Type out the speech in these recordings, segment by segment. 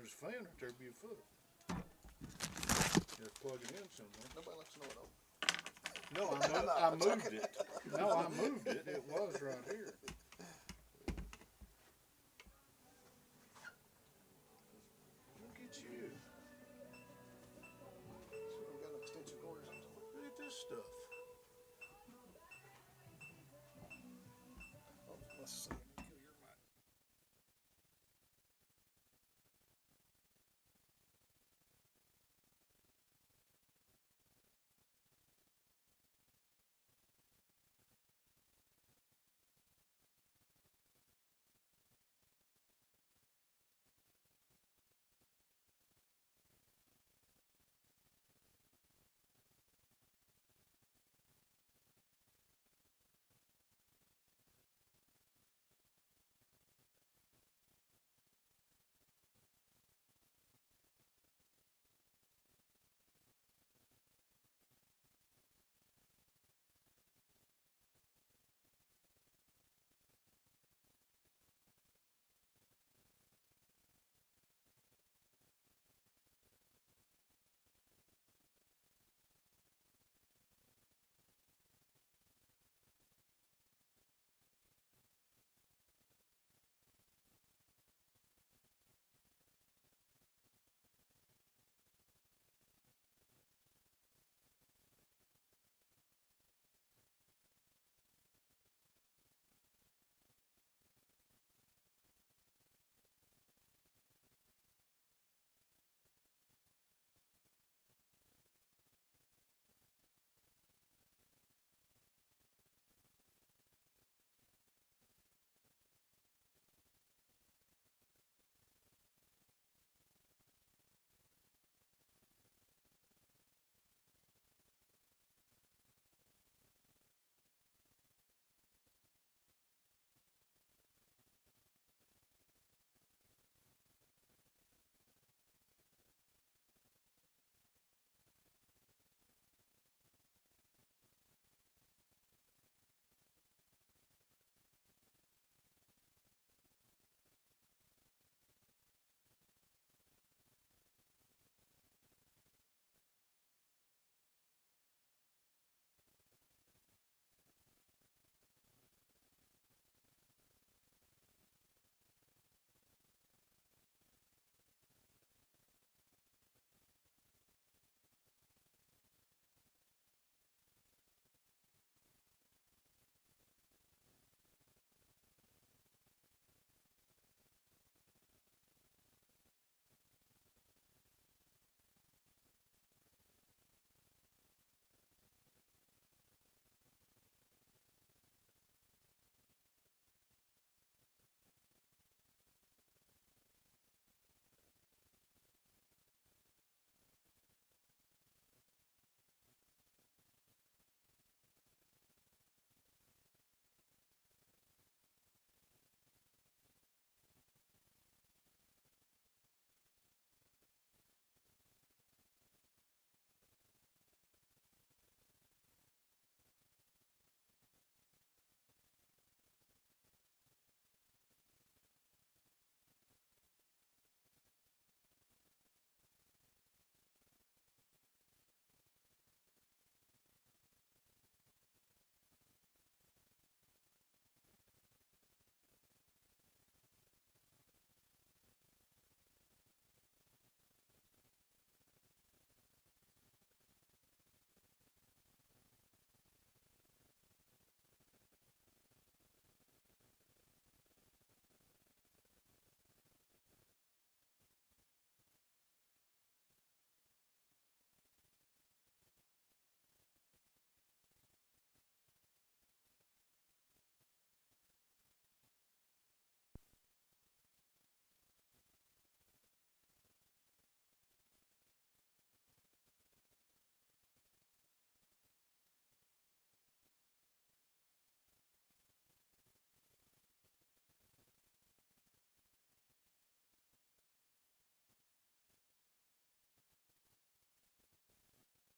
There's a fan right there, be a foot. Just plug it in somewhere. Nobody likes to know it open. No, I moved it. No, I moved it. It was right here. Look at you. So we got an extension cord or something. Look at this stuff. Oh, let's see.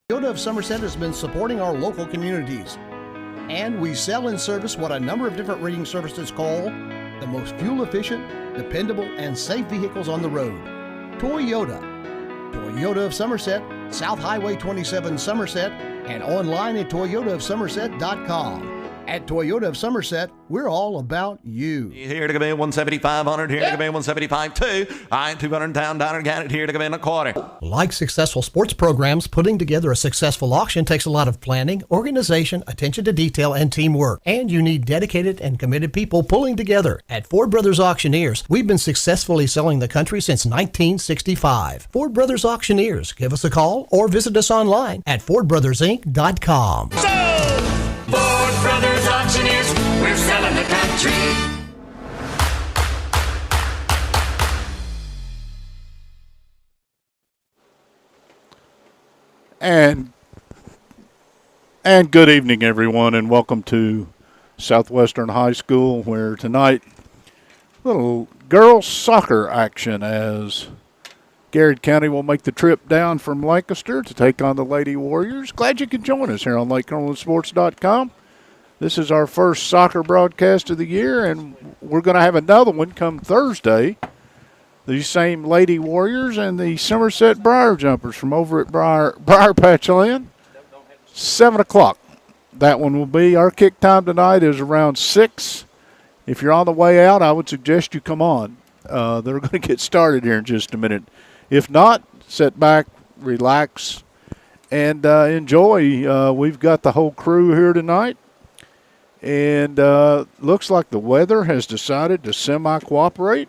Toyota of Somerset has been supporting our local communities, and we sell and service what a number of different reading services call the most fuel efficient, dependable, and safe vehicles on the road. Toyota. Toyota of Somerset, South Highway 27 Somerset, and online at toyotaofsomerset.com. At Toyota of Somerset, we're all about you. Here to come in 17500, here to come in 175.2. I ain't 200 down, got it here to come in a quarter. Like successful sports programs, putting together a successful auction takes a lot of planning, organization, attention to detail, and teamwork. And you need dedicated and committed people pulling together. At Ford Brothers Auctioneers, we've been successfully selling the country since 1965. Ford Brothers Auctioneers. Give us a call or visit us online at FordBrothersInc.com. Ford Brothers Auctioneers, we're selling the country. And good evening, everyone, and welcome to Southwestern High School, where tonight, little girls soccer action as Garrard County will make the trip down from Lancaster to take on the Lady Warriors. Glad you could join us here on LakeCumberlandSports.com. This is our first soccer broadcast of the year, and we're going to have another one come Thursday. The same Lady Warriors and the Somerset Briar Jumpers from over at Briar Patch Land. 7 o'clock. That one will be. Our kick time tonight is around 6. If you're on the way out, I would suggest you come on. They're going to get started here in just a minute. If not, sit back, relax, and enjoy. We've got the whole crew here tonight. And looks like the weather has decided to semi-cooperate.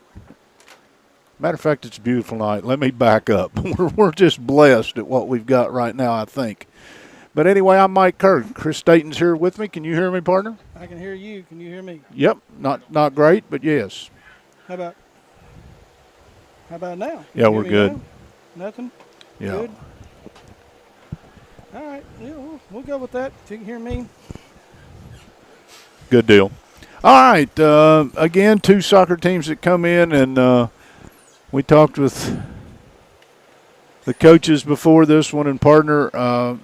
Matter of fact, it's a beautiful night. Let me back up. We're just blessed at what we've got right now, I think. But anyway, I'm Mike Kirk. Chris Staten's here with me. Can you hear me, partner? I can hear you. Can you hear me? Yep. Not great, but yes. How about now? Yeah, Can you we're hear me good. now? Nothing? Yeah. Good? All right. Yeah, we'll go with that. If you can hear me. Good deal. All right. Again, 2 soccer teams that come in, and we talked with the coaches before this one, and partner,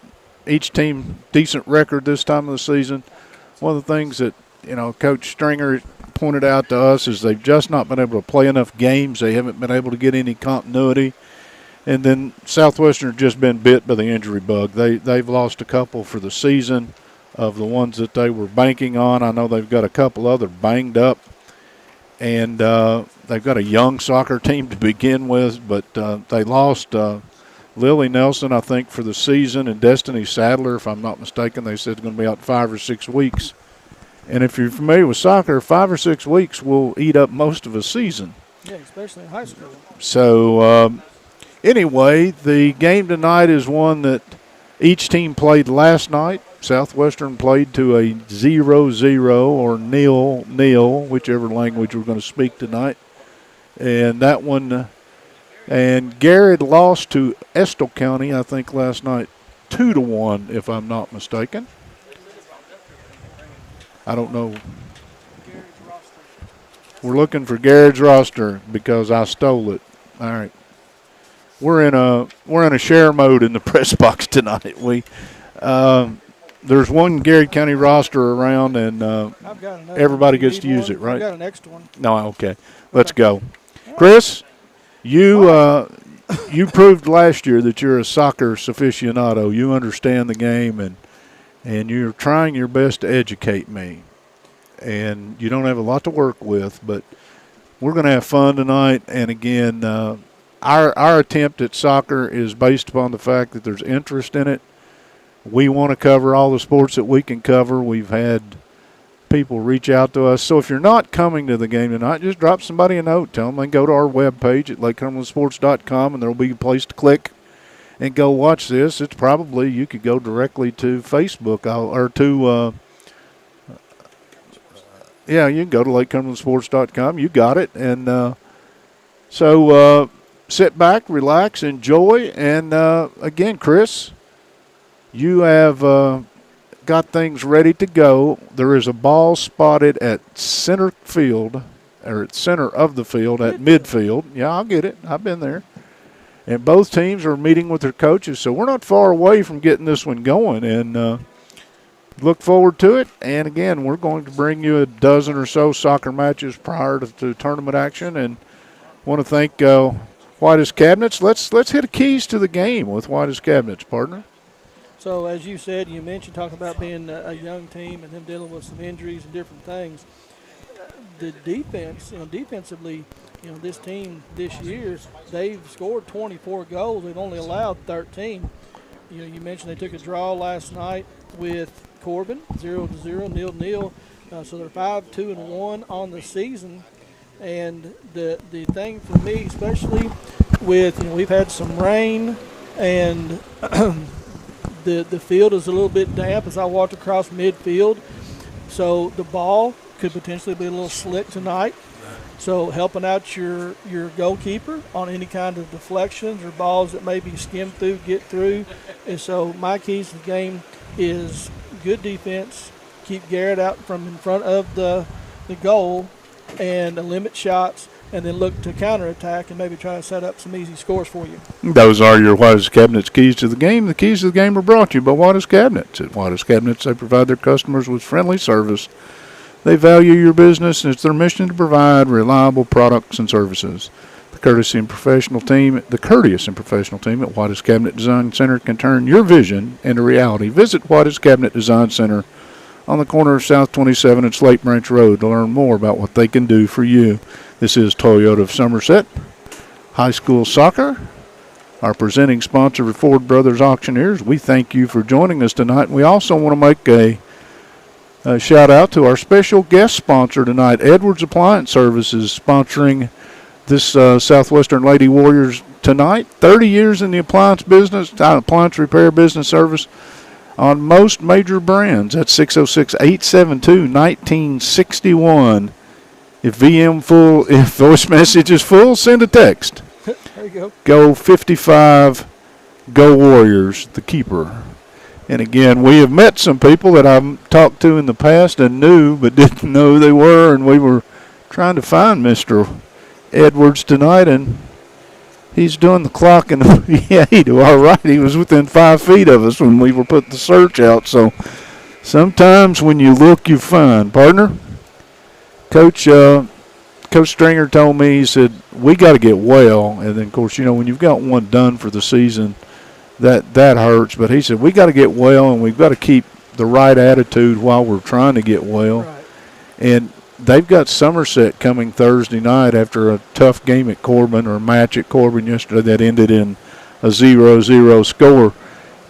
each team decent record this time of the season. One of the things that, Coach Stringer pointed out to us is they've just not been able to play enough games. They haven't been able to get any continuity. And then Southwestern has just been bit by the injury bug. They've lost a couple for the season of the ones that they were banking on. I know they've got a couple other banged up. And they've got a young soccer team to begin with, but they lost Lily Nelson, I think, for the season, and Destiny Sadler, if I'm not mistaken, they said it's going to be out 5 or 6 weeks. And if you're familiar with soccer, 5 or 6 weeks will eat up most of a season. Yeah, especially in high school. So, anyway, the game tonight is one that each team played last night. Southwestern played to a 0-0 or nil, whichever language we're going to speak tonight. And that one, and Garrard lost to Estill County, I think, last night 2-1, if I'm not mistaken. I don't know. We're looking for Garrett's roster because I stole it. All right. We're in a share mode in the press box tonight. There's one Garrard County roster around, and everybody gets to use it, right? I've got an extra one. No, okay. Let's go. Chris, you proved last year that you're a soccer aficionado. You understand the game, and you're trying your best to educate me. And you don't have a lot to work with, but we're going to have fun tonight. And again, our attempt at soccer is based upon the fact that there's interest in it. We want to cover all the sports that we can cover. We've had people reach out to us. So if you're not coming to the game tonight, just drop somebody a note. Tell them they can go to our webpage at LakeCumberlandSports.com, and there will be a place to click and go watch this. It's probably, you could go directly to Facebook or to, you can go to LakeCumberlandSports.com. You got it. And so sit back, relax, enjoy. And, again, Chris, you have got things ready to go. There is a ball spotted at center field, or at center of the field, at midfield. Yeah, I'll get it. I've been there. And both teams are meeting with their coaches, so we're not far away from getting this one going. And look forward to it. And, again, we're going to bring you a dozen or so soccer matches prior to tournament action. And want to thank White's Cabinets. Let's hit keys to the game with White's Cabinets, partner. So as you said, you mentioned talking about being a young team and them dealing with some injuries and different things. The defense, defensively, this team this year, they've scored 24 goals. They've only allowed 13. You mentioned they took a draw last night with Corbin, 0-0, 0-0. So they're 5-2-1 on the season. And the thing for me, especially with, we've had some rain and the field is a little bit damp as I walked across midfield. So the ball could potentially be a little slick tonight. So helping out your goalkeeper on any kind of deflections or balls that maybe skim through, get through. And so my keys to the game is good defense, keep Garrett out from in front of the goal, and limit shots, and then look to counterattack and maybe try to set up some easy scores for you. Those are your White's Cabinets keys to the game. The keys to the game are brought to you by White's Cabinets. At White's Cabinets, they provide their customers with friendly service. They value your business, and it's their mission to provide reliable products and services. The courteous and professional team at White's Cabinet Design Center can turn your vision into reality. Visit White's Cabinet Design Center on the corner of South 27 and Slate Branch Road to learn more about what they can do for you. This is Toyota of Somerset High School Soccer, our presenting sponsor of Ford Brothers Auctioneers. We thank you for joining us tonight. We also want to make a shout out to our special guest sponsor tonight, Edwards Appliance Services, sponsoring this Southwestern Lady Warriors tonight. 30 years in the appliance repair business service on most major brands. That's 606-872-1961. If voice message is full, send a text. There you go. Go 55, go Warriors, the keeper. And again, we have met some people that I've talked to in the past and knew but didn't know who they were, and we were trying to find Mr. Edwards tonight, and he's doing the clock, and yeah, he do all right. He was within 5 feet of us when we were putting the search out. So sometimes when you look, you find. Partner, Coach Stringer told me, he said, we got to get well. And then, of course, when you've got one done for the season, that hurts. But he said, we got to get well, and we've got to keep the right attitude while we're trying to get well. Right. And they've got Somerset coming Thursday night after a tough game at Corbin, or a match at Corbin yesterday that ended in a 0-0 score.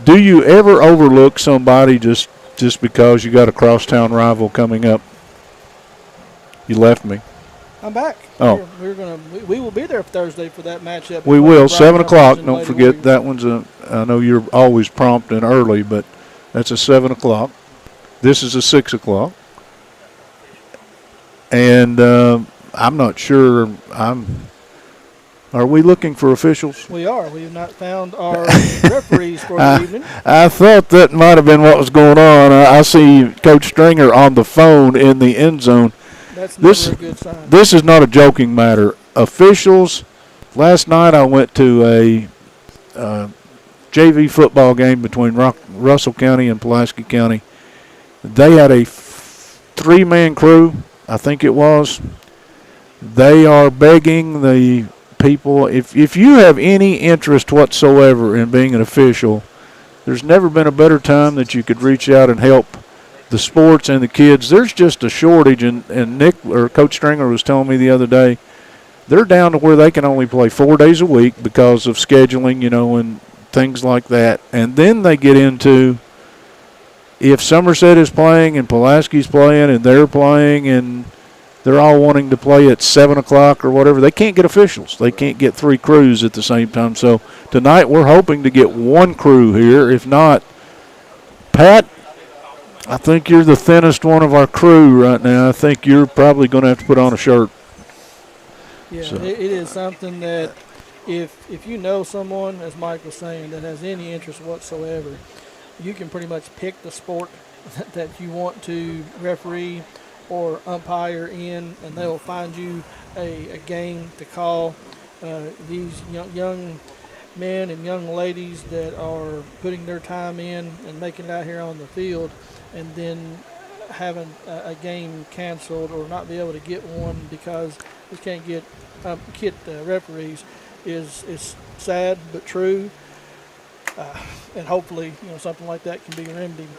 Do you ever overlook somebody just because you got a crosstown rival coming up? You left me. I'm back. Oh. We will be there Thursday for that matchup. We will, 7 o'clock. And Don't Lady forget Warriors. that one's I know you're always prompt and early, but that's a 7 o'clock. This is a 6 o'clock. And I'm not sure. Are we looking for officials? We are. We have not found our referees for the evening. I thought that might have been what was going on. I see Coach Stringer on the phone in the end zone. That's never a good sign. This is not a joking matter. Officials, last night I went to a JV football game between Russell County and Pulaski County. They had a 3-man crew, I think it was. They are begging the people, if you have any interest whatsoever in being an official, there's never been a better time that you could reach out and help the sports and the kids. There's just a shortage, and Nick or Coach Stringer was telling me the other day, they're down to where they can only play 4 days a week because of scheduling, and things like that. And then they get into, if Somerset is playing and Pulaski's playing and they're playing and they're all wanting to play at 7 o'clock or whatever, they can't get officials. They can't get 3 crews at the same time. So tonight we're hoping to get 1 crew here. If not, Pat, I think you're the thinnest one of our crew right now. I think you're probably going to have to put on a shirt. Yeah, So. it is something that if you know someone, as Mike was saying, that has any interest whatsoever, you can pretty much pick the sport that you want to referee or umpire in, and they'll find you a game to call. These young men and young ladies that are putting their time in and making it out here on the field, and then having a game canceled or not be able to get one because they can't get referees. is sad but true, and hopefully something like that can be remedied.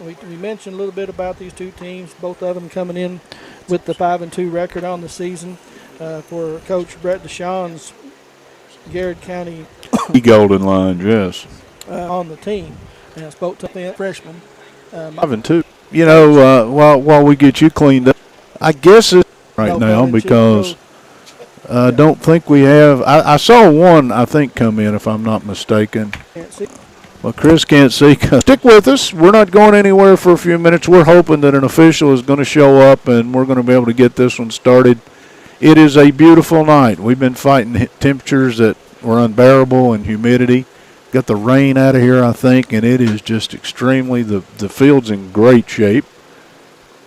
We mentioned a little bit about these two teams, both of them coming in with the 5-2 record on the season. For Coach Brett Deshawn's Garrard County Golden Lions, yes. On the team, and I spoke to the freshman. 5-2. While we get you cleaned up, I guess it's right now because I don't think we have. I saw one, I think, come in, if I'm not mistaken. Can't see. Well, Chris can't see. Stick with us. We're not going anywhere for a few minutes. We're hoping that an official is going to show up, and we're going to be able to get this one started. It is a beautiful night. We've been fighting temperatures that were unbearable and humidity. Got the rain out of here, I think, and it is just extremely, the field's in great shape.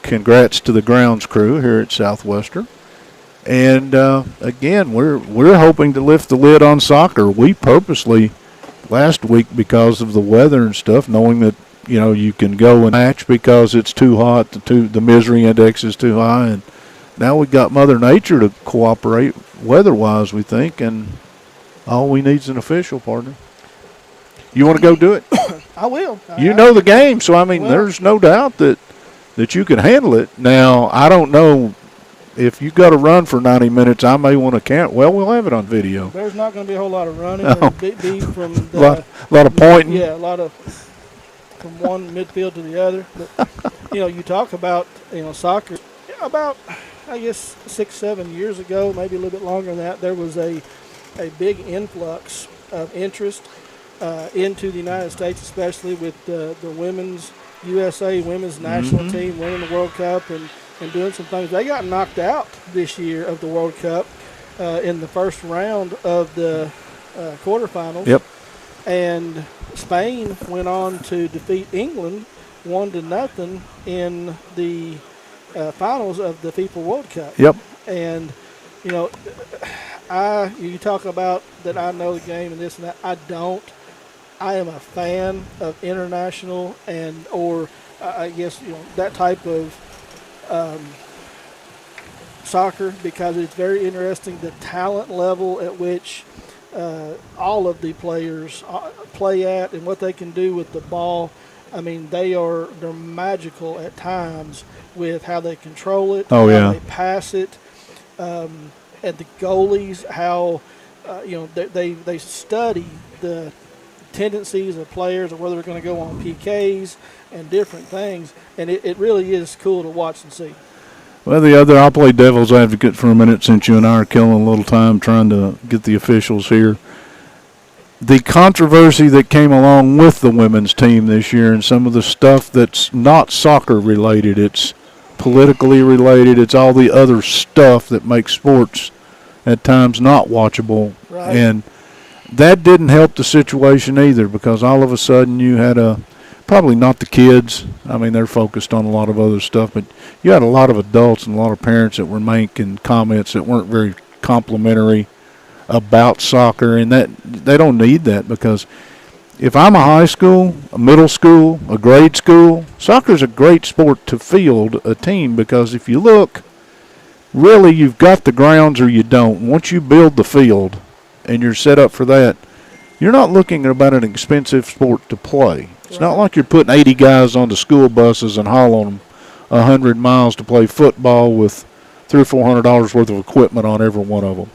Congrats to the grounds crew here at Southwestern. And, again, we're hoping to lift the lid on soccer. We purposely, last week because of the weather and stuff, knowing that, you can go and match because it's too hot, the misery index is too high, and now we got Mother Nature to cooperate weather-wise, we think, and all we need is an official, partner. You want to go do it? I will. You know the game, so, there's no doubt that you can handle it. Now, I don't know if you got to run for 90 minutes, I may want to count. Well, we'll have it on video. There's not going to be a whole lot of running. No. Be from the, lot of pointing. Yeah, a lot of from one midfield to the other. But, you talk about, soccer. About, I guess, 6-7 years ago, maybe a little bit longer than that, there was a big influx of interest into the United States, especially with the women's USA women's national team winning the World Cup and doing some things. They got knocked out this year of the World Cup in the first round of the quarterfinals. Yep. And Spain went on to defeat England 1-0 in the finals of the FIFA World Cup. Yep. And, you talk about that I know the game and this and that. I don't. I am a fan of international or I guess, that type of soccer because it's very interesting, the talent level at which all of the players play at and what they can do with the ball. They're magical at times with how they control it, how they pass it, and the goalies, how they study the tendencies of players or whether they're going to go on PKs and different things, and it really is cool to watch and see. Well, I'll play devil's advocate for a minute since you and I are killing a little time trying to get the officials here. The controversy that came along with the women's team this year and some of the stuff that's not soccer related, it's politically related, it's all the other stuff that makes sports at times not watchable. Right. And that didn't help the situation either because all of a sudden you had probably not the kids. They're focused on a lot of other stuff, but you had a lot of adults and a lot of parents that were making comments that weren't very complimentary about soccer, and that they don't need that because if I'm a high school, a middle school, a grade school, soccer's a great sport to field a team because if you look, really you've got the grounds or you don't. Once you build the field and you're set up for that, you're not looking at about an expensive sport to play. It's not like you're putting 80 guys on the school buses and hauling them 100 miles to play football with $300 or $400 worth of equipment on every one of them.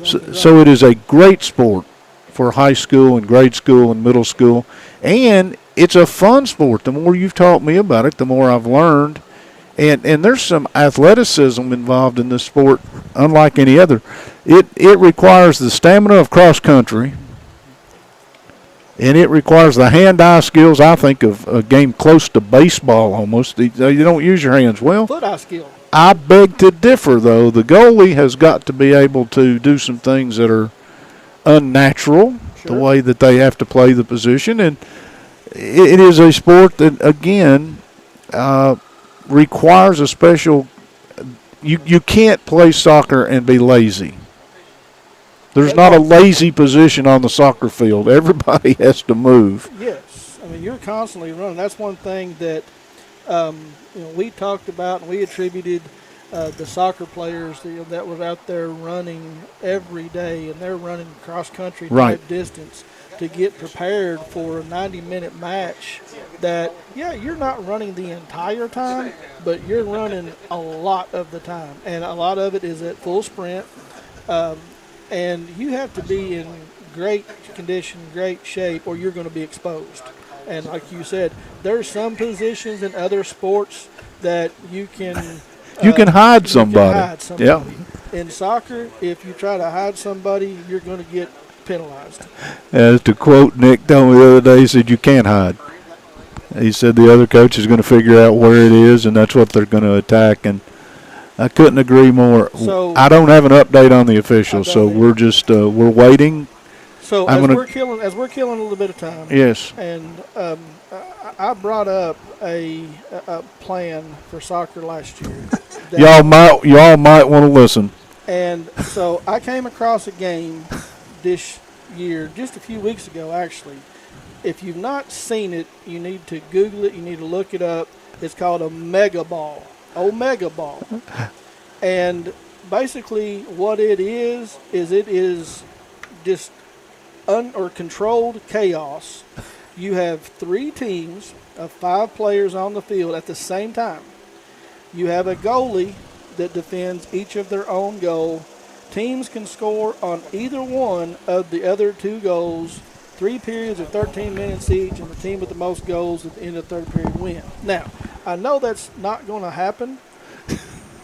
So it is a great sport for high school and grade school and middle school, and it's a fun sport. The more you've taught me about it, the more I've learned. And there's some athleticism involved in this sport, unlike any other. It requires the stamina of cross country, and it requires the hand-eye skills, I think, of a game close to baseball almost. You don't use your hands well. Foot-eye skill. I beg to differ, though. The goalie has got to be able to do some things that are unnatural, the way that they have to play the position. And it is a sport that, again, requires a special – you can't play soccer and be lazy. There's not a lazy position on the soccer field. Everybody has to move. Yes. You're constantly running. That's one thing that we talked about and we attributed the soccer players that was out there running every day, and they're running cross-country Right. type distance to get prepared for a 90-minute match that, yeah, you're not running the entire time, but you're running a lot of the time. And a lot of it is at full sprint. And you have to be in great condition, great shape, or you're going to be exposed. And like you said, there's some positions in other sports that you can You can hide you somebody. can hide somebody. Yeah. In soccer, if you try to hide somebody, you're going to get penalized. As to quote Nick told me the other day, he said, you can't hide. He said the other coach is going to figure out where it is, and that's what they're going to attack. And I couldn't agree more. So- I don't have an update on the officials, I so don't either. we're just we're waiting. So I'm as gonna- we're killing a little bit of time, Yes. and I brought up a plan for soccer last year. that- Y'all might want to listen. And so I came across a game this year, just a few weeks ago, actually. If you've not seen it, you need to Google it. You need to look it up. It's called a mega ball. Omega ball. And basically what it is it is just controlled chaos. You have 3 teams of 5 players on the field at the same time. You have a goalie that defends each of their own goal. Teams can score on either one of the other 2 goals, 3 periods of 13 minutes each, and the team with the most goals at the end of the 3rd period win. Now, I know that's not going to happen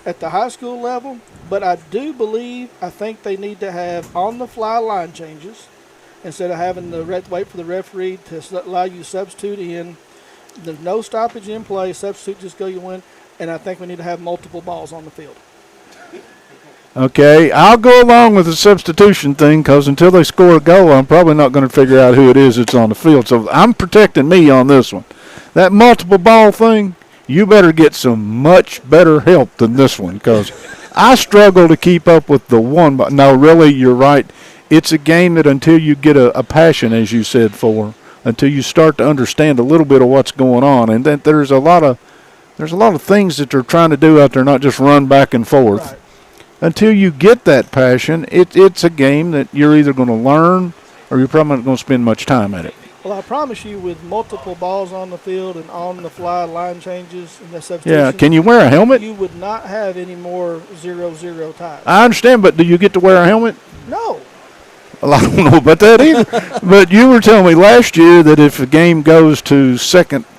at the high school level, but I think they need to have on-the-fly line changes instead of having to wait for the referee to allow you to substitute in. There's no stoppage in play. Substitute, just go, you win. And I think we need to have multiple balls on the field. Okay, I'll go along with the substitution thing because until they score a goal, I'm probably not going to figure out who it is that's on the field. So I'm protecting me on this one. That multiple ball thing, you better get some much better help than this one because I struggle to keep up with the one. But no, really, you're right. It's a game that until you get a passion, as you said, until you start to understand a little bit of what's going on, and then there's a lot of things that they're trying to do out there, not just run back and forth. Right. Until you get that passion, it's a game that you're either going to learn or you're probably not going to spend much time at it. Well, I promise you, with multiple balls on the field and on-the-fly line changes and the substitution, Yeah, can you wear a helmet? you would not have any more 0-0 ties. I understand, but do you get to wear a helmet? No. Well, I don't know about that either. But you were telling me last year that if a game goes to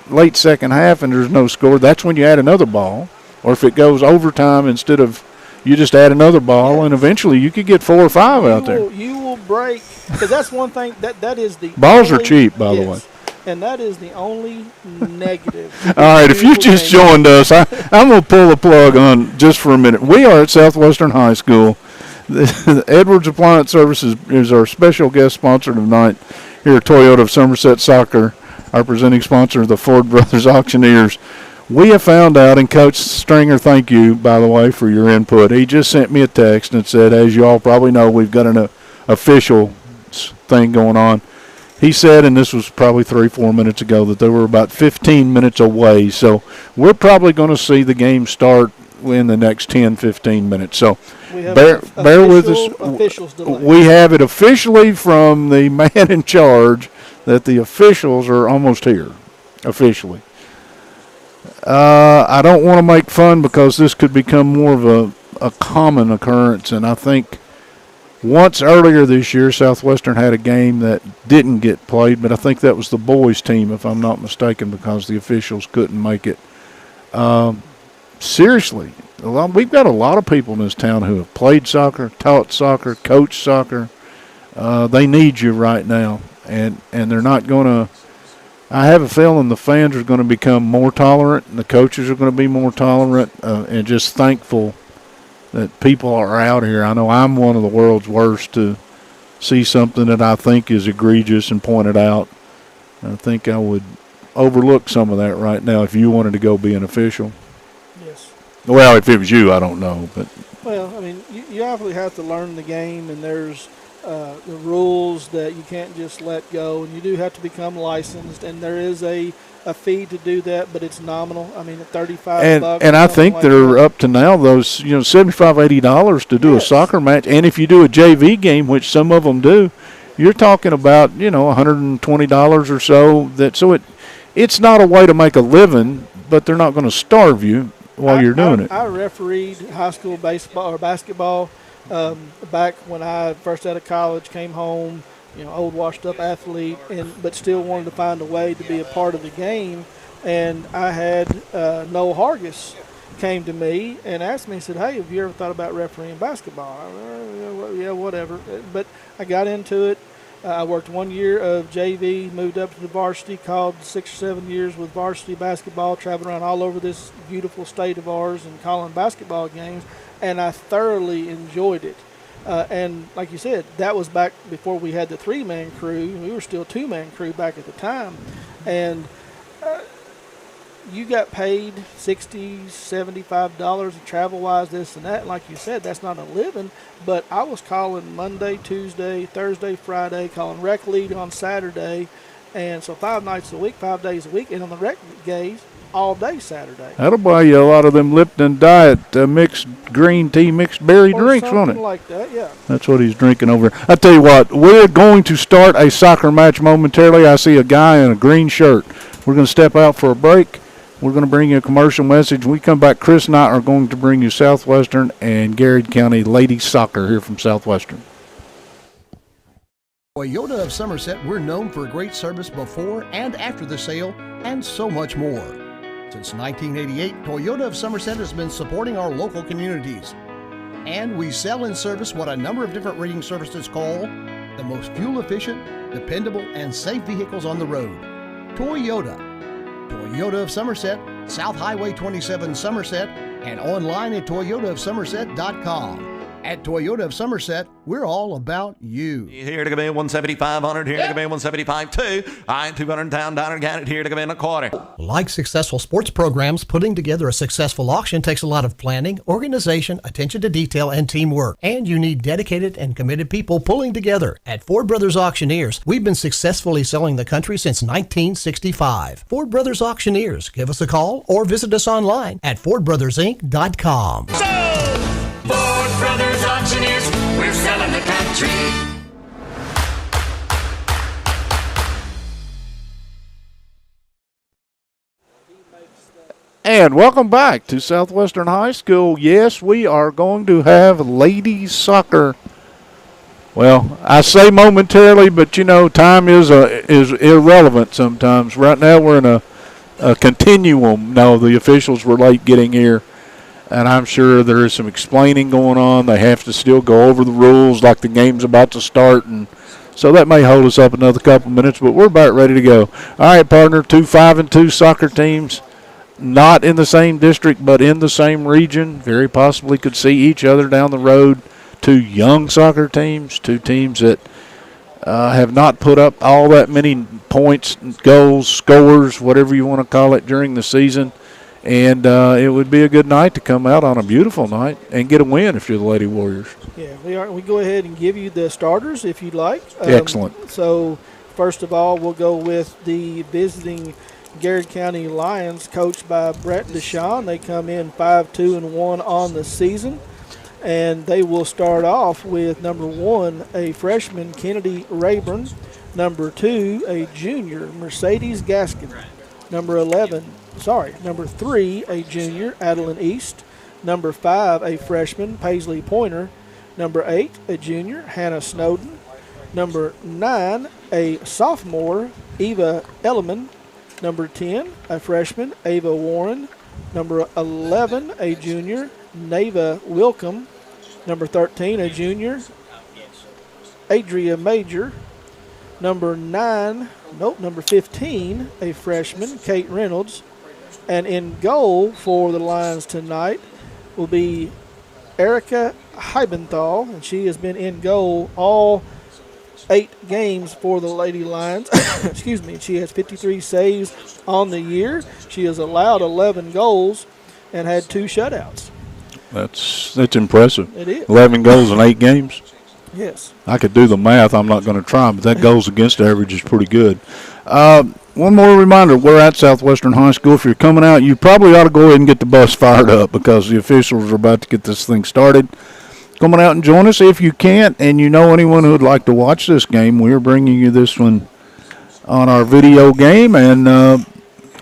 late second half and there's no score, that's when you add another ball. Or if it goes overtime instead of you just add another ball, and eventually you could get 4 or 5 out there. You will break, because that's one thing, that is the Balls are only- cheap, by the way. yes, and that is the only negative. All right, if you just joined us, I'm going to pull the plug on just for a minute. We are at Southwestern High School. The Edwards Appliance Services is our special guest sponsor tonight here at Toyota of Somerset Soccer, our presenting sponsor of the Ford Brothers Auctioneers. We have found out, and Coach Stringer, thank you, by the way, for your input. He just sent me a text and said, as you all probably know, we've got an official thing going on. He said, and this was probably 3-4 minutes ago, that they were about 15 minutes away. So we're probably going to see the game start in the next 10-15 minutes. So We have bear with us. Officials delay. We have it officially from the man in charge that the officials are almost here, officially. I don't want to make fun because this could become more of a common occurrence, and I think once earlier this year Southwestern had a game that didn't get played, but I think that was the boys' team, if I'm not mistaken, because the officials couldn't make it. Seriously, we've got a lot of people in this town who have played soccer, taught soccer, coached soccer. They need you right now, and they're not going to. I have a feeling the fans are going to become more tolerant, and the coaches are going to be more tolerant, and just thankful that people are out here. I know I'm one of the world's worst to see something that I think is egregious and point it out. I think I would overlook some of that right now if you wanted to go be an official. Yes. Well, if it was you, I don't know. But Well, I mean, you obviously have to learn the game, and there's the rules that you can't just let go, and you do have to become licensed, and there is a fee to do that, but it's nominal. I mean, $35. And I think they're up to now those $75, $80 to do a soccer match, and if you do a JV game, which some of them do, you're talking about $120 or so. It's not a way to make a living, but they're not going to starve you while you're doing it. I refereed high school baseball or basketball back when I first out of college, came home, old washed up athlete, but still wanted to find a way to be a part of the game. And I had Noel Hargis came to me and asked me, he said, "Hey, have you ever thought about refereeing basketball?" Yeah, whatever. But I got into it. I worked 1 year of JV, moved up to the varsity, called 6 or 7 years with varsity basketball, traveled around all over this beautiful state of ours and calling basketball games, and I thoroughly enjoyed it. And like you said, that was back before we had the 3-man crew. We were still a 2-man crew back at the time. And you got paid $60, $75 travel-wise, this and that. And like you said, that's not a living. But I was calling Monday, Tuesday, Thursday, Friday, calling rec league on Saturday. And so 5 nights a week, 5 days a week. And on the rec days, all day Saturday. That'll buy you a lot of them Lipton Diet mixed green tea, mixed berry drinks, won't it? Something like that, yeah. That's what he's drinking over. I tell you what, we're going to start a soccer match momentarily. I see a guy in a green shirt. We're going to step out for a break. We're going to bring you a commercial message. When we come back, Chris and I are going to bring you Southwestern and Garrard County ladies soccer here from Southwestern. Toyota of Somerset, we're known for great service before and after the sale and so much more. Since 1988, Toyota of Somerset has been supporting our local communities. And we sell and service what a number of different rating services call the most fuel-efficient, dependable, and safe vehicles on the road. Toyota. Toyota of Somerset, South Highway 27 Somerset, and online at toyotaofsomerset.com. At Toyota of Somerset, we're all about you. Here to come in 17500, here to come in 175.2. I 200 down, Garrard here to come in a quarter. Like successful sports programs, putting together a successful auction takes a lot of planning, organization, attention to detail, and teamwork. And you need dedicated and committed people pulling together. At Ford Brothers Auctioneers, we've been successfully selling the country since 1965. Ford Brothers Auctioneers. Give us a call or visit us online at FordBrothersInc.com. Ford Brothers Auctioneers, we're selling the country. And welcome back to Southwestern High School. Yes, we are going to have ladies soccer. Well, I say momentarily, but time is irrelevant sometimes. Right now we're in a continuum. No, the officials were late getting here. And I'm sure there is some explaining going on. They have to still go over the rules like the game's about to start. And so that may hold us up another couple minutes, but we're about ready to go. All right, partner, 2 5-2 soccer teams, not in the same district but in the same region. Very possibly could see each other down the road. 2 young soccer teams, 2 teams that have not put up all that many points, goals, scores, whatever you want to call it, during the season. And it would be a good night to come out on a beautiful night and get a win if you're the Lady Warriors. Yeah, we go ahead and give you the starters if you'd like. Excellent. So, first of all, we'll go with the visiting Garrard County Lions, coached by Brett Deshawn. They come in 5-2-1 on the season. And they will start off with number 1, a freshman, Kennedy Rayburn. Number 2, a junior, Mercedes Gaskin. Number 3, a junior, Adeline East. Number 5, a freshman, Paisley Pointer. Number 8, a junior, Hannah Snowden. Number 9, a sophomore, Eva Elliman. Number 10, a freshman, Ava Warren. Number 11, a junior, Neva Wilcom. Number 13, a junior, Adria Major. Number 15, a freshman, Kate Reynolds. And in goal for the Lions tonight will be Erica Heibenthal, and she has been in goal all 8 games for the Lady Lions. Excuse me. She has 53 saves on the year. She has allowed 11 goals and had 2 shutouts. That's impressive. It is. 11 goals in 8 games. Yes. I could do the math. I'm not going to try, but that goals against average is pretty good. One more reminder, we're at Southwestern High School. If you're coming out, you probably ought to go ahead and get the bus fired up because the officials are about to get this thing started. Come on out and join us. If you can't and you know anyone who would like to watch this game, we're bringing you this one on our video game, and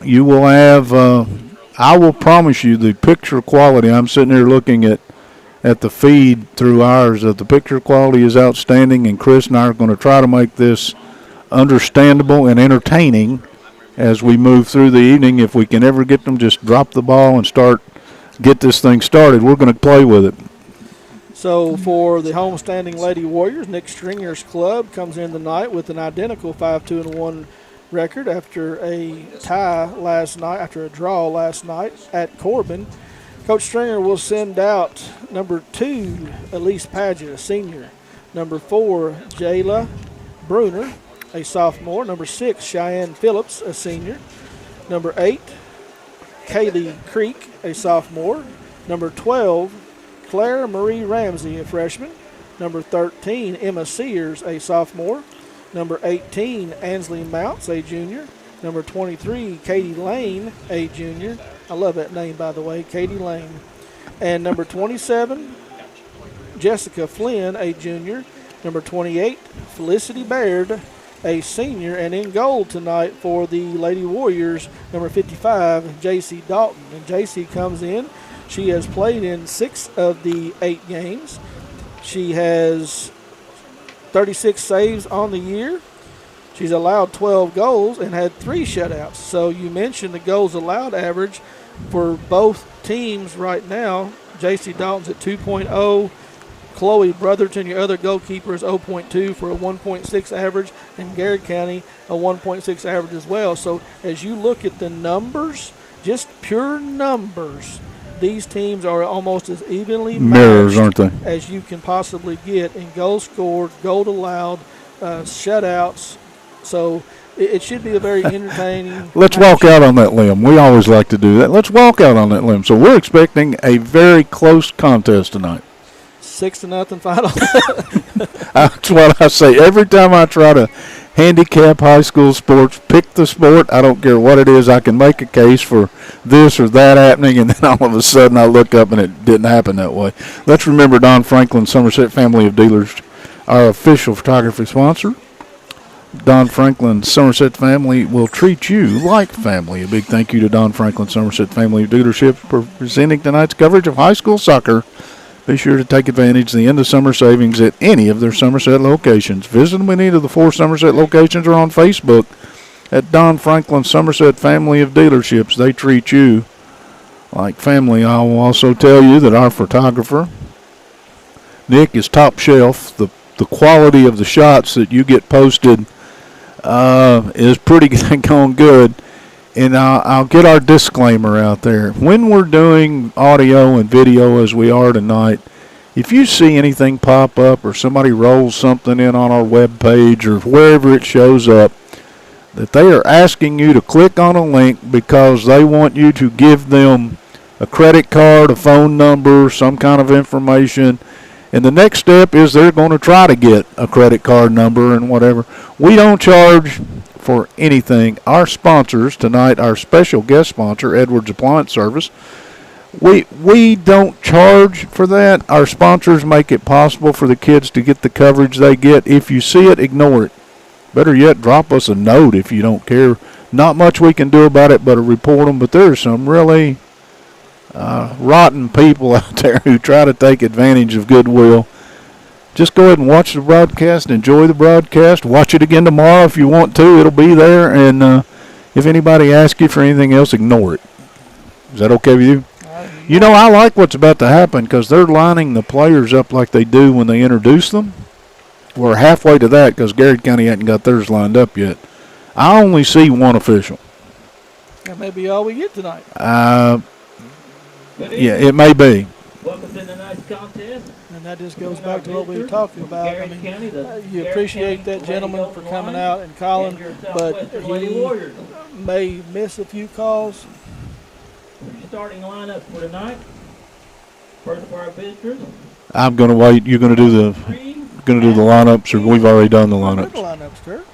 you will have, I will promise you, the picture quality. I'm sitting here looking at the feed through ours. The picture quality is outstanding, and Chris and I are going to try to make this understandable and entertaining as we move through the evening. If we can ever get them, just drop the ball and get this thing started. We're going to play with it. So for the homestanding Lady Warriors, Nick Stringer's club comes in tonight with an identical 5-2-1 record after a draw last night at Corbin. Coach Stringer will send out number 2, Elise Padgett, a senior. Number 4, Jayla Bruner, a sophomore. Number 6, Cheyenne Phillips, a senior. Number 8, Kaylee Creek, a sophomore. Number 12, Claire Marie Ramsey, a freshman. Number 13, Emma Sears, a sophomore. Number 18, Ansley Mounts, a junior. Number 23, Katie Lane, a junior. I love that name, by the way, Katie Lane. And number 27, Jessica Flynn, a junior. Number 28, Felicity Baird, a senior. And in goal tonight for the Lady Warriors, number 55, J.C. Dalton. And J.C. comes in. She has played in 6 of the 8 games. She has 36 saves on the year. She's allowed 12 goals and had 3 shutouts. So you mentioned the goals allowed average for both teams right now. J.C. Dalton's at 2.0. Chloe Brotherton, your other goalkeeper, is 0.2 for a 1.6 average, and Garrard County a 1.6 average as well. So as you look at the numbers, just pure numbers, these teams are almost as evenly mirrors, aren't they, as you can possibly get in goals scored, goal allowed, shutouts. So it should be a very entertaining. Let's walk out on that limb. We always like to do that. Let's walk out on that limb. So we're expecting a very close contest tonight. 6-0 final. That's what I say every time I try to handicap high school sports. Pick the sport. I don't care what it is. I can make a case for this or that happening, and then all of a sudden I look up and it didn't happen that way. Let's remember Don Franklin Somerset Family of Dealers, our official photography sponsor. Don Franklin Somerset Family will treat you like family. A big thank you to Don Franklin Somerset Family of Dealerships for presenting tonight's coverage of high school soccer. Be sure to take advantage of the end of summer savings at any of their Somerset locations. Visit them in any of the 4 Somerset locations or on Facebook at Don Franklin Somerset Family of Dealerships. They treat you like family. I will also tell you that our photographer, Nick, is top shelf. The quality of the shots that you get posted is pretty going good. And I'll get our disclaimer out there. When we're doing audio and video as we are tonight, if you see anything pop up or somebody rolls something in on our web page or wherever it shows up, that they are asking you to click on a link because they want you to give them a credit card, a phone number, some kind of information. And the next step is they're going to try to get a credit card number and whatever. We don't charge for anything. Our sponsors tonight, our special guest sponsor, Edwards Appliance Service, we don't charge for that. Our sponsors make it possible for the kids to get the coverage they get. If you see it, ignore it. Better yet, drop us a note if you don't care. Not much we can do about it but report them, but there's some really rotten people out there who try to take advantage of goodwill. Just go ahead and watch the broadcast. Enjoy the broadcast. Watch it again tomorrow if you want to. It'll be there. And if anybody asks you for anything else, ignore it. Is that okay with you? You know, I like what's about to happen because they're lining the players up like they do when they introduce them. We're halfway to that because Garrard County hadn't got theirs lined up yet. I only see one official. That may be all we get tonight. Yeah, it may be. Welcome to tonight's contest. And that just goes back to what we were talking about. I mean, you appreciate that gentleman for coming out and calling, but he may miss a few calls. Starting lineup for tonight. First for our visitors. I'm going to wait. You're going to do the going to do the lineups, or we've already done the Look at lineups? the lineups, Kurt.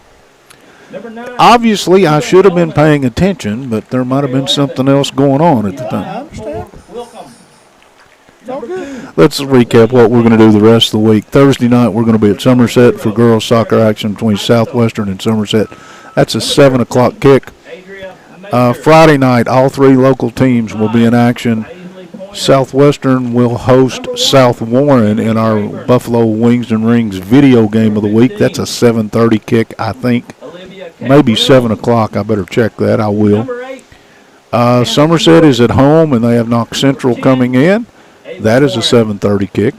Number 9. Obviously, I should have been paying attention, but there might have been something else going on at the I time. understand. Welcome. It's all good. Let's recap what we're going to do the rest of the week. Thursday night, we're going to be at Somerset for girls soccer action between Southwestern and Somerset. That's a 7 o'clock kick. Adria. Friday night, all 3 local teams will be in action. Southwestern will host South Warren in our Buffalo Wings and Rings video game of the week. That's a 7:30 kick, I think. Maybe 7 o'clock. I better check that. I will. Number 8. Somerset is at home, and they have Knox Central coming in. That is a 7:30 kick.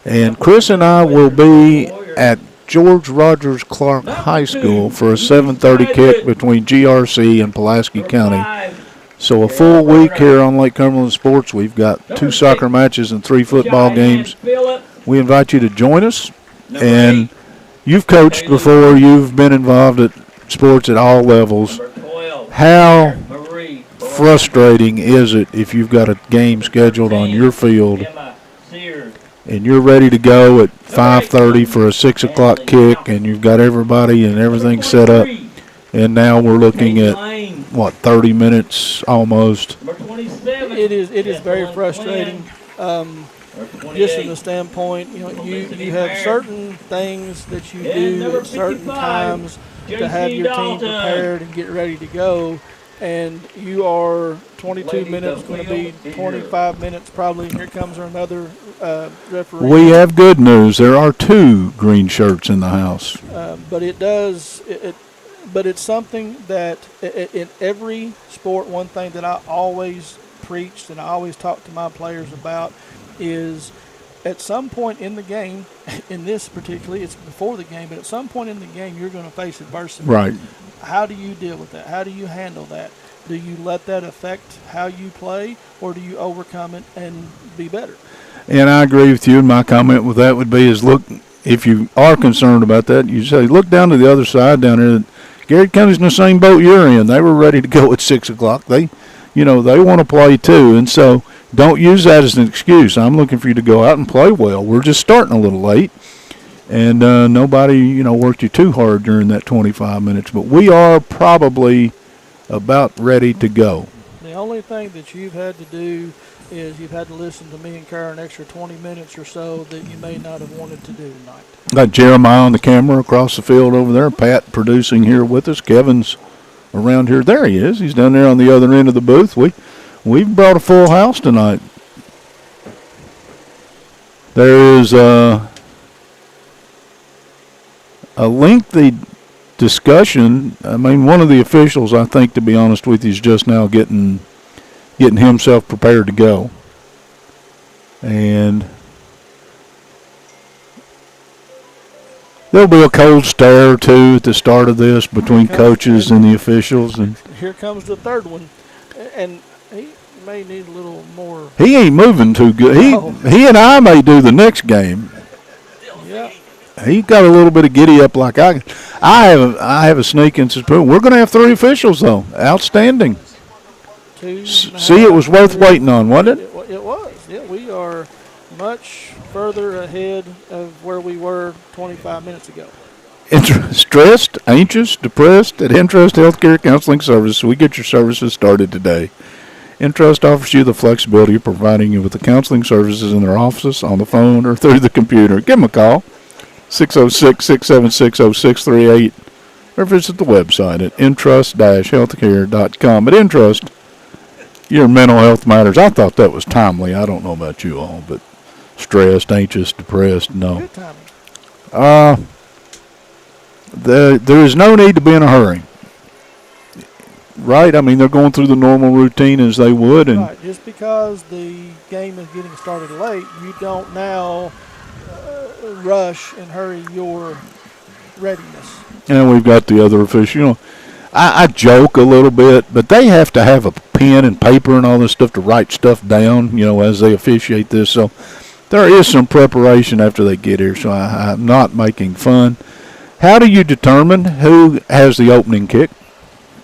And Chris and I will be at George Rogers Clark High School for a 7:30 kick between GRC and Pulaski County. 5. So a full week here on Lake Cumberland Sports. We've got 2 soccer matches and 3 football games. Phillip. We invite you to join us. And you've coached before. You've been involved at sports at all levels. Number 12. How Marie. frustrating is it if you've got a game scheduled on your field Emma Sears. and you're ready to go at 5:30 for a 6 o'clock kick, and you've got everybody and everything set up, and now we're looking at, 30 minutes almost. Number 27. It is very frustrating. Just from the standpoint, you have certain things that you do at certain times to have your team prepared and get ready to go, and you are 22 minutes going to be 25 minutes probably, and here comes another referee. We have good news. There are 2 green shirts in the house. But it does, but it's something that in every sport, one thing that I always preached and I always talk to my players about is at some point in the game, in this particularly, it's before the game, but at some point in the game, you're going to face adversity. Right. How do you deal with that? How do you handle that? Do you let that affect how you play, or do you overcome it and be better? And I agree with you, and my comment with that would be is, look, if you are concerned about that, you say, look down to the other side down there. Garrard County's in the same boat you're in. They were ready to go at 6 o'clock. They want to play too, and so don't use that as an excuse. I'm looking for you to go out and play well. We're just starting a little late, and nobody, worked you too hard during that 25 minutes. But we are probably about ready to go. The only thing that you've had to do is you've had to listen to me and Karen an extra 20 minutes or so that you may not have wanted to do tonight. Got Jeremiah on the camera across the field over there. Pat producing here with us. Kevin's around here. There he is. He's down there on the other end of the booth. We've brought a full house tonight. There is a lengthy discussion. I mean, one of the officials, I think, to be honest with you, is just now getting himself prepared to go. And there'll be a cold stare or two at the start of this between coaches and the officials. And here comes the third one, and he may need a little more. he ain't moving too good. He and I may do the next game. Yeah. He got a little bit of giddy up like I have a sneaking suspicion. We're going to have 3 officials, though. Outstanding. See, it was worth waiting on, wasn't it? It was. Yeah, we are much further ahead of where we were 25 minutes ago. Stressed, anxious, depressed? At Entrust Healthcare Counseling Services, we get your services started today. Entrust offers you the flexibility of providing you with the counseling services in their offices, on the phone, or through the computer. Give them a call. 606-676-0638, or visit the website at entrust-healthcare.com. At Entrust, your mental health matters. I thought that was timely. I don't know about you all, but stressed, anxious, depressed, no. Good timing. There is no need to be in a hurry. Right? I mean, they're going through the normal routine as they would. And right. Just because the game is getting started late, you don't now rush and hurry your readiness. And we've got the other official. I joke a little bit, but they have to have a pen and paper and all this stuff to write stuff down, as they officiate this. So there is some preparation after they get here, so I'm not making fun. How do you determine who has the opening kick?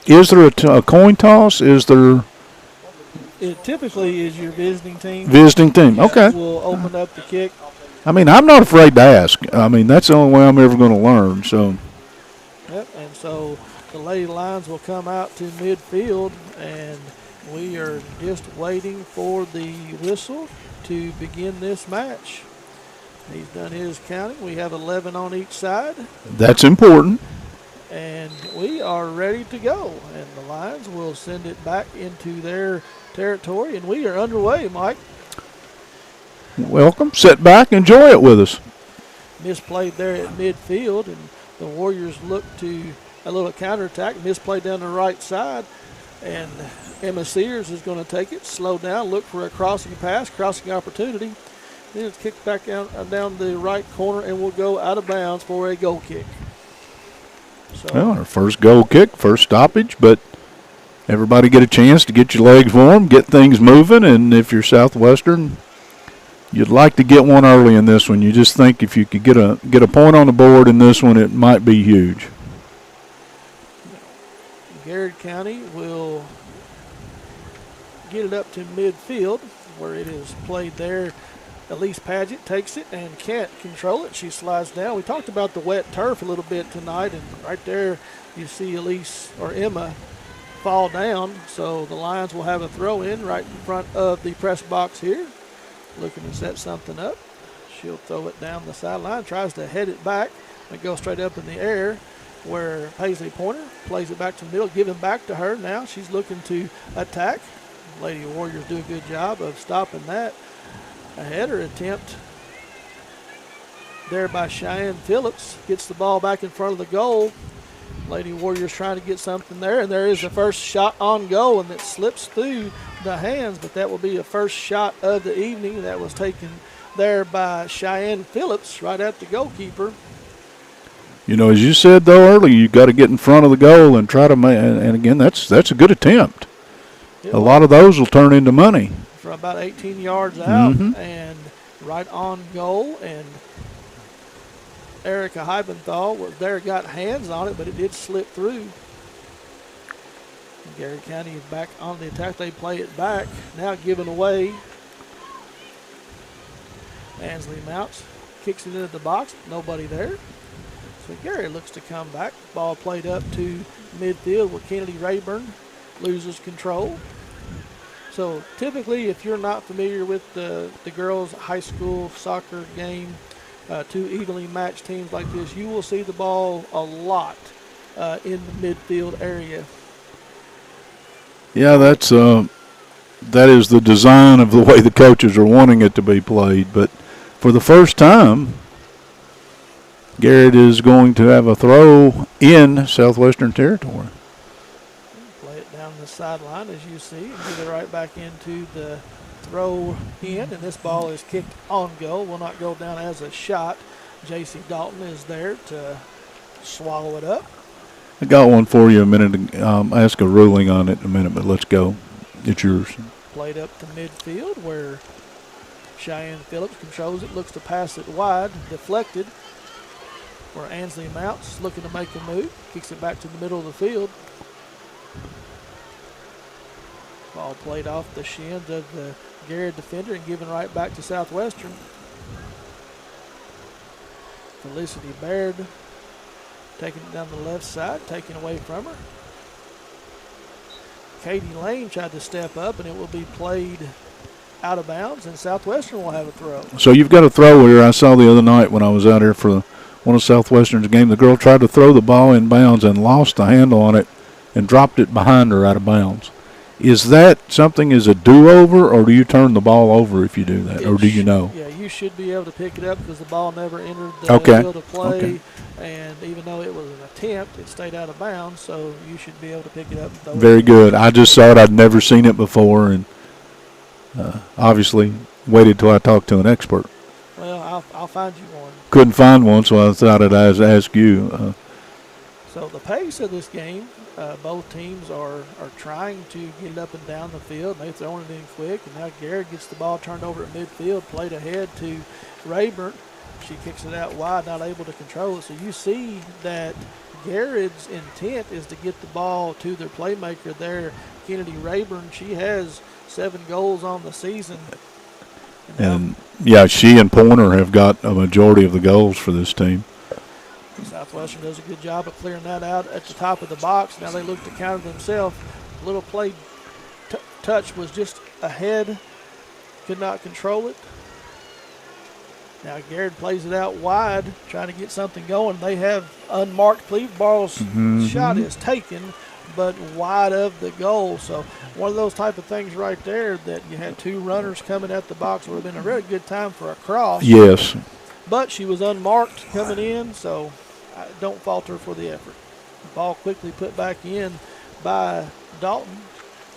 Is there a coin toss? Is there? It typically is your visiting team. Visiting team, okay. Will open up the kick. I mean, I'm not afraid to ask. I mean, that's the only way I'm ever going to learn. So, Yep, and so the Lady Lions will come out to midfield, and we are just waiting for the whistle to begin this match. He's done his counting. We have 11 on each side, that's important. and we are ready to go. And the Lions will send it back into their territory, and we are underway, Mike. Welcome. Sit back. Enjoy it with us. Misplayed there at midfield, and the Warriors look to a little counterattack. Misplayed down the right side, and Emma Sears is going to take it, slow down, look for a crossing pass, crossing opportunity. Then it's kicked back down the right corner, and will go out of bounds for a goal kick. So, Well, our first goal kick, first stoppage, but everybody get a chance to get your legs warm, get things moving, and if you're Southwestern, you'd like to get one early in this one. You just think if you could get a point on the board in this one, it might be huge. Garrard County will get it up to midfield, where it is played there. Elise Paget takes it and can't control it. She slides down. We talked about the wet turf a little bit tonight, and right there you see Elise or Emma fall down. So the Lions will have a throw in right in front of the press box here, looking to set something up. She'll throw it down the sideline, tries to head it back. It goes straight up in the air, where Paisley Pointer plays it back to the middle, giving back to her. Now she's looking to attack. Lady Warriors do a good job of stopping that. A header attempt there by Cheyenne Phillips. Gets the ball back in front of the goal. Lady Warriors trying to get something there, and there is the first shot on goal, and it slips through the hands, but that will be the first shot of the evening. That was taken there by Cheyenne Phillips right at the goalkeeper. You know, as you said, though, earlier, you got to get in front of the goal and try to make, and again, that's a good attempt. A lot of those will turn into money. From about 18 yards out, Mm-hmm. and right on goal, and Erica Heibenthal was there, got hands on it, but it did slip through. Garrard County is back on the attack. They play it back, now given away. Ansley Mounts kicks it into the box, nobody there. So Garrard looks to come back. Ball played up to midfield where Kennedy Rayburn loses control. So typically, if you're not familiar with the girls' high school soccer game, two evenly matched teams like this, you will see the ball a lot in the midfield area. Yeah, that is the design of the way the coaches are wanting it to be played. But for the first time, Garrett is going to have a throw in Southwestern territory. Play it down the sideline, as you see, and get it right back into the throw in, and this ball is kicked on goal. Will not go down as a shot. J.C. Dalton is there to swallow it up. I got one for you a minute. Ask a ruling on it in a minute, but let's go. It's yours. Played up to midfield where Cheyenne Phillips controls it, looks to pass it wide, deflected, where Ansley Mounts looking to make a move, kicks it back to the middle of the field. Ball played off the shins of the Garrard defender and given right back to Southwestern. Felicity Baird taking it down the left side, taken away from her. Katie Lane tried to step up, and it will be played out of bounds, and Southwestern will have a throw. So you've got a throw here. I saw the other night when I was out here for one of Southwestern's game. The girl tried to throw the ball in bounds and lost the handle on it and dropped it behind her out of bounds. Is that something as a do-over, or do you turn the ball over if you do that, or do you know? Yeah, you should be able to pick it up because the ball never entered the field of play. Okay. And even though it was an attempt, it stayed out of bounds, so you should be able to pick it up. And throw Very it. good. I just saw it. I'd never seen it before, and obviously waited till I talked to an expert. Well, I'll find you one. Couldn't find one, so I thought I'd ask you. So the pace of this game, both teams are trying to get it up and down the field. They're throwing it in quick, and now Garrett gets the ball turned over at midfield, played ahead to Rayburn. She kicks it out wide, not able to control it. So you see that Garrett's intent is to get the ball to their playmaker there, Kennedy Rayburn. She has 7 goals on the season, And, yeah, she and Pointer have got a majority of the goals for this team. Southwestern does a good job of clearing that out at the top of the box. Now they look to counter themselves. A little play touch was just ahead. Could not control it. Now Garrard plays it out wide, trying to get something going. They have unmarked cleave balls. Shot is taken, but wide of the goal. So one of those type of things right there that you had two runners coming at the box. Would have been a really good time for a cross. Yes. But she was unmarked coming in, so don't falter for the effort. The ball quickly put back in by Dalton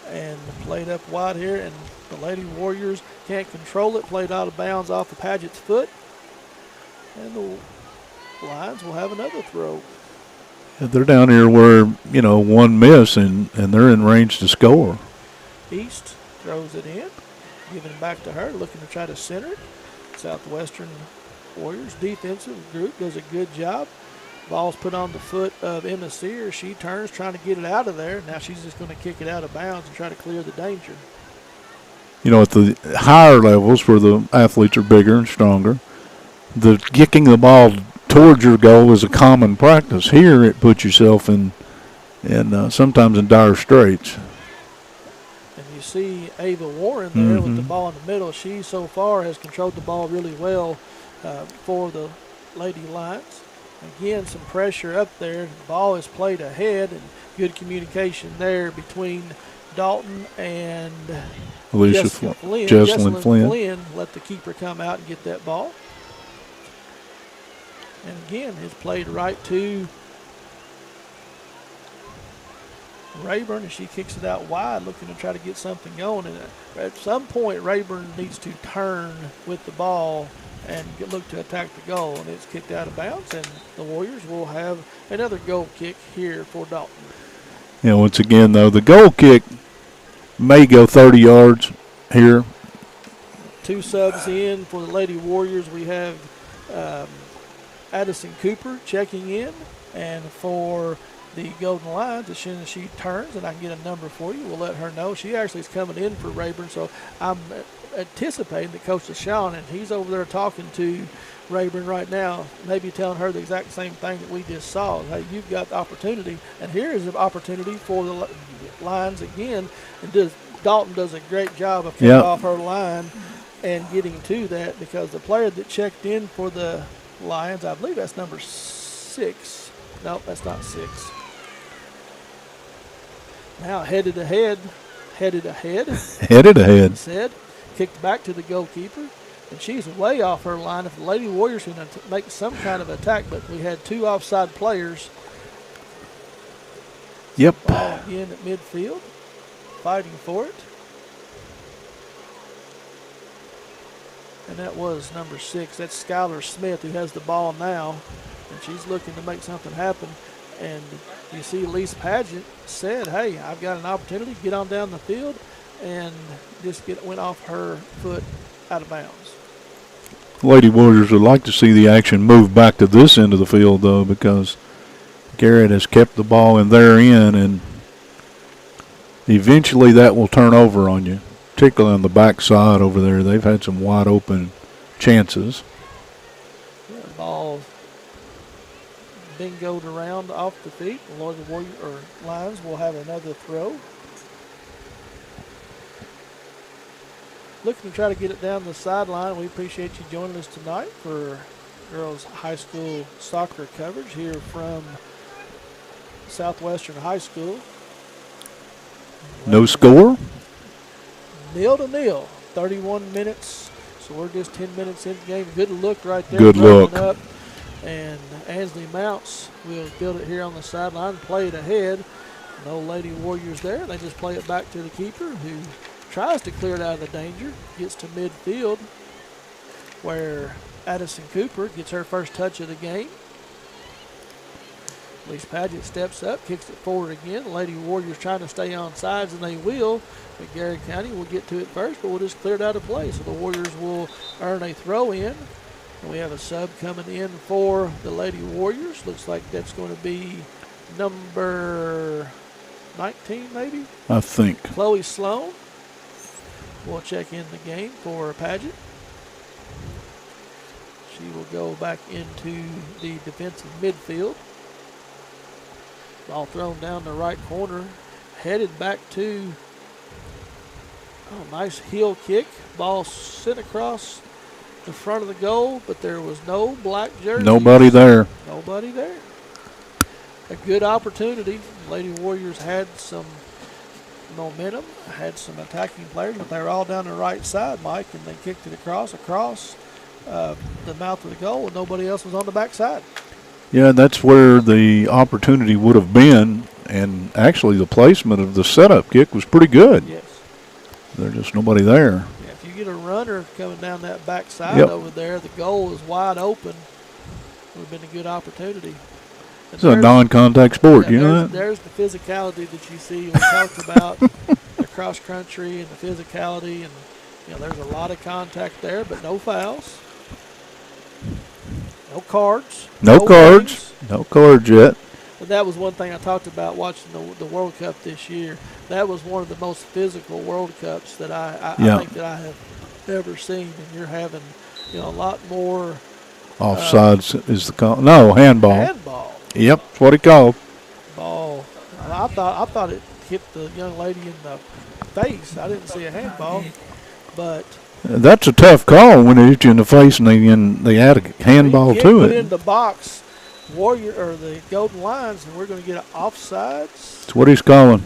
and played up wide here, and the Lady Warriors can't control it. Played out of bounds off of Padgett's foot. And the Lions will have another throw. They're down here where, one miss and they're in range to score. East throws it in, giving it back to her, looking to try to center it. Southwestern Warriors defensive group does a good job. Ball's put on the foot of Emma Sears. She turns, trying to get it out of there. Now she's just going to kick it out of bounds and try to clear the danger. At the higher levels where the athletes are bigger and stronger, the kicking the ball towards your goal is a common practice. Here it puts yourself in sometimes in dire straits. And you see Ava Warren there with the ball in the middle. She so far has controlled the ball really well for the Lady Lions. Again, some pressure up there. The ball is played ahead, and good communication there between Dalton and Jessalyn Flynn. Let the keeper come out and get that ball. And again, it's played right to Rayburn, and she kicks it out wide, looking to try to get something going. And at some point, Rayburn needs to turn with the ball and look to attack the goal, and it's kicked out of bounds, and the Warriors will have another goal kick here for Dalton. Once again, though, the goal kick may go 30 yards here. Two subs in for the Lady Warriors. We have Addison Cooper checking in, and for the Golden Lions, as soon as she turns, and I can get a number for you, we'll let her know. She actually is coming in for Rayburn, so I'm anticipating that Coach LaShawn, and he's over there talking to Rayburn right now, maybe telling her the exact same thing that we just saw. Hey, you've got the opportunity, and here is an opportunity for the Lions again. And Dalton does a great job of coming off her line and getting to that, because the player that checked in for the Lions, I believe that's number 6. No, that's not 6. Now headed ahead. Said, kicked back to the goalkeeper, and she's way off her line. If the Lady Warriors are going to make some kind of attack, but we had two offside players. Yep. Ball again at midfield, fighting for it. And that was number 6. That's Skylar Smith who has the ball now, and she's looking to make something happen. And you see Lise Padgett said, hey, I've got an opportunity to get on down the field, and just went off her foot out of bounds. Lady Warriors would like to see the action move back to this end of the field, though, because Garrett has kept the ball in their end, and eventually that will turn over on you, particularly on the backside over there. They've had some wide open chances. The ball bingoed around off the feet. The Lady Warriors or Lions will have another throw. Looking to try to get it down the sideline. We appreciate you joining us tonight for girls high school soccer coverage here from Southwestern High School. No score? 0-0. 31 minutes. So we're just 10 minutes into the game. Good look right there. Good look. Up. And Ansley Mounts will build it here on the sideline, play it ahead. No Lady Warriors there. They just play it back to the keeper, who tries to clear it out of the danger, gets to midfield where Addison Cooper gets her first touch of the game. Lise Padgett steps up, kicks it forward again. Lady Warriors trying to stay on sides, and they will. But Garrard County will get to it first, but we'll just clear it out of play. So the Warriors will earn a throw in. And we have a sub coming in for the Lady Warriors. Looks like that's going to be number 19, maybe? I think. Chloe Sloan will check in the game for Padgett. She will go back into the defensive midfield. Ball thrown down the right corner, headed back to, nice heel kick. Ball sent across the front of the goal, but there was no black jersey. Nobody there. Nobody there. A good opportunity. Lady Warriors had some momentum, had some attacking players, but they were all down the right side, Mike, and they kicked it across the mouth of the goal, and nobody else was on the back side. Yeah, that's where the opportunity would have been, and actually the placement of the setup kick was pretty good. Yes. There's just nobody there. Yeah, if you get a runner coming down that back side Yep. over there, the goal is wide open. Would have been a good opportunity. And It's a non-contact sport, you know that? There's the physicality that you see. We talked about the cross country and the physicality, and there's a lot of contact there, but no fouls, no cards, No cards. warnings. No cards yet. But that was one thing I talked about watching the World Cup this year. That was one of the most physical World Cups that I think that I have ever seen, and you're having a lot more Offsides is the call. No, handball. handball. Yep, that's what he called. Ball. I thought it hit the young lady in the face. I didn't see a handball, but That's a tough call when they hit you in the face and they add a handball you to put in it. the box, Warrior or the Golden Lions, and we're going to get an offsides. That's what he's calling.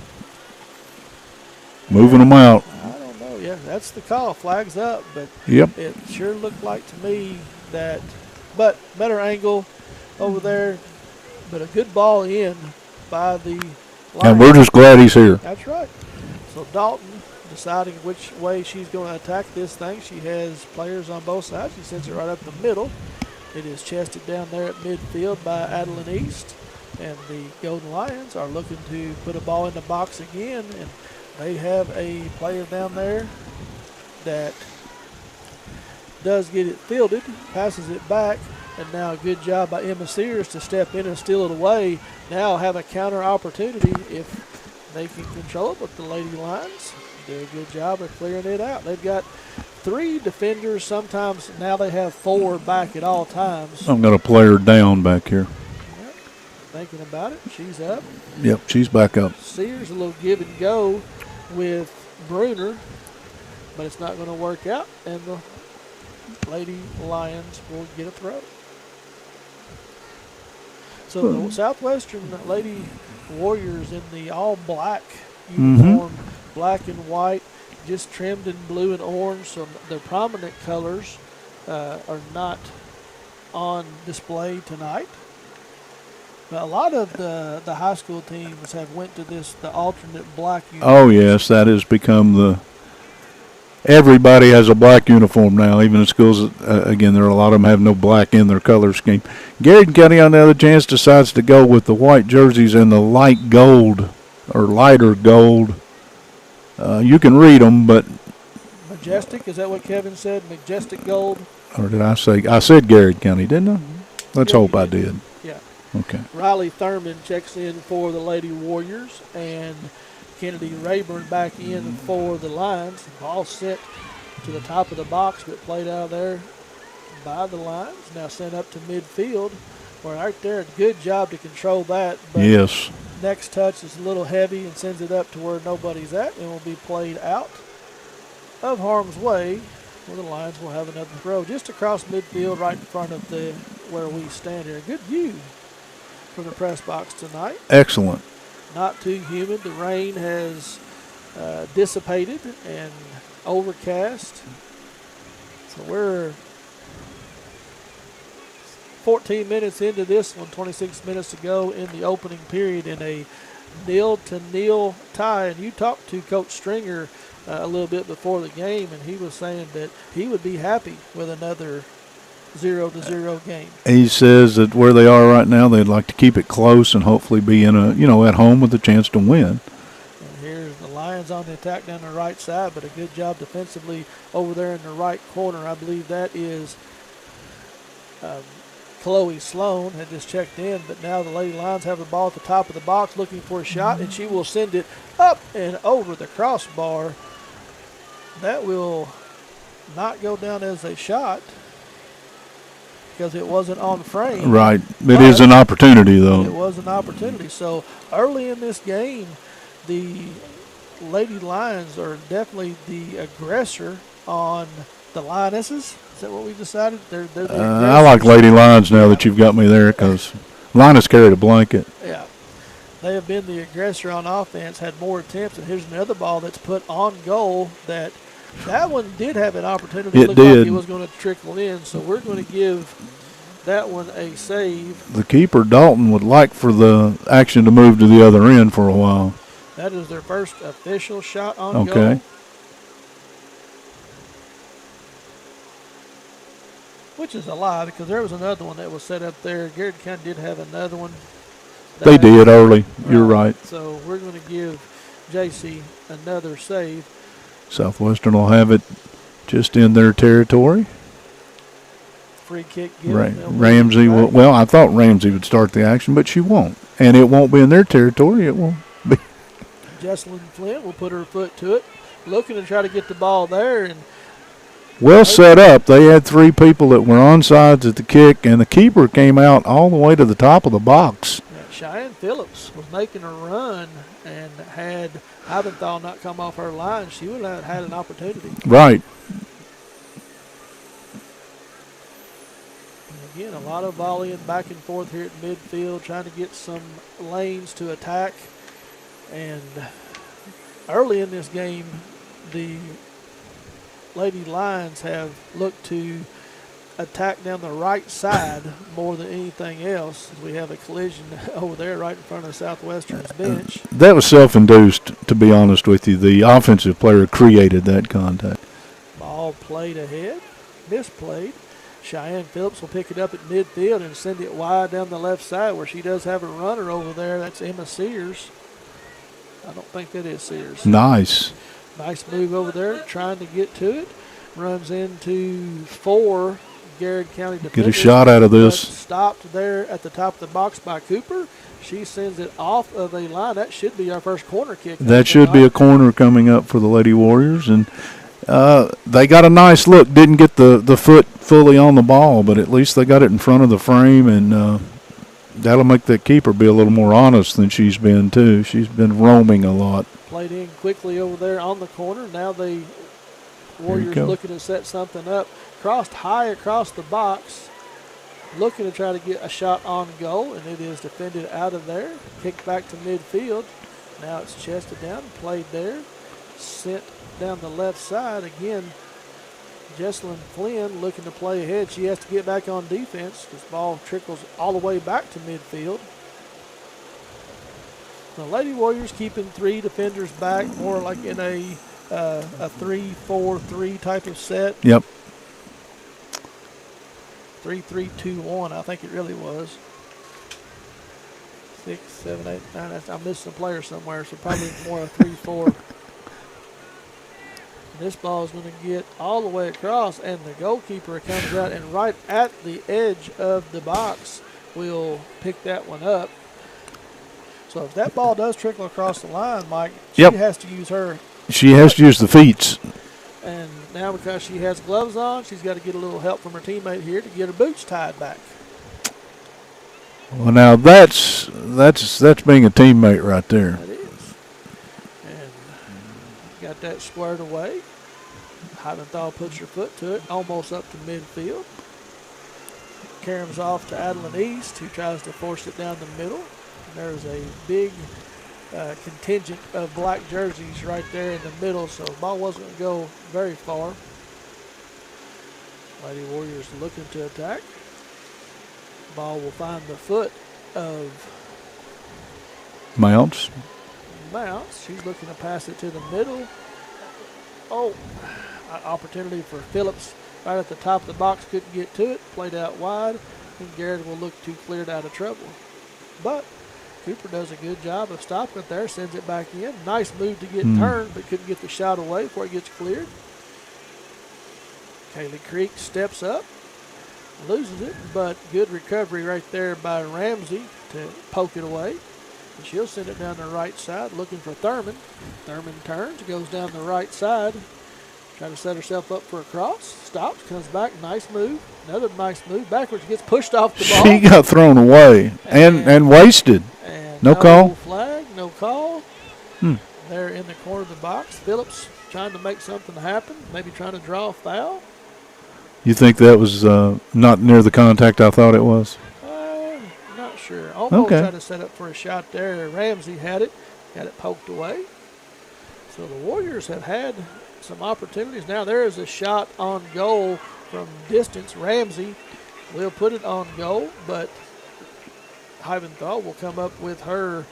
Moving them out. I don't know. Yeah, that's the call. Flags up, but Yep. it sure looked like to me that. But better angle over there, but a good ball in by the Lions. And we're just glad he's here. That's right. So Dalton deciding which way she's going to attack this thing. She has players on both sides. She sends it right up the middle. It is chested down there at midfield by Adeline East. And the Golden Lions are looking to put a ball in the box again. And they have a player down there that does get it fielded, passes it back. And now a good job by Emma Sears to step in and steal it away. Now have a counter opportunity if they can control it, but the Lady Lions do a good job of clearing it out. They've got 3 defenders. Sometimes now they have 4 back at all times. I'm going to play her down back here. Yep. Thinking about it, she's up. Yep, she's back up. Sears a little give and go with Bruner, but it's not going to work out, and the Lady Lions will get a throw. So the Southwestern Lady Warriors in the all-black uniform, black and white, just trimmed in blue and orange, so the prominent colors are not on display tonight. But a lot of the high school teams have went to the alternate black uniform. Oh, yes, that has become the... Everybody has a black uniform now, even in schools. Again, there are a lot of them have no black in their color scheme. Garrard County, on the other chance, decides to go with the white jerseys and the light gold or lighter gold. You can read them, but... Majestic, is that what Kevin said? Majestic gold? Or did I say... I said Garrard County, didn't I? Let's Yeah, hope you I did. Yeah. Okay. Riley Thurman checks in for the Lady Warriors, and Kennedy Rayburn back in for the Lions. Ball set to the top of the box, but played out of there by the Lions. Now sent up to midfield. Well, right there, good job to control that. But Yes. next touch is a little heavy and sends it up to where nobody's at, and will be played out of harm's way, where the Lions will have another throw just across midfield, right in front of where we stand here. Good view from the press box tonight. Excellent. Not too humid. The rain has dissipated and overcast. So we're 14 minutes into this one, 26 minutes to go in the opening period in a 0-0 tie. And you talked to Coach Stringer a little bit before the game, and he was saying that he would be happy with another 0-0 game. He says that where they are right now, they'd like to keep it close and hopefully be in at home with a chance to win. And here's the Lions on the attack down the right side, but a good job defensively over there in the right corner. I believe that is Chloe Sloan had just checked in, but now the Lady Lions have the ball at the top of the box looking for a shot, and she will send it up and over the crossbar. That will not go down as a shot. because it wasn't on frame. Right. It is an opportunity, It though. was an opportunity. So early in this game, the Lady Lions are definitely the aggressor on the Lionesses. Is that what we decided? They're the I like aggressors. Lady Lions now that you've got me there because Linus carried a blanket. Yeah. They have been the aggressor on offense, had more attempts, and here's another ball that's put on goal that one did have an opportunity. It Looked like did. it was going to trickle in, so we're going to give that one a save. The keeper, Dalton, would like for the action to move to the other end for a while. That is their first official shot on Okay. goal. Which is a lie because there was another one that was set up there. Garrard County did have another one. They did early. You're right. So we're going to give JC another save. Southwestern will have it just in their territory. Free kick given. They'll move Ramsey it will. back. Well, I thought Ramsey would start the action, but she won't. And it won't be in their territory. It will be. Jesselyn Flint will put her foot to it, looking to try to get the ball there. And Well set up. They had three people that were on sides at the kick, and the keeper came out all the way to the top of the box. Cheyenne Phillips was making a run, and had Ivanthal not come off her line, she would have had an opportunity. Right. And again, a lot of volleying back and forth here at midfield, trying to get some lanes to attack. And early in this game, the Lady Lions have looked to attack down the right side more than anything else. We have a collision over there right in front of Southwestern's bench. That was self-induced, to be honest with you. The offensive player created that contact. Ball played ahead, misplayed. Cheyenne Phillips will pick it up at midfield and send it wide down the left side where she does have a runner over there. That's Emma Sears. I don't think that is Sears. Nice. Nice move over there, trying to get to it. Runs into 4 Garrard County defenders. Get a shot out of but this. Stopped there at the top of the box by Cooper. She sends it off of a line. That should be our first corner kick. That should be a corner coming up for the Lady Warriors. And they got a nice look. Didn't get the foot fully on the ball, but at least they got it in front of the frame, and that'll make that keeper be a little more honest than she's been, too. She's been roaming a lot. Played in quickly over there on the corner. Now the Warriors go. looking to set something up. Crossed high across the box, looking to try to get a shot on goal, and it is defended out of there. Kicked back to midfield. Now it's chested down, played there. Sent down the left side. Again, Jesselyn Flynn looking to play ahead. She has to get back on defense. This ball trickles all the way back to midfield. The Lady Warriors keeping 3 defenders back, more like in a 3-4-3 type of set. Yep. 3-3-2-1, I think it really was. 6, 7, 8, 9. I'm missing a player somewhere, so probably more a 3-4. This ball is going to get all the way across, and the goalkeeper comes out and right at the edge of the box will pick that one up. So if that ball does trickle across the line, Mike, she Yep. has to use her. She has to use the feet. And now because she has gloves on, she's got to get a little help from her teammate here to get her boots tied back. Well, now that's being a teammate right there. That is. And got that squared away. Hydenthal puts her foot to it, almost up to midfield. Caroms off to Adeline East, who tries to force it down the middle. And there's a big contingent of black jerseys right there in the middle, so the ball wasn't going to go very far. Lady Warriors looking to attack. Ball will find the foot of Mounts. Mounts. She's looking to pass it to the middle. Oh, an opportunity for Phillips right at the top of the box. Couldn't get to it. Played out wide. And Garrard will look to clear it out of trouble. But Cooper does a good job of stopping it there. Sends it back in. Nice move to get turned, but couldn't get the shot away before it gets cleared. Kaylee Creek steps up. Loses it, but good recovery right there by Ramsey to poke it away. And she'll send it down the right side looking for Thurman. Thurman turns, goes down the right side, Trying to set herself up for a cross. Stops, comes back, nice move. Another nice move. Backwards, gets pushed off the ball. She got thrown away and wasted. And No call? Flag, no call. There in the corner of the box. Phillips trying to make something happen, maybe trying to draw a foul. You think that was not near the contact I thought it was? Not sure. Almost Okay. tried to set up for a shot there. Ramsey had it poked away. So the Warriors have had some opportunities. Now there is a shot on goal from distance. Ramsey will put it on goal, but Hybenthal will come up with her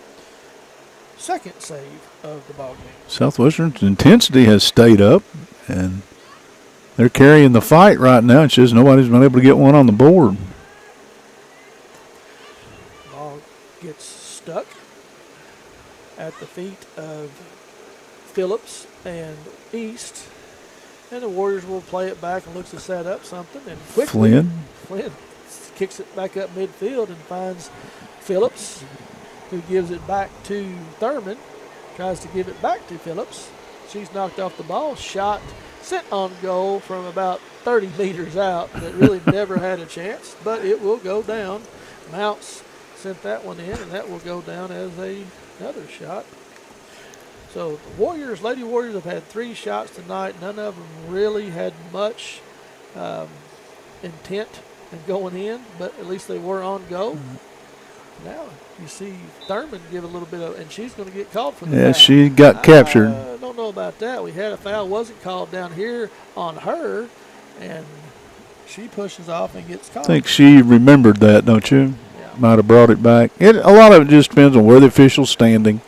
second save of the ball game. Southwestern's intensity has stayed up, and they're carrying the fight right now. It's just nobody's been able to get one on the board. Ball gets stuck at the feet of Phillips and East, and the Warriors will play it back and looks to set up something. And quickly, Flynn kicks it back up midfield and finds Phillips, who gives it back to Thurman. Tries to give it back to Phillips. She's knocked off the ball. Shot sent on goal from about 30 meters out that really never had a chance, but it will go down. Mounts sent that one in, and that will go down as another shot. So the Warriors, Lady Warriors, have had 3 shots tonight. None of them really had much intent in going in, but at least they were on go. Now you see Thurman give a little bit of, and she's going to get called for the foul. She got captured. I don't know about that. We had a foul, wasn't called down here on her, and she pushes off and gets called. I think she remembered that, don't you? Yeah. Might have brought it back. A lot of it just depends on where the official's standing,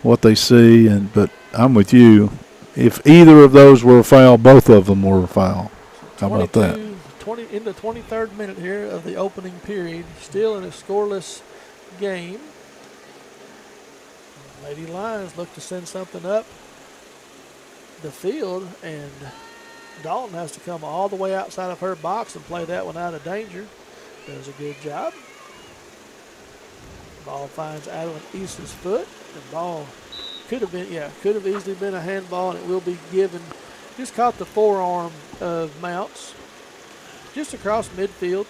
what they see, but I'm with you. If either of those were a foul, both of them were a foul. How about that? 20 in the 23rd minute here of the opening period, still in a scoreless game. Lady Lions look to send something up the field, and Dalton has to come all the way outside of her box and play that one out of danger. Does a good job. Ball finds Adeline East's foot. The ball could have easily been a handball, and it will be given. Just caught the forearm of Mounts. Just across midfield.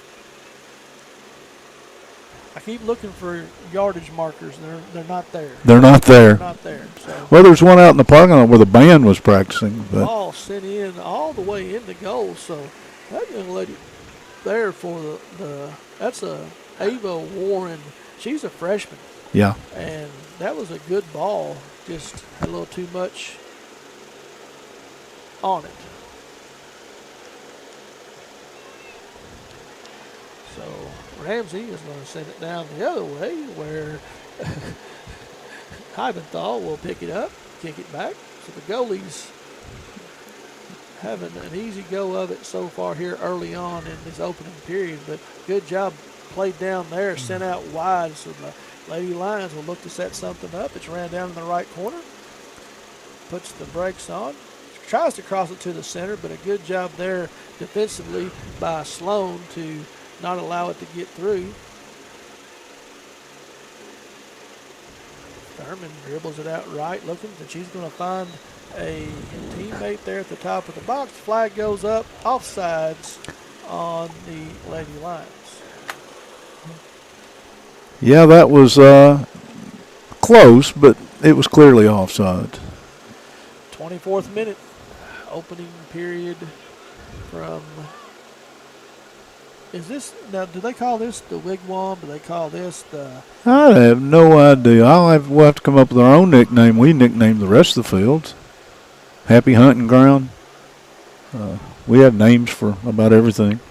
I keep looking for yardage markers, and they're not there. They're not there. They're not there. So Well, there's one out in the parking lot where the band was practicing. the But ball sent in all the way into goal. So that young lady there for that's a Ava Warren. She's a freshman, yeah, and that was a good ball. Just had a little too much on it. So Ramsey is going to send it down the other way, where Hybenthal will pick it up, kick it back. So the goalies having an easy go of it so far here early on in this opening period, but good job played down there, sent out wide. So the Lady Lions will look to set something up. It's ran down in the right corner, puts the brakes on, tries to cross it to the center, but a good job there defensively by Sloan to not allow it to get through. Thurman dribbles it out right, looking that she's going to find a teammate there at the top of the box. Flag goes up, offsides on the Lady Lions. yeah, that was close, but it was clearly offside. 24th minute, opening period from. Is this now? Do they call this the Wigwam? Do they call this the? I have no idea. We'll have to come up with our own nickname. We nicknamed the rest of the fields. Happy Hunting Ground. We have names for about everything.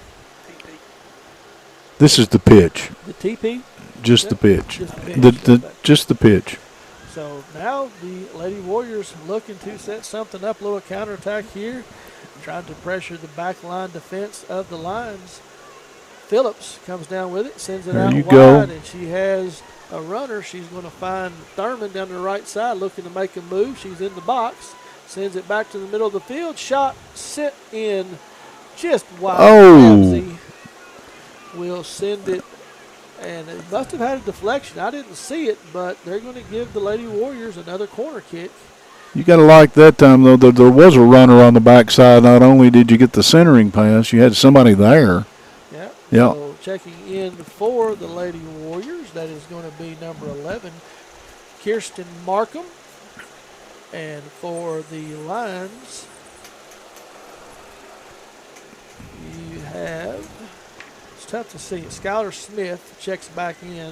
This is the pitch. The TP? Just the pitch. Just the pitch. Just the pitch. So now the Lady Warriors looking to set something up, a little counterattack here, trying to pressure the back line defense of the Lions. Phillips comes down with it, sends it out wide, and she has a runner. She's going to find Thurman down the right side looking to make a move. She's in the box, sends it back to the middle of the field. Shot sent in just wide. Ramsey will send it, and it must have had a deflection. I didn't see it, but they're going to give the Lady Warriors another corner kick. You got to like that time, though, that there was a runner on the backside. Not only did you get the centering pass, you had somebody there. Yeah. Yeah. So checking in for the Lady Warriors, that is going to be number 11, Kirsten Markham. And for the Lions, you have, it's tough to see, Skylar Smith checks back in.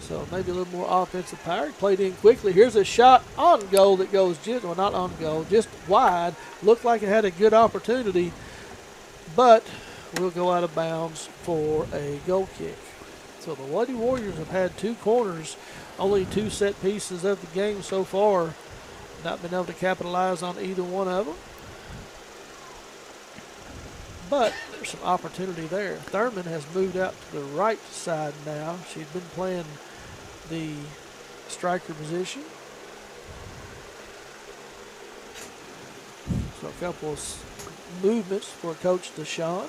So maybe a little more offensive power. Played in quickly. Here's a shot on goal that goes just, well, not on goal, just wide. Looked like it had a good opportunity, but will go out of bounds for a goal kick. So the Lady Warriors have had 2 corners, only 2 set pieces of the game so far. Not been able to capitalize on either one of them. But there's some opportunity there. Thurman has moved out to the right side now. She's been playing the striker position. So a couple of movements for Coach Deshawn.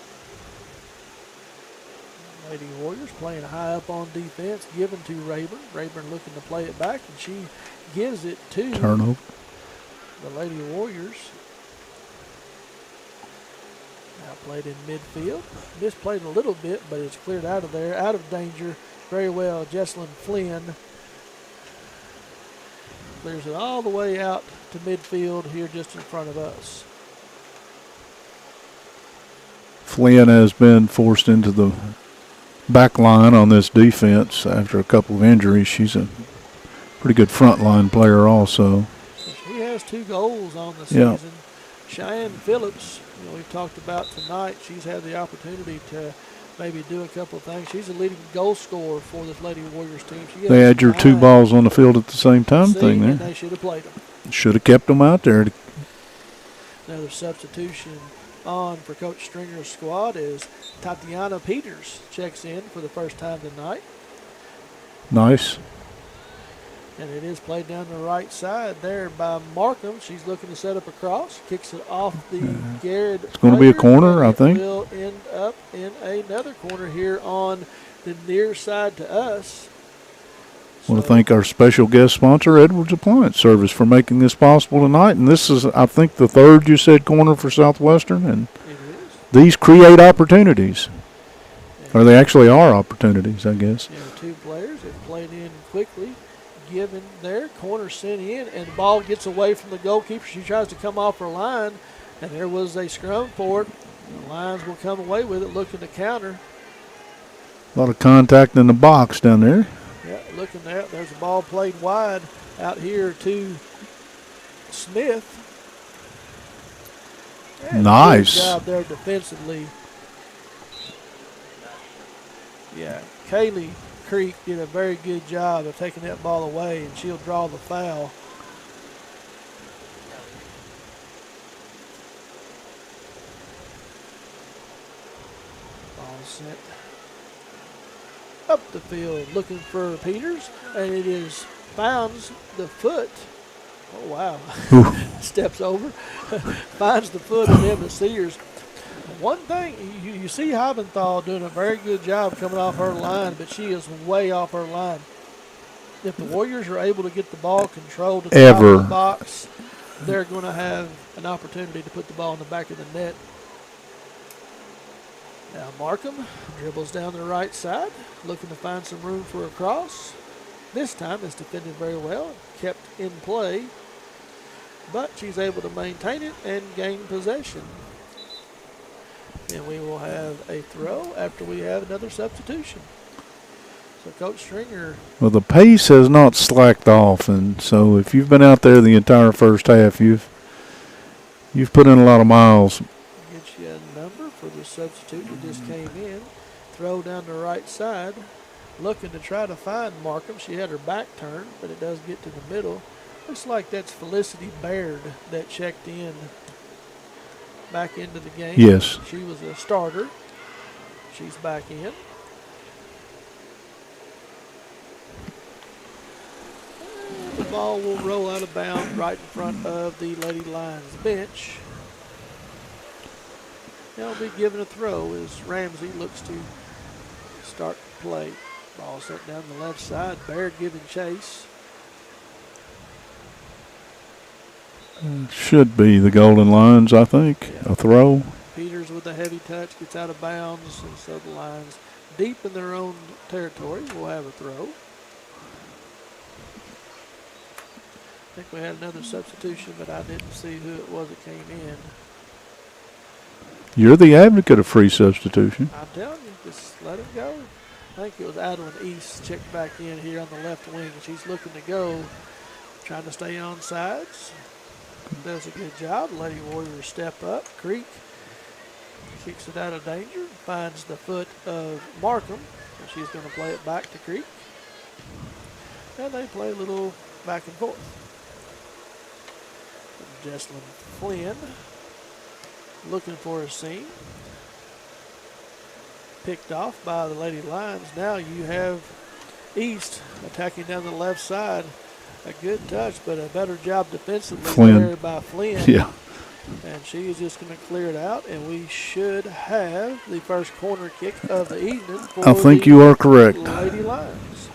Lady Warriors playing high up on defense, given to Rayburn. Rayburn looking to play it back, and she gives it to Turnover. the Lady Warriors. Now played in midfield. Misplayed a little bit, but it's cleared out of there, out of danger. Very well, Jesselyn Flynn clears it all the way out to midfield here just in front of us. Flynn has been forced into the back line on this defense after a couple of injuries. She's a pretty good front line player also. She has 2 goals on the Yeah. season. Cheyenne Phillips, we've talked about tonight. She's had the opportunity to maybe do a couple of things. She's a leading goal scorer for this Lady Warriors team. They had your 2 balls on the field at the same time thing and there. they should have played them. Should have kept them out there. Another substitution on for Coach Stringer's squad is Tatiana Peters checks in for the first time tonight. Nice. And it is played down the right side there by Markham. She's looking to set up a cross. Kicks it off the Garrard. It's going to be a corner, I think. It will end up in another corner here on the near side to us. I want to thank our special guest sponsor, Edwards Appliance Service, for making this possible tonight. And this is, I think, the 3rd you said corner for Southwestern. And It is. these create opportunities. Or they actually are opportunities, I guess. 2 players have played in quickly. Given there, corner sent in, and the ball gets away from the goalkeeper. She tries to come off her line, and there was a scrum for it. The Lions will come away with it, looking to counter. A lot of contact in the box down there. Yeah, looking there. There's a ball played wide out here to Smith. And Nice. Good job there defensively. Yeah, Kaylee Creek did a very good job of taking that ball away, and she'll draw the foul. Ball sent up the field, looking for Peters, and it is finds the foot. Oh wow! Steps over, finds the foot of Emma Sears. One thing, you see Habenthal doing a very good job coming off her line, but she is way off her line. If the Warriors are able to get the ball controlled at the top of the box, they're going to have an opportunity to put the ball in the back of the net. Now Markham dribbles down the right side, looking to find some room for a cross. This time it's defended very well, kept in play, but she's able to maintain it and gain possession. And we will have a throw after we have another substitution. So Coach Stringer. Well, the pace has not slacked off, and so if you've been out there the entire first half, you've put in a lot of miles. Get you a number for the substitute that just came in. Throw down the right side. Looking to try to find Markham. She had her back turned, but it does get to the middle. Looks like that's Felicity Baird that checked in back into the game. Yes. She was a starter. She's back in. And the ball will roll out of bounds right in front of the Lady Lions bench. Now be given a throw as Ramsey looks to start play. Ball sent down the left side. Baird giving chase. Should be the Golden Lions, I think. A throw. Peters with a heavy touch gets out of bounds, and so the Lions, deep in their own territory, will have a throw. I think we had another substitution, but I didn't see who it was that came in. You're the advocate of free substitution. I'm telling you, just let it go. I think it was Adeline East checked back in here on the left wing. She's looking to go, trying to stay on sides. Does a good job. Lady Warriors step up. Creek kicks it out of danger. Finds the foot of Markham. And she's going to play it back to Creek. And they play a little back and forth. Jesslyn Flynn looking for a seam. Picked off by the Lady Lions. Now you have East attacking down the left side. A good touch, but a better job defensively there by Flynn. Yeah. And she is just going to clear it out, and we should have the first corner kick of the evening for I think you are correct. Lady Lions.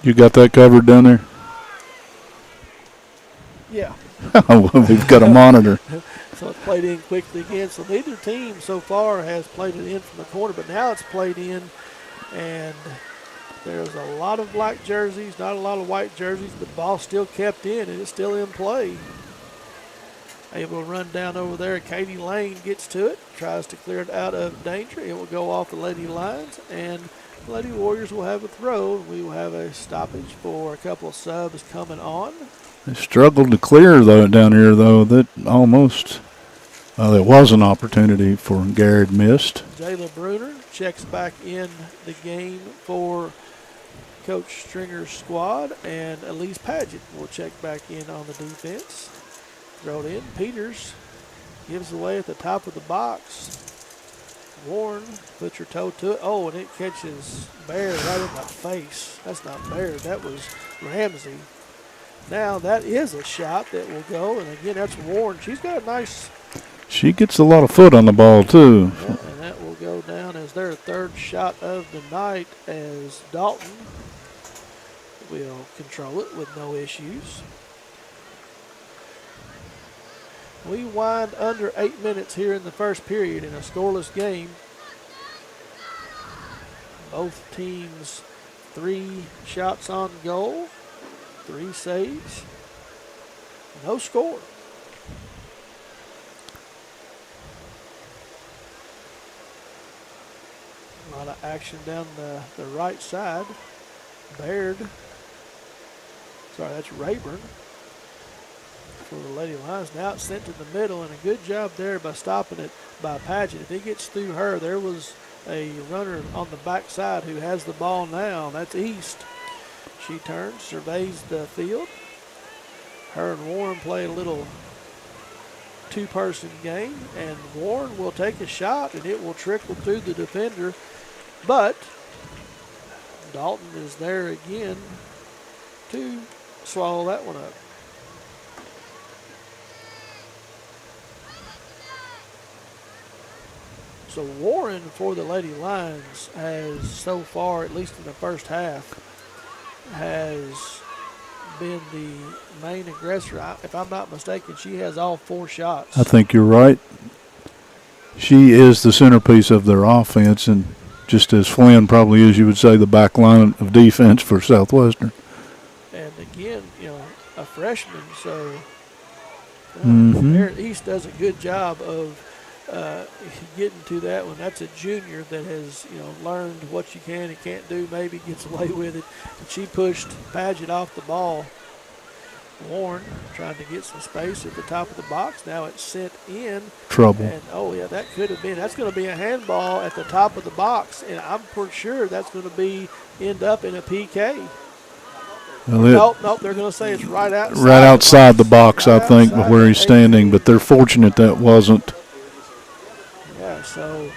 You got that covered down there? Yeah. We've got a monitor. So it's played in quickly again. So neither team so far has played it in from the corner, but now it's played in, and there's a lot of black jerseys, not a lot of white jerseys, but the ball still kept in, and it's still in play. Able to run down over there. Katie Lane gets to it, tries to clear it out of danger. It will go off the Lady Lions, and the Lady Warriors will have a throw. We will have a stoppage for a couple of subs coming on. They struggled to clear down here, though. That almost, there was an opportunity for Garrard missed. Jayla Bruner checks back in the game for Coach Stringer's squad, and Elise Paget will check back in on the defense. Throw it in. Peters gives away at the top of the box. Warren puts her toe to it. Oh, and it catches Baird right in the face. That's not Baird. That was Ramsey. Now that is a shot that will go, and again, that's Warren. She's got a nice. She gets a lot of foot on the ball, too. Yeah, and that will go down as their third shot of the night, as Dalton will control it with no issues. We wind under 8 minutes here in the first period in a scoreless game. Both teams 3 shots on goal, 3 saves, no score. A lot of action down the right side. Baird, that's Rayburn for the Lady Lions. Now it's sent to the middle, and a good job there by stopping it by Paget. If he gets through her, there was a runner on the backside who has the ball now. That's East. She turns, surveys the field. Her and Warren play a little two-person game, and Warren will take a shot, and it will trickle through the defender. But Dalton is there again to swallow that one up. So Warren for the Lady Lions has so far, at least in the first half, has been the main aggressor. If I'm not mistaken, she has all 4 shots. I think you're right. She is the centerpiece of their offense, and just as Flynn probably is, you would say, the back line of defense for Southwestern. And again, a freshman, so East does a good job of getting to that one. That's a junior that has, learned what you can and can't do, maybe gets away with it. And she pushed Paget off the ball. Warren trying to get some space at the top of the box. Now it's sent in. Trouble. And, that could have been. That's going to be a handball at the top of the box, and I'm pretty sure that's going to end up in a PK. Well, Nope, they're going to say it's right outside. Right outside the box, I think, outside where he's standing, but they're fortunate that wasn't. Yeah, so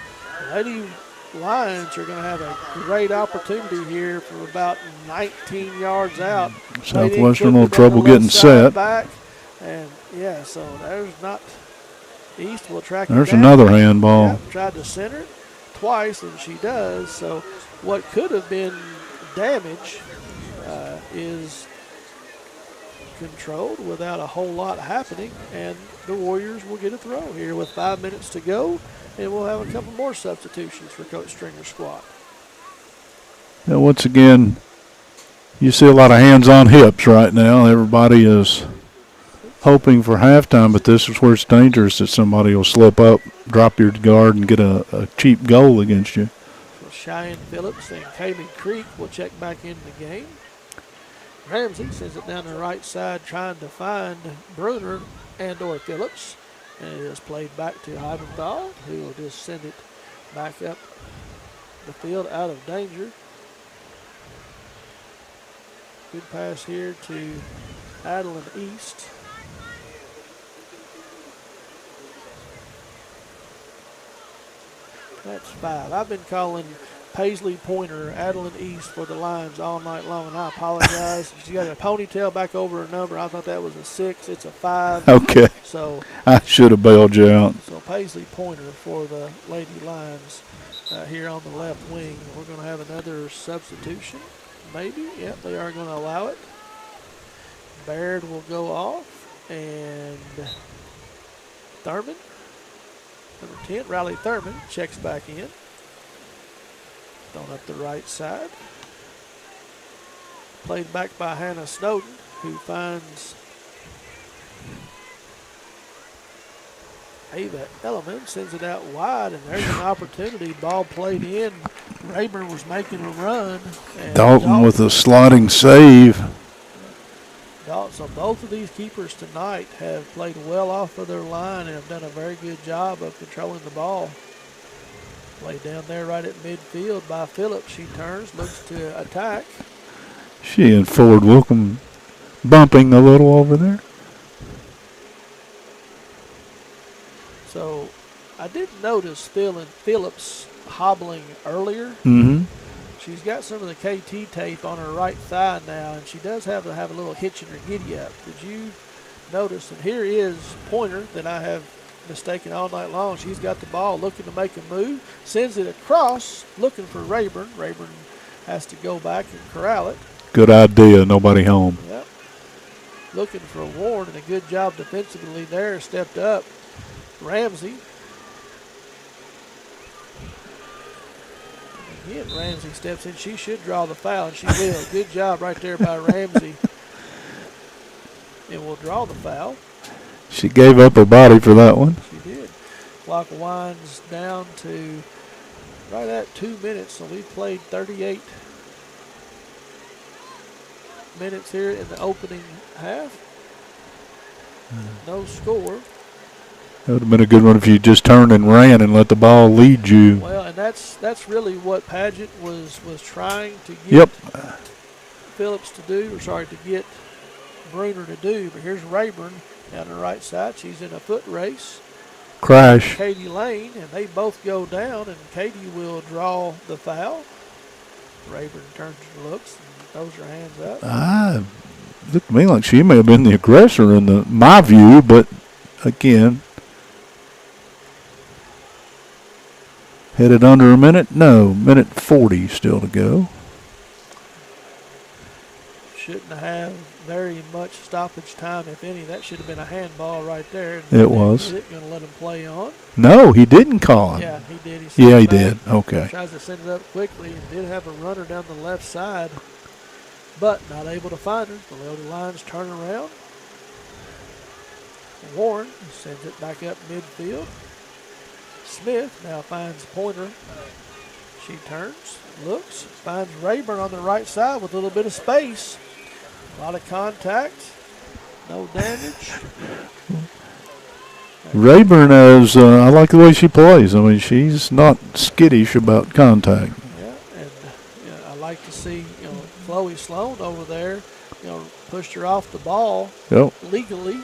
Lady Lions are going to have a great opportunity here from about 19 yards out. Southwestern a little trouble getting set. Back, and so there's not. East will track it There's down. another handball. Yeah, tried to center it twice, and she does. So what could have been damage is controlled without a whole lot happening, and the Warriors will get a throw here with 5 minutes to go, and we'll have a couple more substitutions for Coach Stringer's squad. Now, once again, you see a lot of hands on hips right now. Everybody is hoping for halftime, but this is where it's dangerous that somebody will slip up, drop your guard, and get a cheap goal against you. So Cheyenne Phillips and Kaylee Creek will check back into the game. Ramsey sends it down the right side, trying to find Bruner and/or Phillips, and it is played back to Heibenthal, who will just send it back up the field out of danger. Good pass here to Adeline East. That's 5. I've been calling Paisley Pointer Adeline East for the Lions all night long, and I apologize. She got a ponytail back over her number. I thought that was a 6. It's a 5. Okay. So I should have bailed you out. So Paisley Pointer for the Lady Lions here on the left wing. We're going to have another substitution, maybe. Yep, they are going to allow it. Baird will go off, and Thurman, number 10, Riley Thurman, checks back in. Thrown up the right side. Played back by Hannah Snowden, who finds Ava Elliman, sends it out wide, and there's an opportunity. Ball played in. Rayburn was making a run. And Dalton with a sliding save. So both of these keepers tonight have played well off of their line and have done a very good job of controlling the ball. Played down there right at midfield by Phillips. She turns, looks to attack. She and Ford Wilkham bumping a little over there. So I did notice Phillips hobbling earlier. Mm-hmm. She's got some of the KT tape on her right thigh now, and she does have to have a little hitch in her giddy up. Did you notice? And here is Pointer that I have mistaken all night long. She's got the ball, looking to make a move, sends it across, looking for Rayburn. Rayburn has to go back and corral it. Good idea. Nobody home. Yep. Looking for Warren, and a good job defensively there. Stepped up. Ramsey. Again, Ramsey steps in. She should draw the foul, and she will. Good job right there by Ramsey. And will draw the foul. She gave up her body for that one. She did. Clock winds down to right at 2 minutes, so we've played 38 minutes here in the opening half. No score. That would have been a good one if you just turned and ran and let the ball lead you. Well, and that's really what Paget was trying to get Phillips to do, to get Bruner to do. But here's Rayburn down the right side. She's in a foot race. Crash. Katie Lane, and they both go down, and Katie will draw the foul. Rayburn turns and looks and throws her hands up. Looked to me like she may have been the aggressor in my view, but again, headed under a minute? No, minute 40 still to go. Shouldn't have very much stoppage time, if any. That should have been a handball right there. It was. Going to let him play on. No, he didn't call him. Yeah, he did. He did. Okay. Tries to send it up quickly and did have a runner down the left side, but not able to find her. The Lady Lions turn around. Warren sends it back up midfield. Smith now finds Pointer. She turns, looks, finds Rayburn on the right side with a little bit of space. A lot of contact, no damage. Rayburn is, I like the way she plays. I mean, she's not skittish about contact. Yeah, and I like to see, Chloe Sloan over there, pushed her off the ball legally.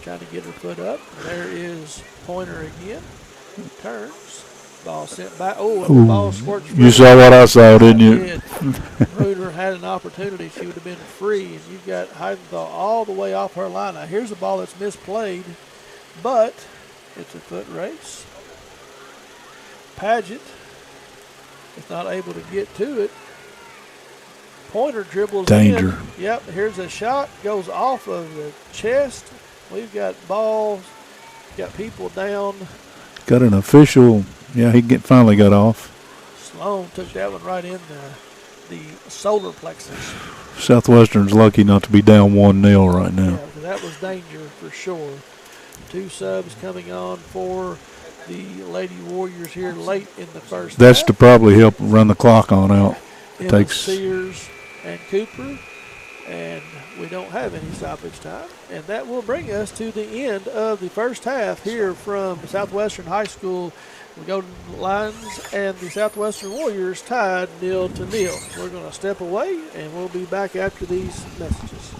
Trying to get her foot up. There is Pointer again. Turns. Ball sent back. Oh, and the ball squirts. You saw what I saw, didn't you? Did. Bruder had an opportunity. She would have been free, and you've got Heidenthal all the way off her line. Now, here's a ball that's misplayed, but it's a foot race. Paget is not able to get to it. pointer dribbles Danger. in. Yep, here's a shot, goes off of the chest. We've got balls, got people down. Got an official. Yeah, finally got off. Sloan took that one right in the solar plexus. Southwestern's lucky not to be down 1-0 right now. Yeah, that was danger for sure. 2 subs coming on for the Lady Warriors here late in the first That's half. to probably help run the clock on out. Emma Takes Sears and Cooper, and we don't have any stoppage time. And that will bring us to the end of the first half here from Southwestern High School. The Golden Lions and the Southwestern Warriors tied 0-0. We're going to step away, and we'll be back after these messages.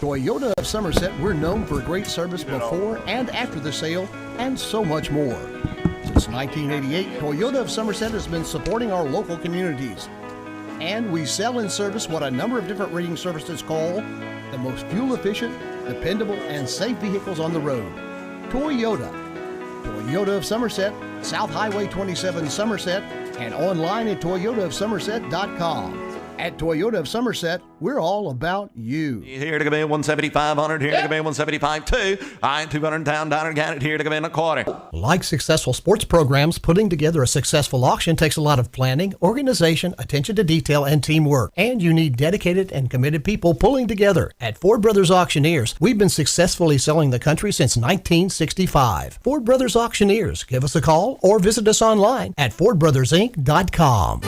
Toyota of Somerset, we're known for great service before and after the sale, and so much more. Since 1988, Toyota of Somerset has been supporting our local communities. And we sell and service what a number of different rating services call the most fuel-efficient, dependable, and safe vehicles on the road. Toyota. Toyota of Somerset, South Highway 27 Somerset, and online at toyotaofsomerset.com. At Toyota of Somerset, we're all about you. Here to come in 17500, here to come in 175.2. I 200 down, Garrard here to come in a quarter. Like successful sports programs, putting together a successful auction takes a lot of planning, organization, attention to detail, and teamwork. And you need dedicated and committed people pulling together. At Ford Brothers Auctioneers, we've been successfully selling the country since 1965. Ford Brothers Auctioneers. Give us a call or visit us online at FordBrothersInc.com.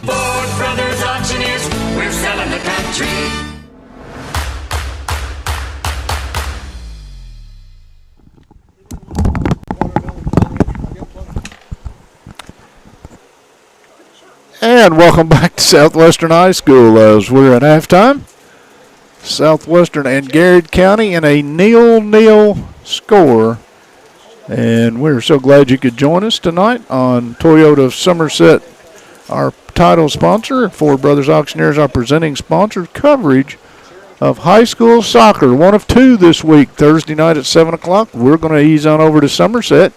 Ford Brothers Auctioneers, we're selling the country. And welcome back to Southwestern High School as we're at halftime. Southwestern and Garrard County in a 0-0 score. And we're so glad you could join us tonight on Toyota of Somerset, our title sponsor. Ford Brothers Auctioneers, our presenting sponsor. Coverage of high school soccer, one of 2 this week, Thursday night at 7 o'clock. We're going to ease on over to Somerset.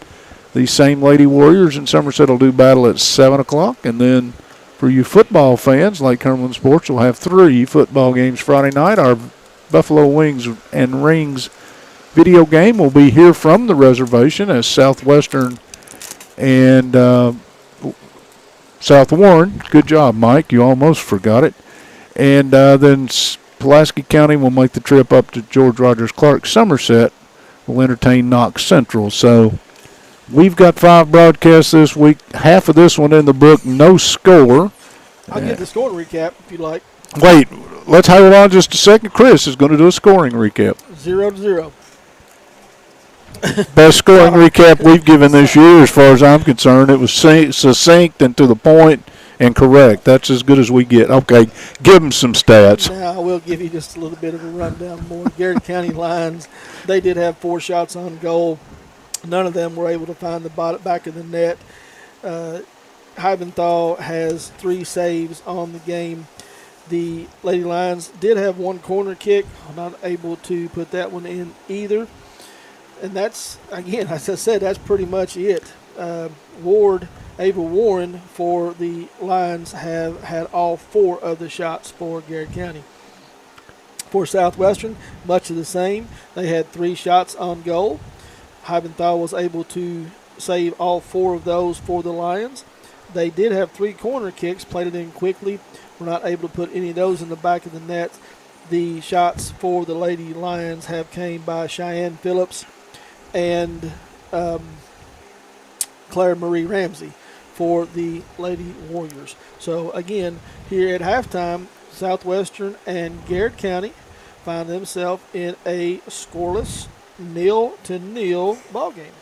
These same Lady Warriors in Somerset will do battle at 7 o'clock. And then for you football fans, like Cumberland Sports, will have 3 football games Friday night. Our Buffalo Wings and Rings video game will be here from the reservation as Southwestern and South Warren. Good job, Mike. You almost forgot it. And then Pulaski County will make the trip up to George Rogers Clark. Somerset will entertain Knox Central. So we've got 5 broadcasts this week. Half of this one in the book, no score. I'll give the score recap if you like. Wait, let's hold on just a second. Chris is going to do a scoring recap. 0-0. Best scoring recap we've given this year as far as I'm concerned. It was succinct and to the point and correct. That's as good as we get. Okay, give them some stats. Now, I will give you just a little bit of a rundown more. Garrard County Lions, they did have 4 shots on goal. None of them were able to find the back of the net. Hybenthal has 3 saves on the game. The Lady Lions did have 1 corner kick, not able to put that one in either. And that's, again, as I said, that's pretty much it. Ava Warren for the Lions have had all 4 of the shots for Garrard County. For Southwestern, much of the same. They had 3 shots on goal. Hybenthal was able to save all 4 of those for the Lions. They did have 3 corner kicks, played it in quickly. Were not able to put any of those in the back of the net. The shots for the Lady Lions have came by Cheyenne Phillips and Claire Marie Ramsey for the Lady Warriors. So again, here at halftime, Southwestern and Garrard County find themselves in a scoreless 0-0 ball game.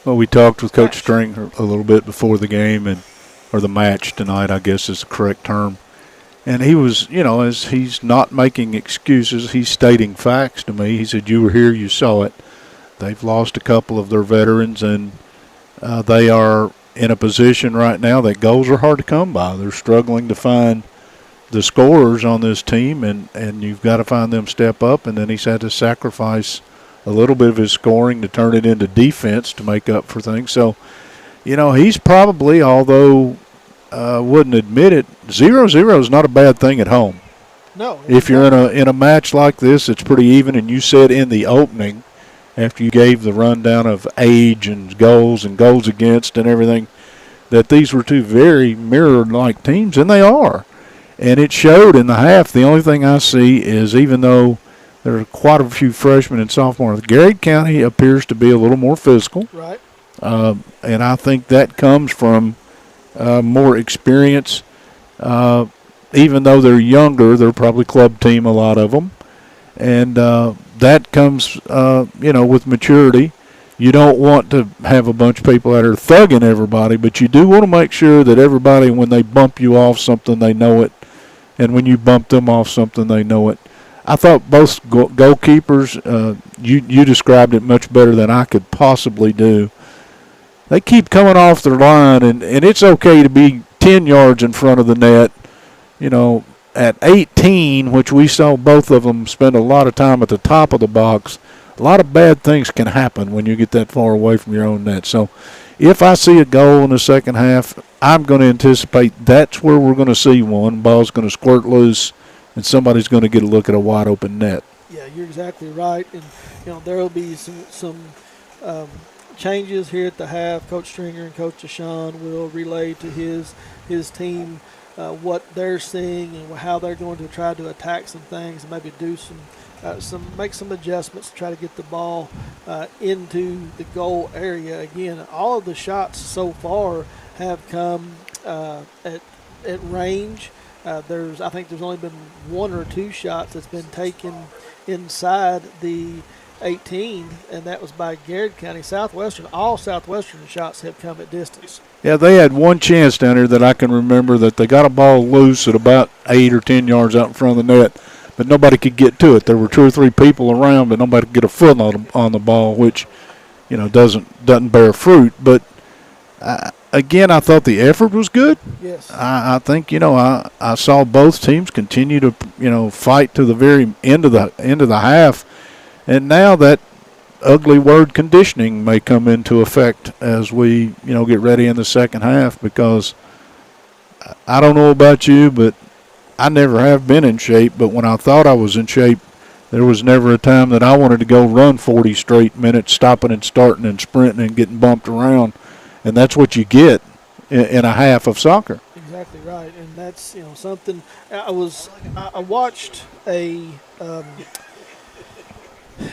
Well, we talked with Coach String a little bit before the game, or the match tonight, I guess is the correct term. And he was, as he's not making excuses, he's stating facts to me. He said, you were here, you saw it. They've lost a couple of their veterans, and they are in a position right now that goals are hard to come by. They're struggling to find the scorers on this team, and you've got to find them step up. And then he's had to sacrifice a little bit of his scoring to turn it into defense to make up for things. So, he's probably, although wouldn't admit it, 0-0 is not a bad thing at home. No. If you're in a match like this, it's pretty even. And you said in the opening, after you gave the rundown of age and goals against and everything, that these were two very mirror-like teams, and they are. And it showed in the half. The only thing I see is, even though there are quite a few freshmen and sophomores, Garrard County appears to be a little more physical. Right. And I think that comes from more experience. Even though they're younger, they're probably club team, a lot of them. And that comes, with maturity. You don't want to have a bunch of people that are thugging everybody, but you do want to make sure that everybody, when they bump you off something, they know it. And when you bump them off something, they know it. I thought both goalkeepers, you described it much better than I could possibly do. They keep coming off their line, and it's okay to be 10 yards in front of the net. At 18, which we saw both of them spend a lot of time at the top of the box, a lot of bad things can happen when you get that far away from your own net. So if I see a goal in the second half, I'm going to anticipate that's where we're going to see one. Ball's going to squirt loose, and somebody's going to get a look at a wide-open net. Yeah, you're exactly right. And, there will be some changes here at the half. Coach Stringer and Coach Deshaun will relay to his team what they're seeing and how they're going to try to attack some things and maybe do make some adjustments to try to get the ball into the goal area. Again, all of the shots so far have come at range. I think there's only been one or two shots that's been taken inside the 18, and that was by Garrard County. Southwestern, all Southwestern shots have come at distance. Yeah, they had one chance down there that I can remember that they got a ball loose at about 8 or 10 yards out in front of the net, but nobody could get to it. There were 2 or 3 people around, but nobody could get a foot on the ball, which, doesn't bear fruit. But again, I thought the effort was good. Yes. I think I saw both teams continue to fight to the very end of the half, and now that ugly word conditioning may come into effect as we get ready in the second half, because I don't know about you, but I never have been in shape. But when I thought I was in shape, there was never a time that I wanted to go run 40 straight minutes, stopping and starting and sprinting and getting bumped around. And that's what you get in a half of soccer. Exactly right, and that's something. I watched a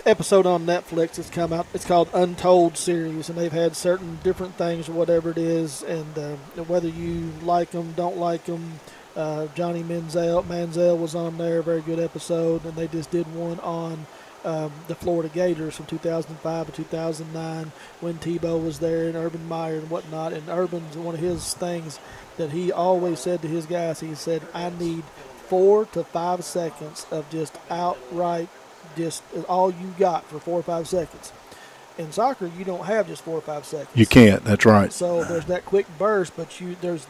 episode on Netflix that's come out. It's called Untold series, and they've had certain different things or whatever it is, and whether you like them, don't like them. Johnny Manziel was on there, very good episode, and they just did one on the Florida Gators from 2005 to 2009 when Tebow was there and Urban Meyer and whatnot. And Urban's one of his things that he always said to his guys, he said, I need 4 to 5 seconds of just outright, just all you got for 4 or 5 seconds. In soccer, you don't have just 4 or 5 seconds. You can't. That's right. So there's that quick burst, but there's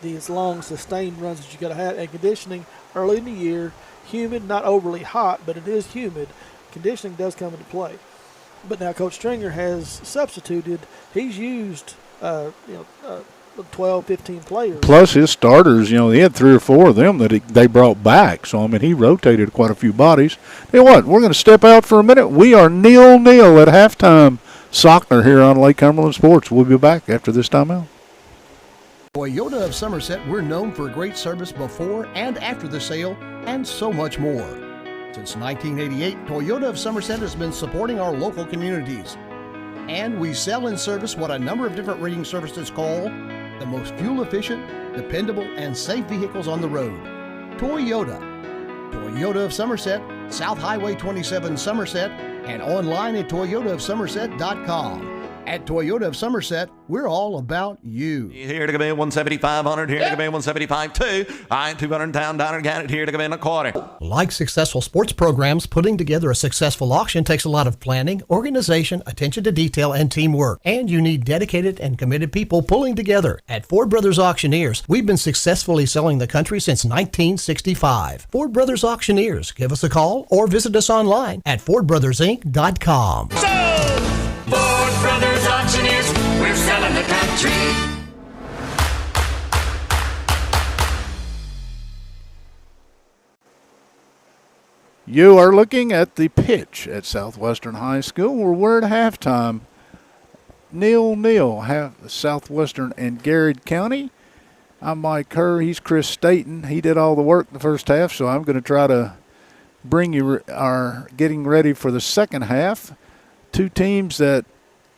these long sustained runs that you got to have. And conditioning early in the year, humid, not overly hot, but it is humid. Conditioning does come into play. But now Coach Stringer has substituted. He's used 12, 15 players. Plus his starters, he had 3 or 4 of them that they brought back. So, he rotated quite a few bodies. Tell you what, we're going to step out for a minute. We are 0-0 at halftime. Soccer here on Lake Cumberland Sports. We'll be back after this timeout. Toyota of Somerset, we're known for great service before and after the sale and so much more. Since 1988, Toyota of Somerset has been supporting our local communities. And we sell and service what a number of different rating services call the most fuel-efficient, dependable, and safe vehicles on the road. Toyota. Toyota of Somerset, South Highway 27 Somerset, and online at toyotaofsomerset.com. At Toyota of Somerset, we're all about you. Here to come in 175-100, here to come in 175-2. I 200 down, Garrard here to come in a quarter. Like successful sports programs, putting together a successful auction takes a lot of planning, organization, attention to detail, and teamwork. And you need dedicated and committed people pulling together. At Ford Brothers Auctioneers, we've been successfully selling the country since 1965. Ford Brothers Auctioneers. Give us a call or visit us online at FordBrothersInc.com. Ford Brothers Auctioneers, we're selling the country. You are looking at the pitch at Southwestern High School, where we're at halftime. 0-0, Southwestern and Garrard County. I'm Mike Kerr. He's Chris Staten. He did all the work in the first half, so I'm going to try to bring you our getting ready for the second half. Two teams that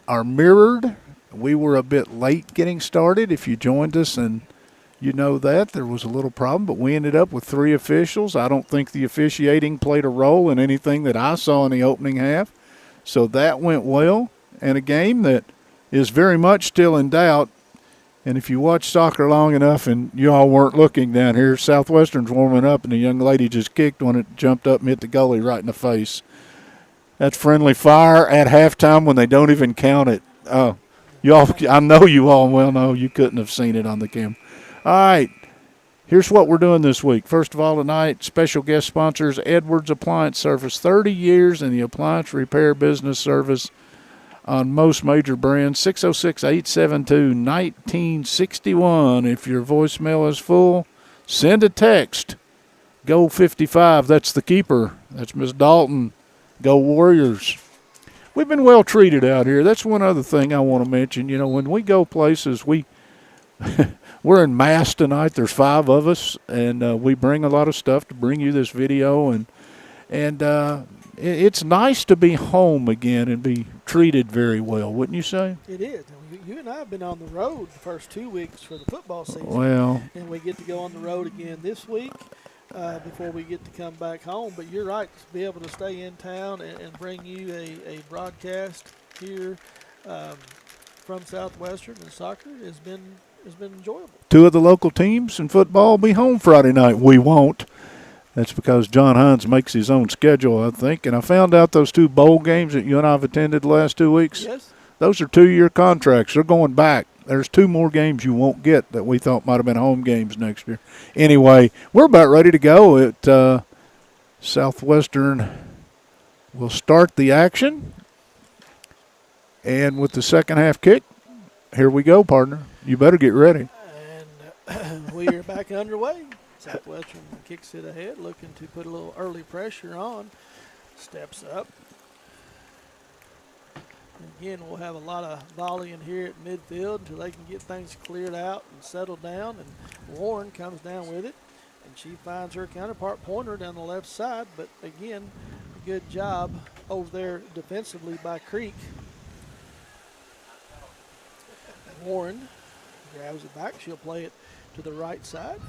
are mirrored. We were a bit late getting started. If you joined us, and you know that there was a little problem, but we ended up with 3 officials. I don't think the officiating played a role in anything that I saw in the opening half, so that went well. And a game that is very much still in doubt. And if you watch soccer long enough and you all weren't looking down here, Southwestern's warming up, and the young lady just kicked when it jumped up and hit the goalie right in the face. That's friendly fire at halftime when they don't even count it. Oh, I know you all well know you couldn't have seen it on the camera. All right, here's what we're doing this week. First of all, tonight, special guest sponsors, Edwards Appliance Service, 30 years in the appliance repair business service on most major brands, 606-872-1961. If your voicemail is full, send a text. Go 55, that's the keeper. That's Miss Dalton. Go Warriors. We've been well treated out here. That's one other thing I want to mention. You know, when we go places, we're in mass tonight. There's 5 of us, and we bring a lot of stuff to bring you this video, and it's nice to be home again and be treated very well, wouldn't you say? It is. You and I have been on the road the first 2 weeks for the football season. Well, and we get to go on the road again this week before we get to come back home. But you're right, to be able to stay in town and bring you a broadcast here from Southwestern and soccer has been enjoyable. 2 of the local teams in football will be home Friday night. We won't. That's because John Hines makes his own schedule, I think. And I found out those 2 bowl games that you and I have attended the last 2 weeks, yes, those are 2-year contracts. They're going back. There's 2 more games you won't get that we thought might have been home games next year. Anyway, we're about ready to go at Southwestern. We'll start the action. And with the second half kick, here we go, partner. You better get ready. And we are back underway. Southwestern kicks it ahead, looking to put a little early pressure on. Steps up. Again, we'll have a lot of volleying here at midfield until they can get things cleared out and settled down. And Warren comes down with it, and she finds her counterpart Pointer down the left side. But again, a good job over there defensively by Creek. Warren grabs it back. She'll play it to the right side.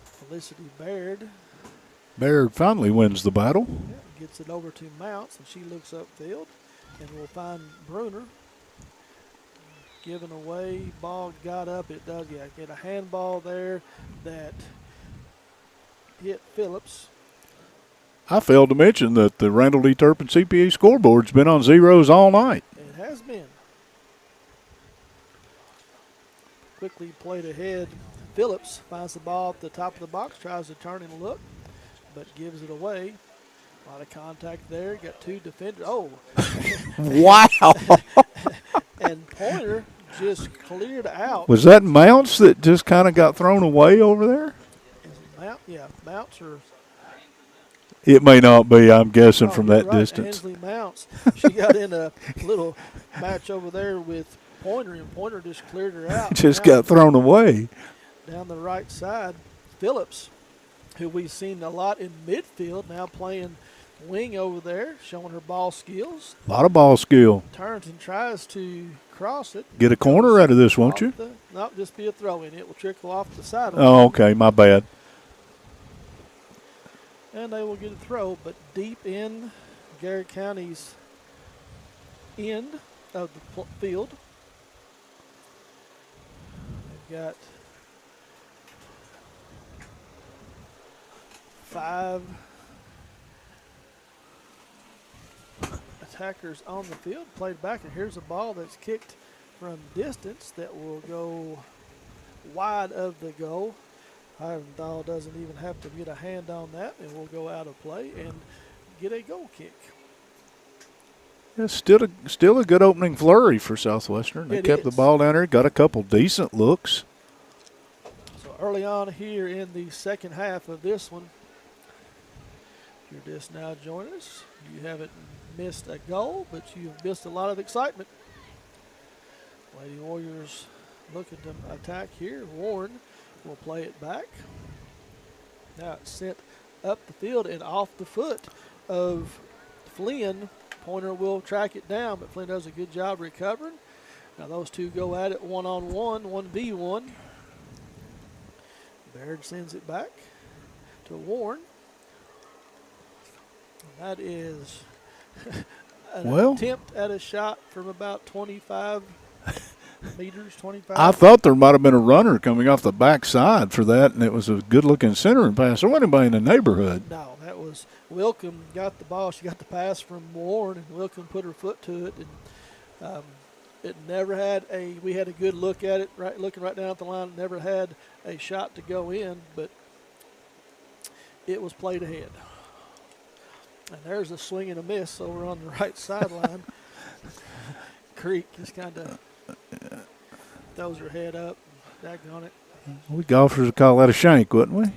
Felicity Baird finally wins the battle. Yeah, gets it over to Mounts, and she looks upfield, and we'll find Bruner. Giving away, ball got up. It does, yeah, get a handball there that hit Phillips. I failed to mention that the Randall D. Turpin CPA scoreboard's been on zeros all night. It has been. Quickly played ahead. Phillips finds the ball at the top of the box, tries to turn and look, but gives it away. A lot of contact there. Got 2 defenders. Oh. Wow. And Pointer just cleared out. Was that Mounts that just kind of got thrown away over there? Mounts are. It may not be, I'm guessing, from that right, distance. Hensley Mounts. She got in a little match over there with Pointer, and Pointer just cleared her out. Just got thrown away. Down the right side, Phillips, who we've seen a lot in midfield, now playing wing over there, showing her ball skills. A lot of ball skill. Turns and tries to cross it. Get a corner out of this, won't you? No, just be a throw-in. It will trickle off the side. Oh, okay, my bad. And they will get a throw, but deep in Garrard County's end of the field. They've got 5 attackers on the field, played back, and here's a ball that's kicked from distance that will go wide of the goal. Ivandahl doesn't even have to get a hand on that, and will go out of play and get a goal kick. Yeah, still a good opening flurry for Southwestern. They kept the ball down there, got a couple decent looks. early on here in the second half of this one, if you're just now joining us, you haven't missed a goal, but you've missed a lot of excitement. Lady Warriors looking to attack here. Warren will play it back. Now it's sent up the field and off the foot of Flynn. Pointer will track it down, but Flynn does a good job recovering. Now those two go at it one-on-one, 1v1. Garrard sends it back to Warren. That is an attempt at a shot from about 25 meters, 25. I thought there might have been a runner coming off the backside for that, and it was a good-looking centering pass. There wasn't anybody in the neighborhood. No, that was Wilkham got the ball. She got the pass from Warren, and Wilkham put her foot to it. And it never had we had a good look at it, right, looking right down at the line. It never had a shot to go in, but it was played ahead. And there's a swing and a miss over on the right sideline. Creek just kind of throws her head up. Daggone it. We golfers would call that a shank, wouldn't we?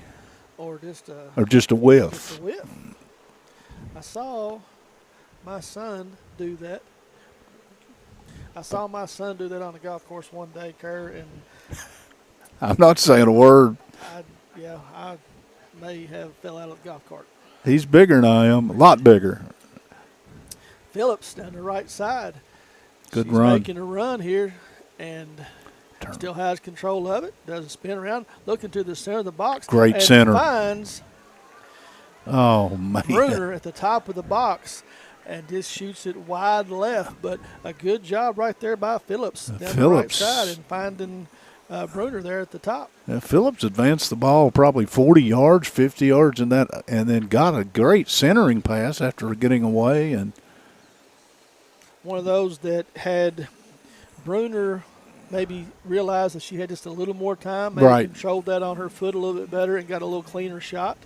Or just a whiff. Just a whiff. I saw my son do that. On the golf course one day, Kerr, and I'm not saying a word. I may have fell out of the golf cart. He's bigger than I am, a lot bigger. Phillips down the right side. Good She's run. Making a run here, and still has control of it. Doesn't spin around, looking to the center of the box. Great and center. Finds man. Bruner at the top of the box, and just shoots it wide left. But a good job right there by Phillips down the right side and finding Bruner there at the top. Phillips advanced the ball probably 40 yards, 50 yards in that, and then got a great centering pass after getting away. And one of those that had Bruner maybe realized that she had just a little more time, maybe controlled that on her foot a little bit better and got a little cleaner shot.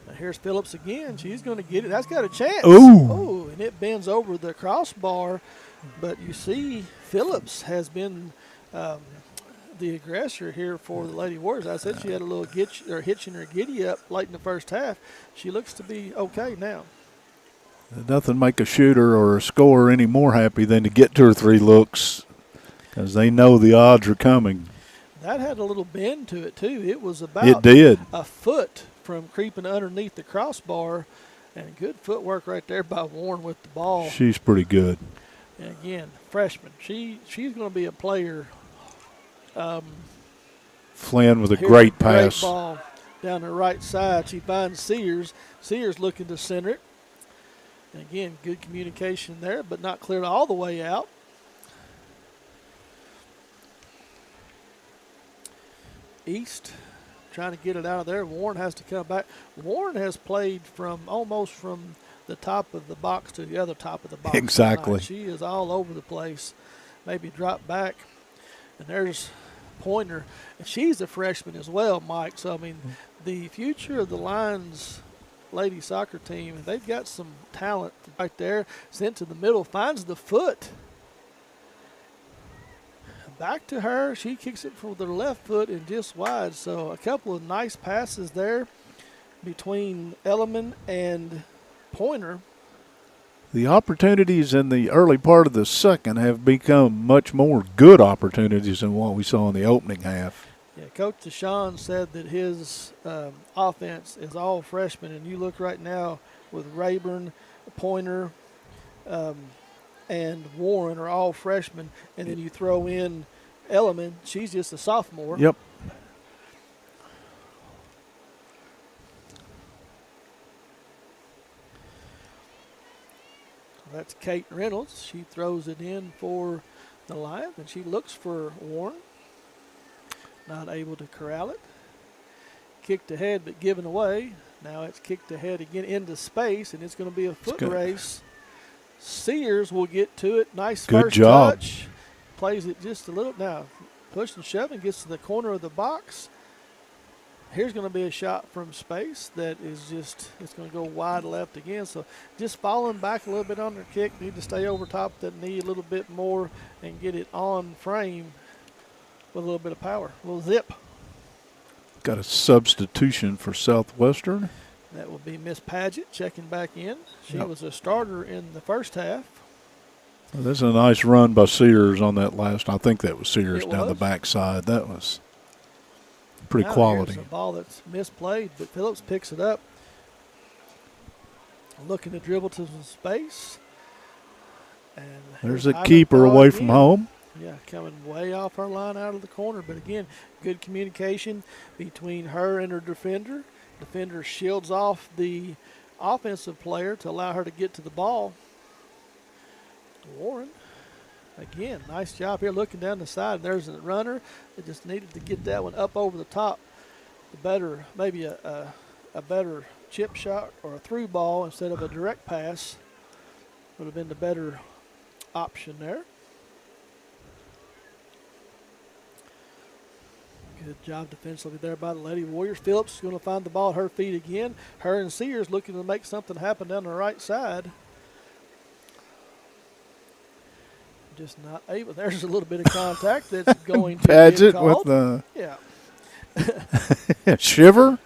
Now here's Phillips again. She's going to get it. That's got a chance. Ooh, and it bends over the crossbar. But you see, Phillips has been the aggressor here for the Lady Warriors. I said she had a little hitching her giddy up late in the first half. She looks to be okay now. Nothing make a shooter or a scorer any more happy than to get 2 or 3 looks, because they know the odds are coming. That had a little bend to it too. It was about a foot from creeping underneath the crossbar, and good footwork right there by Warren with the ball. She's pretty good. And again, freshman. She's going to be a player. Flynn with a great pass. Great ball down the right side. She finds Sears. Sears looking to center it. And again, good communication there, but not cleared all the way out. East trying to get it out of there. Warren has to come back. Warren has played almost from the top of the box to the other top of the box. Exactly. Tonight. She is all over the place. Maybe drop back. And there's Pointer. And she's a freshman as well, Mike. So, I mean, the future of the Lions lady soccer team, they've got some talent right there. Sent to the middle, finds the foot. Back to her. She kicks it from the left foot and just wide. So a couple of nice passes there between Elliman and Pointer. The opportunities in the early part of the second have become much more good opportunities than what we saw in the opening half. Yeah, Coach Deshaun said that his offense is all freshmen, and you look right now with Rayburn, Pointer, and Warren are all freshmen, and then you throw in Elliman. She's just a sophomore. Yep. That's Kate Reynolds. She throws it in for the Lions, and she looks for Warren. Not able to corral it. Kicked ahead, but given away. Now it's kicked ahead again into space, and it's going to be a foot race. Sears will get to it. Nice first touch. Plays it just a little. Now, push and shove and gets to the corner of the box. Here's going to be a shot from space that is just, it's going to go wide left again. So just falling back a little bit on their kick. Need to stay over top of that knee a little bit more and get it on frame. with a little bit of power, a little zip. Got a substitution for Southwestern. That will be Miss Paget checking back in. She Yep. was a starter in the first half. Well, that's a nice run by Sears on that last. I think that was Sears It down the was. backside. That was pretty Now quality. Here's a ball that's misplayed, but Phillips picks it up. Looking to dribble to some space. And There's here's a keeper Ivanthal away from again. home. Yeah, coming way off her line out of the corner. But again, good communication between her and her defender. Defender shields off the offensive player to allow her to get to the ball. Warren, again, nice job here looking down the side. There's a runner. They just needed to get that one up over the top. The better, maybe a better chip shot or a through ball instead of a direct pass would have been the better option there. Good job defensively there by the Lady Warriors. Phillips is going to find the ball at her feet again. Her and Sears looking to make something happen down the right side. Just not able. There's a little bit of contact that's going to be Paget called. with Yeah, the shiver.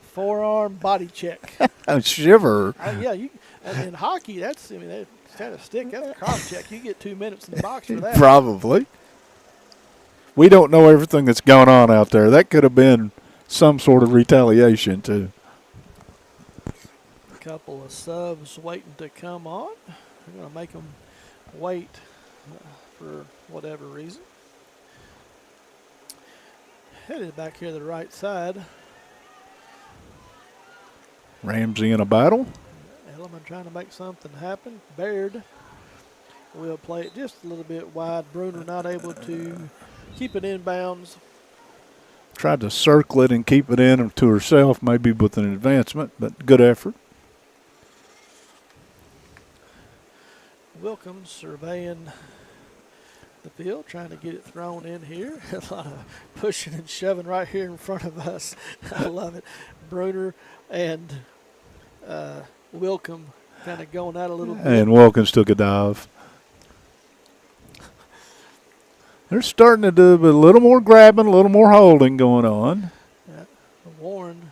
forearm body check. Shiver. Yeah, and in hockey, that's kind of stick. That's a cross check. You get 2 minutes in the box for that. Probably. We don't know everything that's going on out there. That could have been some sort of retaliation, too. A couple of subs waiting to come on. We're going to make them wait for whatever reason. Headed back here to the right side. Ramsey in a battle. Elliman trying to make something happen. Baird will play it just a little bit wide. Bruner not able to keep it inbounds. Tried to circle it and keep it in to herself, maybe with an advancement, but good effort. Wilkins surveying the field, trying to get it thrown in here. A lot of pushing and shoving right here in front of us. I love it. Bruner and Wilcom kind of going out a little bit. And Wilkins took a dive. They're starting to do a little more grabbing, a little more holding going on. Warren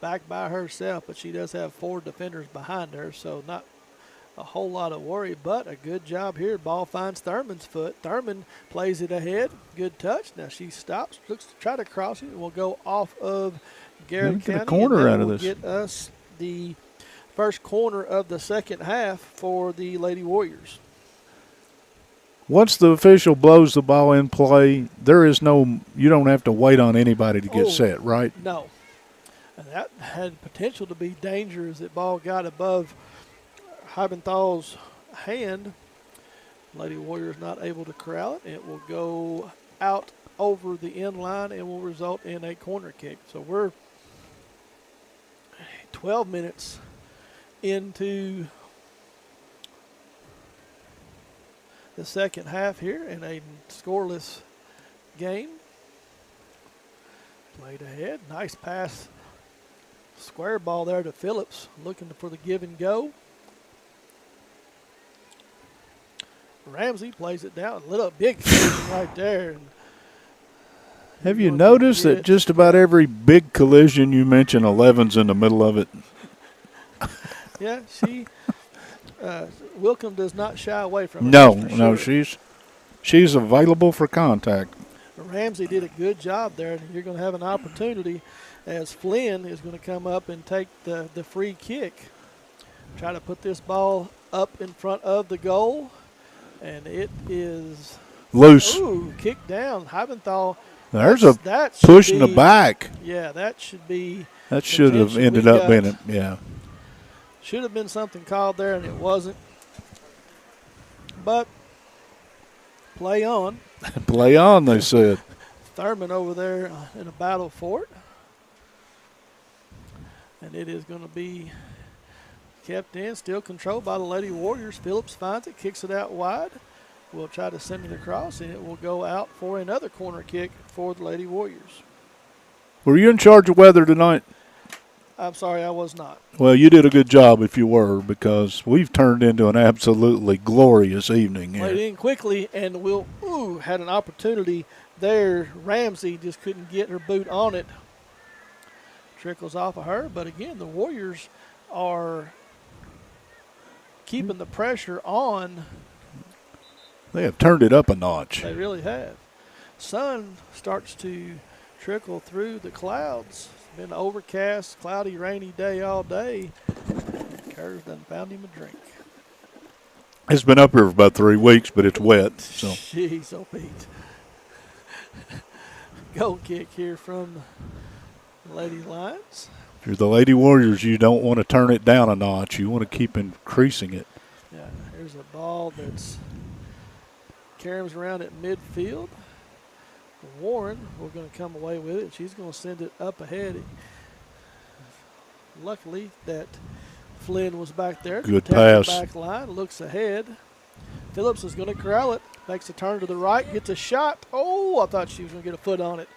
back by herself, but she does have 4 defenders behind her, so not a whole lot of worry, but a good job here. Ball finds Thurman's foot. Thurman plays it ahead. Good touch. Now she stops, looks to try to cross it, and will go off of Garrard Get a County. corner and that out of will this. Get us the first corner of the second half for the Lady Warriors. Once the official blows the ball in play, you don't have to wait on anybody to get set, right? No. And that had potential to be dangerous. That ball got above Heibenthal's hand. Lady Warriors not able to corral it. It will go out over the end line and will result in a corner kick. So we're 12 minutes into the second half here in a scoreless game. Played ahead. Nice pass. Square ball there to Phillips. Looking for the give and go. Ramsey plays it down. A little big collision right there. And Have you noticed that just about every big collision you mention, 11's in the middle of it? yeah, Wilcom does not shy away from it. No, that's for no, sure. she's available for contact. Ramsey did a good job there, and you're going to have an opportunity as Flynn is going to come up and take the free kick. Try to put this ball up in front of the goal, and it is Loose. kicked down. Heibenthal. There's a that should push in the be- back. Yeah, that should be. That should have intention. ended We up got- being it. Yeah. Should have been something called there, and it wasn't. But play on. Play on, they said. Thurman over there in a battle for it. And it is going to be kept in, still controlled by the Lady Warriors. Phillips finds it, kicks it out wide. We'll try to send it across, and it will go out for another corner kick for the Lady Warriors. Were you in charge of weather tonight? I'm sorry, I was not. Well, you did a good job if you were, because we've turned into an absolutely glorious evening Played here. in quickly, and Will had an opportunity there. Ramsey just couldn't get her boot on it. Trickles off of her, but again, the Warriors are keeping the pressure on. They have turned it up a notch. They really have. Sun starts to trickle through the clouds. It's been an overcast, cloudy, rainy day all day. Kerr's done found him a drink. It's been up here for about 3 weeks, but it's wet. So Jeez, oh Pete. Goal kick here from the Lady Lions. if you're the Lady Warriors, you don't want to turn it down a notch. You want to keep increasing it. Yeah, here's a ball that's caroms around at midfield. Warren, we're going to come away with it. She's going to send it up ahead. Luckily, that Flynn was back there. to Good protect the pass. Back line, looks ahead. Phillips is going to corral it. Makes a turn to the right, gets a shot. Oh, I thought she was going to get a foot on it.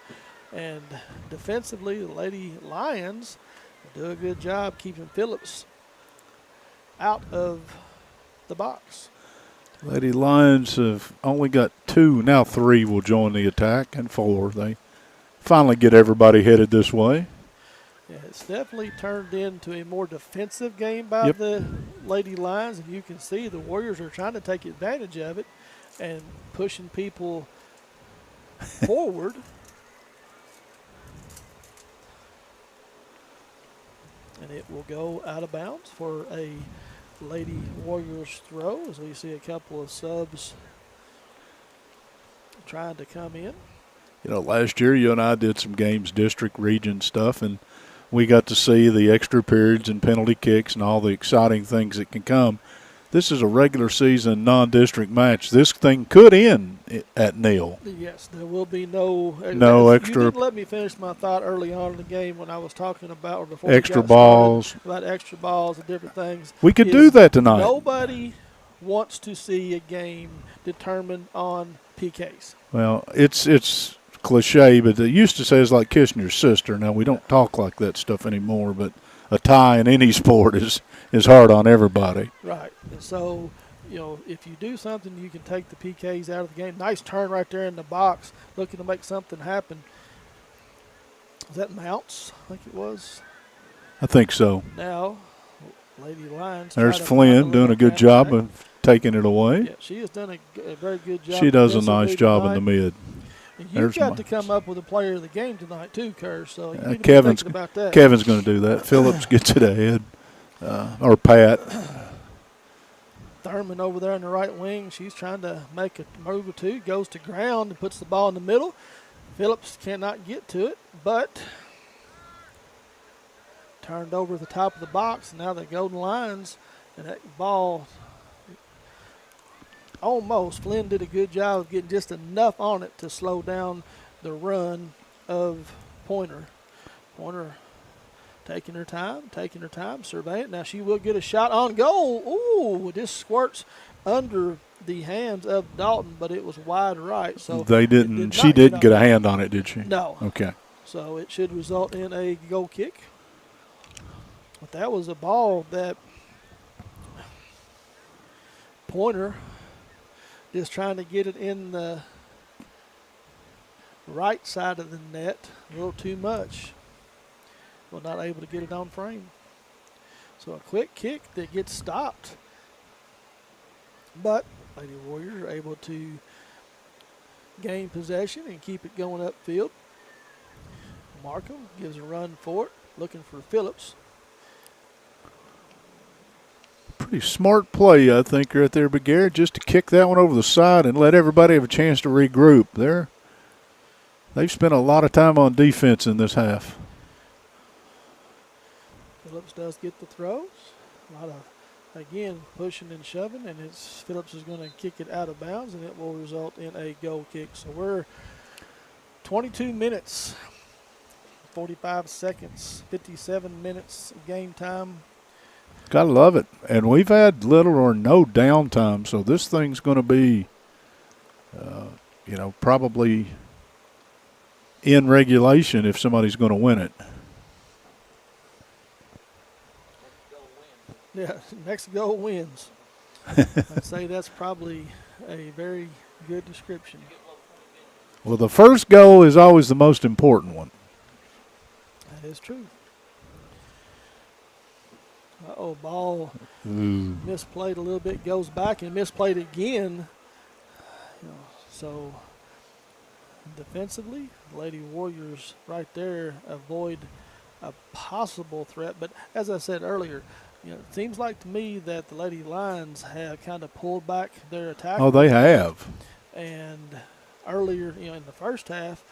And defensively, the Lady Lions do a good job keeping Phillips out of the box. Lady Lions have only got 2, now 3 will join the attack, and 4. They finally get everybody headed this way. Yeah, it's definitely turned into a more defensive game by Yep. the Lady Lions, and you can see the Warriors are trying to take advantage of it and pushing people forward. And it will go out of bounds for a Lady Warriors throw, as we see a couple of subs trying to come in. You know, last year you and I did some games, district, region stuff, and we got to see the extra periods and penalty kicks and all the exciting things that can come. This is a regular season non-district match. This thing could end at nil. Yes, there will be no extra- You didn't let me finish my thought early on in the game when I was talking about, or before Extra we got balls. started, about extra balls and different things. We could is do that tonight. Nobody wants to see a game determined on PKs. Well, it's cliche, but they used to say it's like kissing your sister. Now, we don't talk like that stuff anymore, but a tie in any sport is hard on everybody. Right. And so, you know, if you do something, you can take the PKs out of the game. Nice turn right there in the box, looking to make something happen. Was that Mounts? I think it was. I think so. Now, Lady Lions. There's try to Flynn find a doing a little good job counter. of taking it away. Yeah, she has done a very good job. She does a nice defensively job in the tonight. mid. And There's you've got my- to come up with a player of the game tonight too, Kerr. So you need to be Kevin's thinking about that. Kevin's going to do that. Phillips gets it ahead, or Pat. Thurman over there in the right wing. She's trying to make a move or two. Goes to ground and puts the ball in the middle. Phillips cannot get to it, but turned over at the top of the box. Now the Golden Lions, and that ball almost. Flynn did a good job of getting just enough on it to slow down the run of Pointer. Pointer taking her time, surveying it. Now she will get a shot on goal. Ooh, this squirts under the hands of Dalton, but it was wide right. So They it didn't. did She not didn't get a on hand on it, did she? No. Okay. So it should result in a goal kick. But that was a ball that Pointer just trying to get it in the right side of the net a little too much. Well, not able to get it on frame. So a quick kick that gets stopped. But Lady Warriors are able to gain possession and keep it going upfield. Markham gives a run for it, looking for Phillips. Pretty smart play, I think, right there, but Garrett, just to kick that one over the side and let everybody have a chance to regroup. They've spent a lot of time on defense in this half. Phillips does get the throws. A lot of, again, pushing and shoving, and Phillips is going to kick it out of bounds, and it will result in a goal kick. So we're 22 minutes, 45 seconds, 57 minutes of game time. Gotta love it. And we've had little or no downtime, so this thing's going to be, probably in regulation if somebody's going to win it. Yeah, next goal wins. I'd say that's probably a very good description. Well, the first goal is always the most important one. That is true. Ball misplayed a little bit, goes back and misplayed again. So defensively, the Lady Warriors right there avoid a possible threat. But as I said earlier, it seems like to me that the Lady Lions have kind of pulled back their attack. Oh, they have. And earlier, in the first half,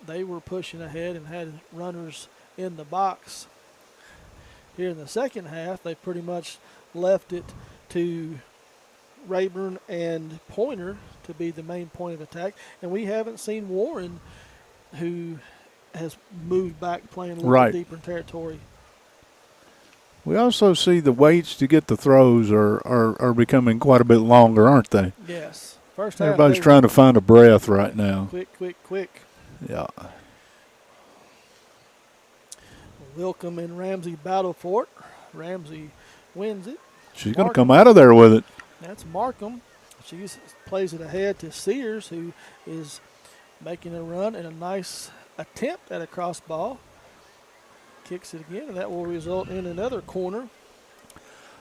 they were pushing ahead and had runners in the box. Here in the second half, they pretty much left it to Rayburn and Pointer to be the main point of attack. And we haven't seen Warren, who has moved back playing a little bit deeper in territory. We also see the waits to get the throws are becoming quite a bit longer, aren't they? Yes. First half, everybody's trying to find a breath right now. Quick. Yeah. Wilcom and Ramsey battle for it. Ramsey wins it. She's going to come out of there with it. That's Markham. She plays it ahead to Sears, who is making a run and a nice attempt at a cross ball. Kicks it again, and that will result in another corner.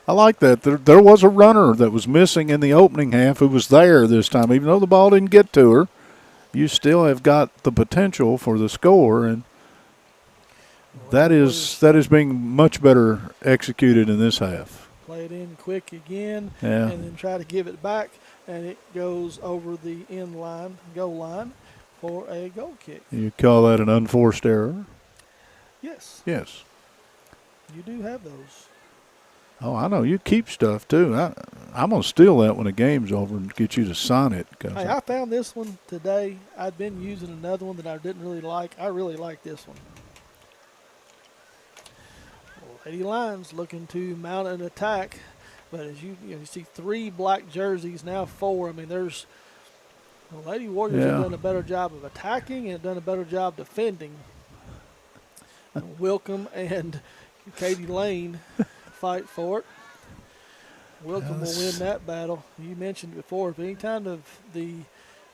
I like that. There was a runner that was missing in the opening half who was there this time. Even though the ball didn't get to her, you still have got the potential for the score, and that is being much better executed in this half. Play it in quick again, yeah, and then try to give it back, and it goes over the goal line for a goal kick. You call that an unforced error? Yes. Yes. You do have those. Oh, I know. You keep stuff, too. I'm going to steal that when the game's over and get you to sign it. Hey, I found this one today. I'd been using another one that I didn't really like. I really like this one. Lady Lions looking to mount an attack, but as you see 3 black jerseys, now 4. I mean, the Lady Warriors have done a better job of attacking and have done a better job defending. Wilcom and Katie Lane fight for it. Wilcom will win that battle. You mentioned before, if any kind of the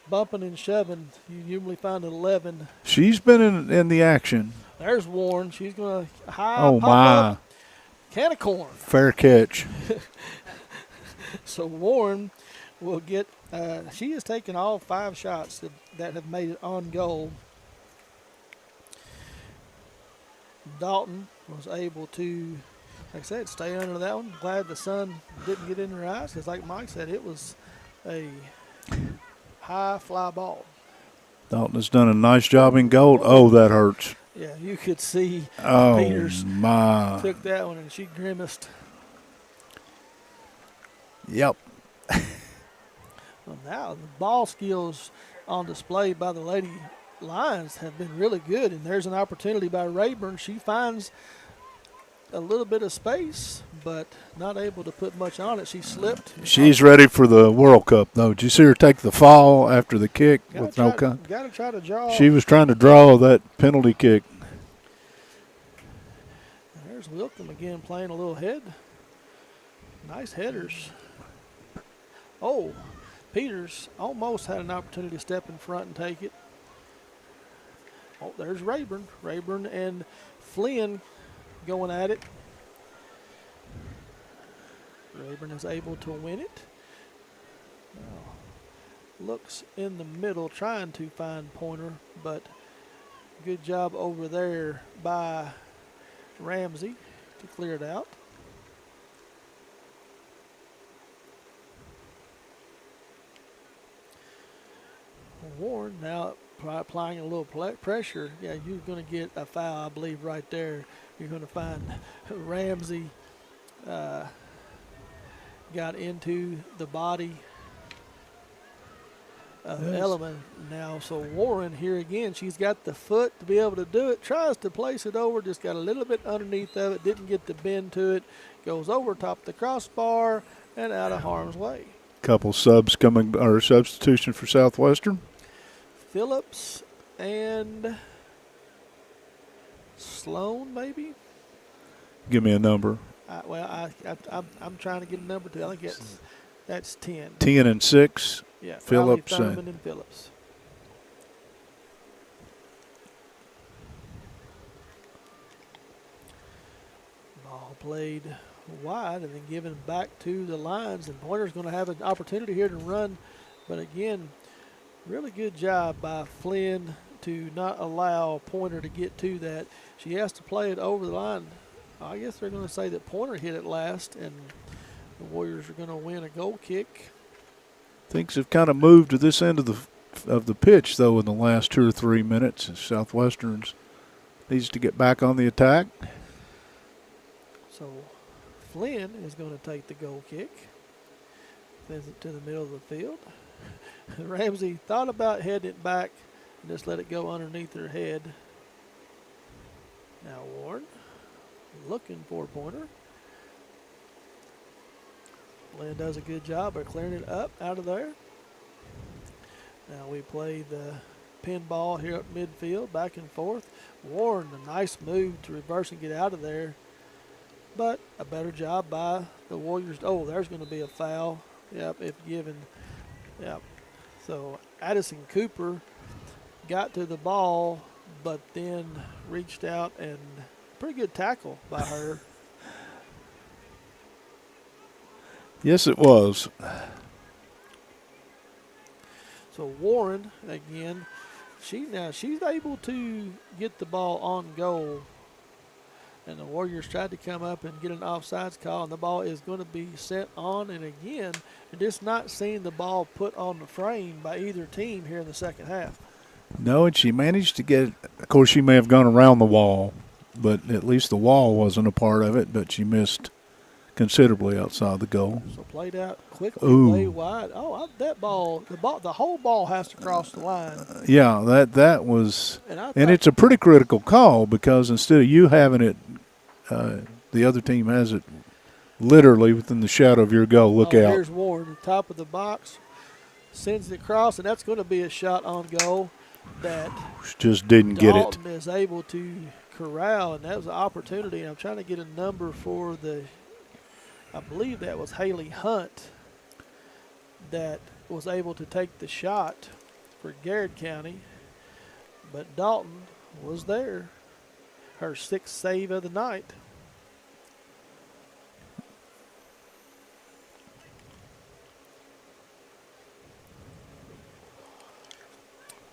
bumping and shoving, you usually find an 11. She's been in the action. There's Warren. She's going to pop up. Can of corn. Fair catch. So Warren will get she has taken all 5 shots that have made it on goal. Dalton was able to, like I said, stay under that one. Glad the sun didn't get in her eyes because, like Mike said, it was a high fly ball. Dalton has done a nice job in goal. Oh, that hurts. Yeah, you could see Peters took that one and she grimaced. Yep. Well, now the ball skills on display by the Lady Lions have been really good, and there's an opportunity by Rayburn. She finds a little bit of space, but not able to put much on it. She slipped. She's ready for the World Cup, though. Did you see her take the fall after the kick with no cut? Got to try to draw. She was trying to draw that penalty kick. There's Wilcom again playing a little head. Nice headers. Oh, Peters almost had an opportunity to step in front and take it. Oh, there's Rayburn. Rayburn and Flynn going at it. Rayburn is able to win it. Now, looks in the middle trying to find Pointer, but good job over there by Ramsey to clear it out. Warren now applying a little pressure. Yeah, you're going to get a foul, I believe, right there. You're going to find Ramsey got into the body of Elliman now. So Warren here again, she's got the foot to be able to do it. Tries to place it over, just got a little bit underneath of it. Didn't get the bend to it. Goes over top the crossbar and out of harm's way. Couple subs coming, or substitution for Southwestern. Phillips and Sloan, maybe? Give me a number. I'm trying to get a number too. I think that's 10. 10 and 6. Yeah, Phillips Riley, and- Thurman, and Phillips. Ball played wide and then given back to the lines, and Pointer's going to have an opportunity here to run. But again, really good job by Flynn to not allow Pointer to get to that. She has to play it over the line. I guess they're going to say that Pointer hit it last, and the Warriors are going to win a goal kick. Things have kind of moved to this end of the pitch, though, in the last 2 or 3 minutes. Southwestern's needs to get back on the attack. So Flynn is going to take the goal kick. Sends it to the middle of the field. Ramsey thought about heading it back and just let it go underneath her head. Now Warren looking for Pointer. Flynn does a good job of clearing it up out of there. Now we play the pinball here up midfield, back and forth. Warren, a nice move to reverse and get out of there. But a better job by the Warriors. Oh, there's going to be a foul. Yep, if given. Yep. So Addison Cooper got to the ball, but then reached out, and pretty good tackle by her. Yes, it was. So Warren, again, she's able to get the ball on goal. And the Warriors tried to come up and get an offsides call, and the ball is going to be set on. And again, just not seeing the ball put on the frame by either team here in the second half. No, and she managed to get, of course, she may have gone around the wall, but at least the wall wasn't a part of it, but she missed considerably outside the goal. So played out quickly, Ooh. way wide. Oh, that ball, the whole ball has to cross the line. Yeah, that was, And and it's a pretty critical call, because instead of you having it, the other team has it literally within the shadow of your goal. Look out. Here's Warren, the top of the box, sends it across, and that's going to be a shot on goal that Just didn't get it. Dalton is able to corral, and that was an opportunity. And I'm trying to get a number for I believe that was Haley Hunt that was able to take the shot for Garrard County, but Dalton was there. Her 6th save of the night.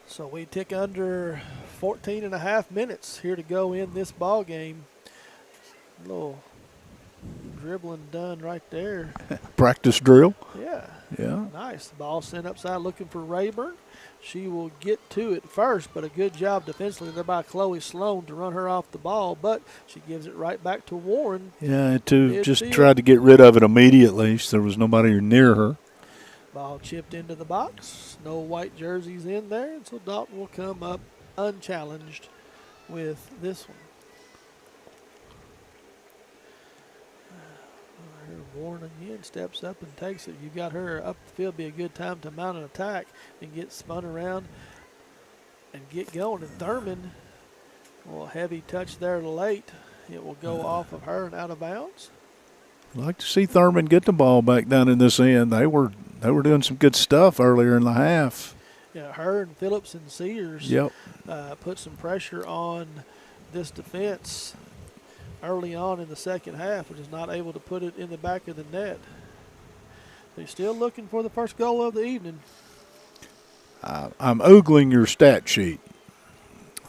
So we tick under 14 and a half minutes here to go in this ball game. A little dribbling done right there. Practice drill. Yeah. Yeah. Nice. Ball sent upside looking for Rayburn. She will get to it first, but a good job defensively there by Chloe Sloan to run her off the ball, but she gives it right back to Warren. Yeah, to just Midfield. tried to get rid of it immediately, so there was nobody near her. Ball chipped into the box. No white jerseys in there, and so Dalton will come up unchallenged with this one. Warren again steps up and takes it. You got her up the field. Be a good time to mount an attack and get spun around and get going. And Thurman, well, heavy touch there late. It will go off of her and out of bounds. I'd like to see Thurman get the ball back down in this end. They were doing some good stuff earlier in the half. Yeah, her and Phillips and Sears Yep. put some pressure on this defense early on in the second half, which is not able to put it in the back of the net. They're still looking for the first goal of the evening. I'm oogling your stat sheet.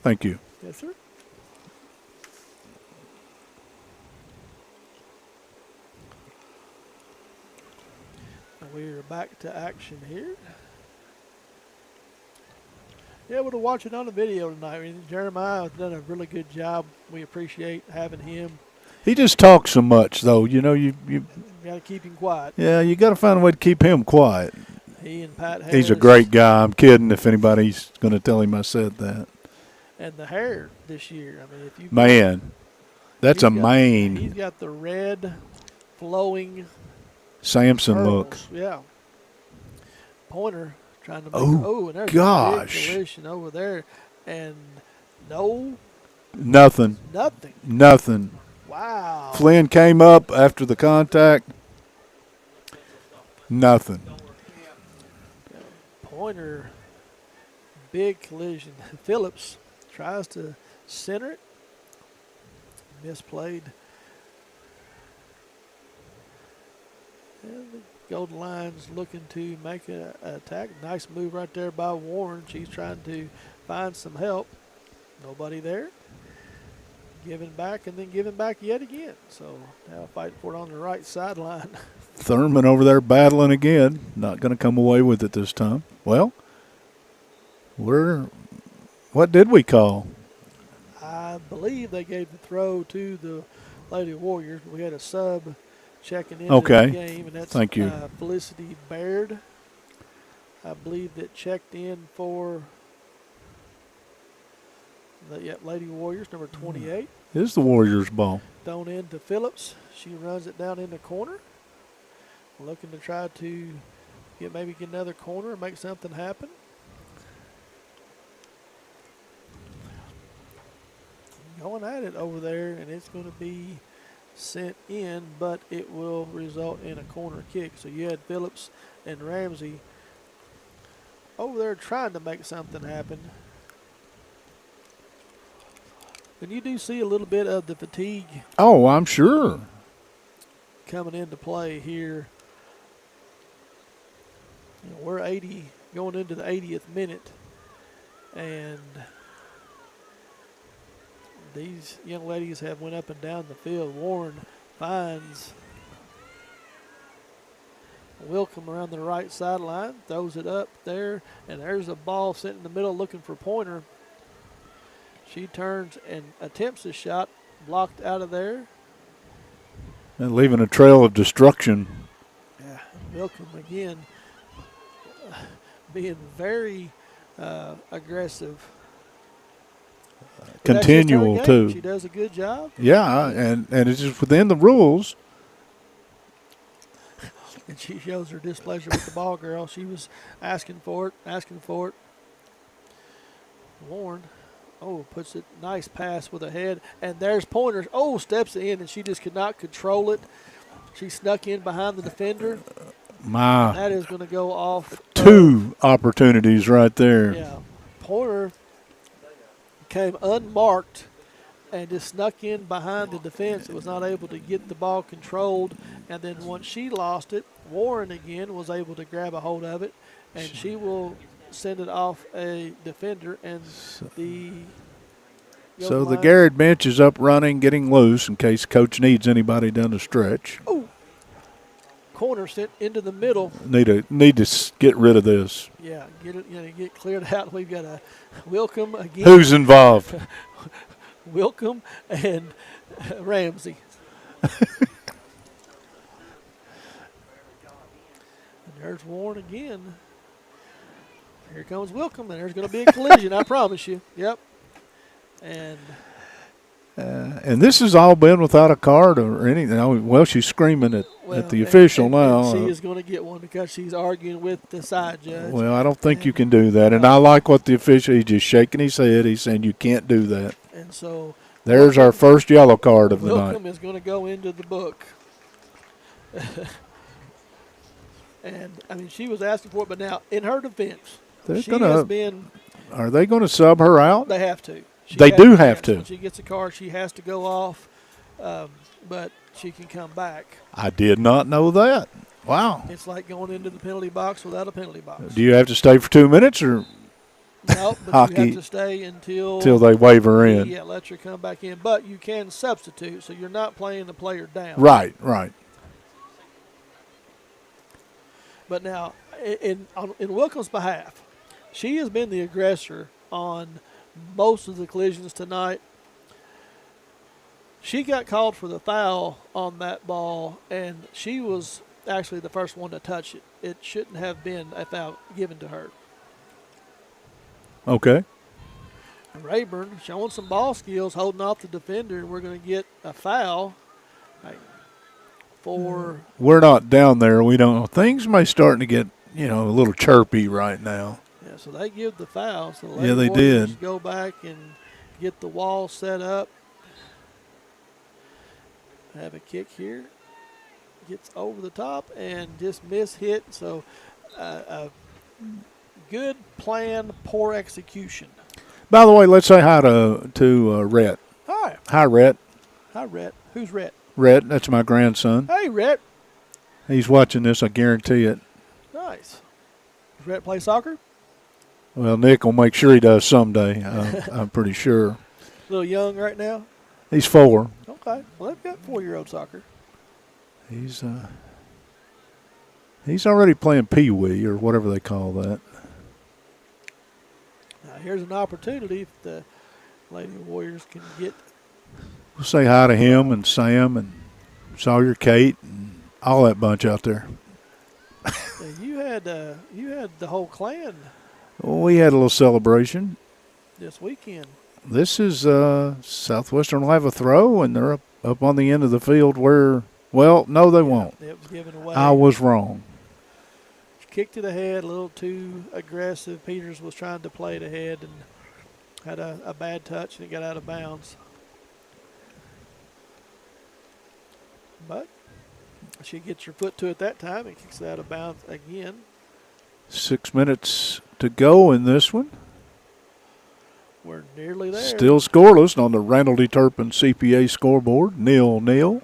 Thank you. Yes, sir. We're back to action here. Yeah, able to watch it on the video tonight. I mean, Jeremiah has done a really good job. We appreciate having him. He just talks so much, though. You know, you Got to keep him quiet. yeah, you got to find a way to keep him quiet. He and Pat Harris. He's a great guy. I'm kidding if anybody's going to tell him I said that. And the hair this year. I mean, if you Man, that's a He's mane got the red flowing Samson curls. look. Yeah. Pointer trying to make Oh, and there's gosh. a big collision over there. And no, Nothing. nothing. Nothing. Wow. Flynn came up after the contact. Nothing. Pointer, big collision. Phillips tries to center it. Misplayed. And the Golden Lions looking to make an attack. Nice move right there by Warren. She's trying to find some help. Nobody there. Giving back and then giving back yet again. So now fighting for it on the right sideline. Thurman over there battling again. Not going to come away with it this time. Well, what did we call? I believe they gave the throw to the Lady Warriors. We had a sub checking into Okay. the game, and that's Thank you. Felicity Baird. I believe that checked in for the Lady Warriors, number 28. It is the Warriors' ball. Thrown in to Phillips. She runs it down in the corner. Looking to try to maybe get another corner and make something happen. Going at it over there, and it's going to be sent in, but it will result in a corner kick. So you had Phillips and Ramsey over there trying to make something happen. And you do see a little bit of the fatigue Oh, I'm sure. coming into play here. You know, we're 80 going into the 80th minute, and these young ladies have went up and down the field. Warren finds Wilcom around the right sideline, throws it up there, and there's a ball sitting in the middle looking for Pointer. She turns and attempts a shot, blocked out of there. And leaving a trail of destruction. Yeah, Wilcom again being very aggressive. But that's just her Continual, game. too. She does a good job. Yeah, and it's just within the rules. And she shows her displeasure with the ball girl. She was asking for it. Warren, puts it, nice pass with a head. And there's Pointer. Steps in, and she just could not control it. She snuck in behind the defender. My, That is going to go off. two opportunities right there. Yeah. Pointer came unmarked and just snuck in behind the defense. It was not able to get the ball controlled. And then once she lost it, Warren again was able to grab a hold of it, and she will send it off a defender. And So the Garrard bench is up running, getting loose in case Coach needs anybody down the stretch. Corner sent into the middle. Need to get rid of this. Yeah, get cleared out. We've got a Wilcom again. Who's involved? Wilcom and Ramsey. And there's Warren again. Here comes Wilcom, and there's going to be a collision, I promise you. Yep. And this has all been without a card or anything. Well, she's screaming at the official now. And she is going to get one because she's arguing with the side judge. Well, I don't think you can do that. And I like what the official, he's just shaking his head. He's saying you can't do that. And so there's our first yellow card of the night. Wilcom is going to go into the book. And, she was asking for it, but now, in her defense, Are they going to sub her out? They have to. They do have to. When she gets a card, she has to go off, but she can come back. I did not know that. Wow. It's like going into the penalty box without a penalty box. Do you have to stay for 2 minutes or No, but hockey, you have to stay until they waive her in? Yeah, let her come back in. But you can substitute, so you're not playing the player down. Right. But now, in Wilcom's behalf, she has been the aggressor on most of the collisions tonight. She got called for the foul on that ball, and she was actually the first one to touch it. It shouldn't have been a foul given to her. Okay. Rayburn showing some ball skills, holding off the defender, and we're going to get a foul for. We're not down there. We don't know. Things may starting to get a little chirpy right now. Yeah, so they give the foul. So Yeah, they Warriors did. Go back and get the wall set up. have a kick here. Gets over the top and just miss hit. So good plan, poor execution. By the way, let's say hi to Rhett. Hi. Hi, Rhett. Hi, Rhett. Who's Rhett? Rhett, that's my grandson. Hey, Rhett. He's watching this, I guarantee it. Nice. Does Rhett play soccer? Well, Nick will make sure he does someday, I'm pretty sure. A little young right now? He's 4. Okay. Well, they've got 4-year-old soccer. He's already playing Pee-wee or whatever they call that. Now, here's an opportunity if the Lady Warriors can get. We'll say hi to him and Sam and Sawyer Kate and all that bunch out there. You had the whole clan We had a little celebration. this weekend. This is Southwestern will have a throw, and they're up on the end of the field where, well, no, they won't. It was given away. I was wrong. Kick to the head, a little too aggressive. Peters was trying to play it ahead and had a bad touch, and it got out of bounds. But she gets her foot to it that time and kicks it out of bounds again. 6 minutes to go in this one. We're nearly there. Still scoreless on the Randall D. Turpin CPA scoreboard, 0-0.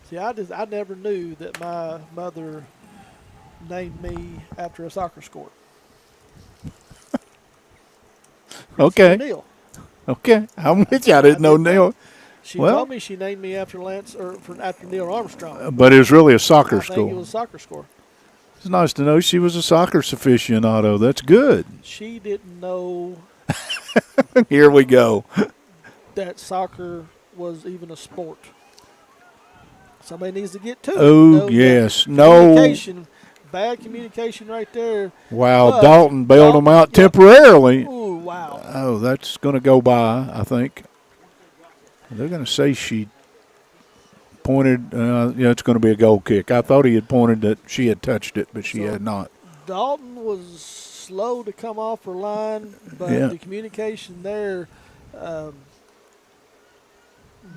See, I never knew that my mother named me after a soccer score. Okay. Neil. Okay. I'm with you. I didn't know Neil. She Well- told me she named me after after Neil Armstrong. But it was really a soccer I think it score. was a soccer score. It's nice to know she was a soccer aficionado. That's good. She didn't know Here we go. that soccer was even a sport. Somebody needs to get to it. Oh, No, yes. that No. communication, bad communication right there. Wow, But Dalton bailed him out Yep. temporarily. Ooh, wow. Oh, that's going to go by, I think. They're going to say she pointed. It's going to be a goal kick. I thought he had pointed that she had touched it, but she had not. Dalton was slow to come off her line, but Yeah. the communication there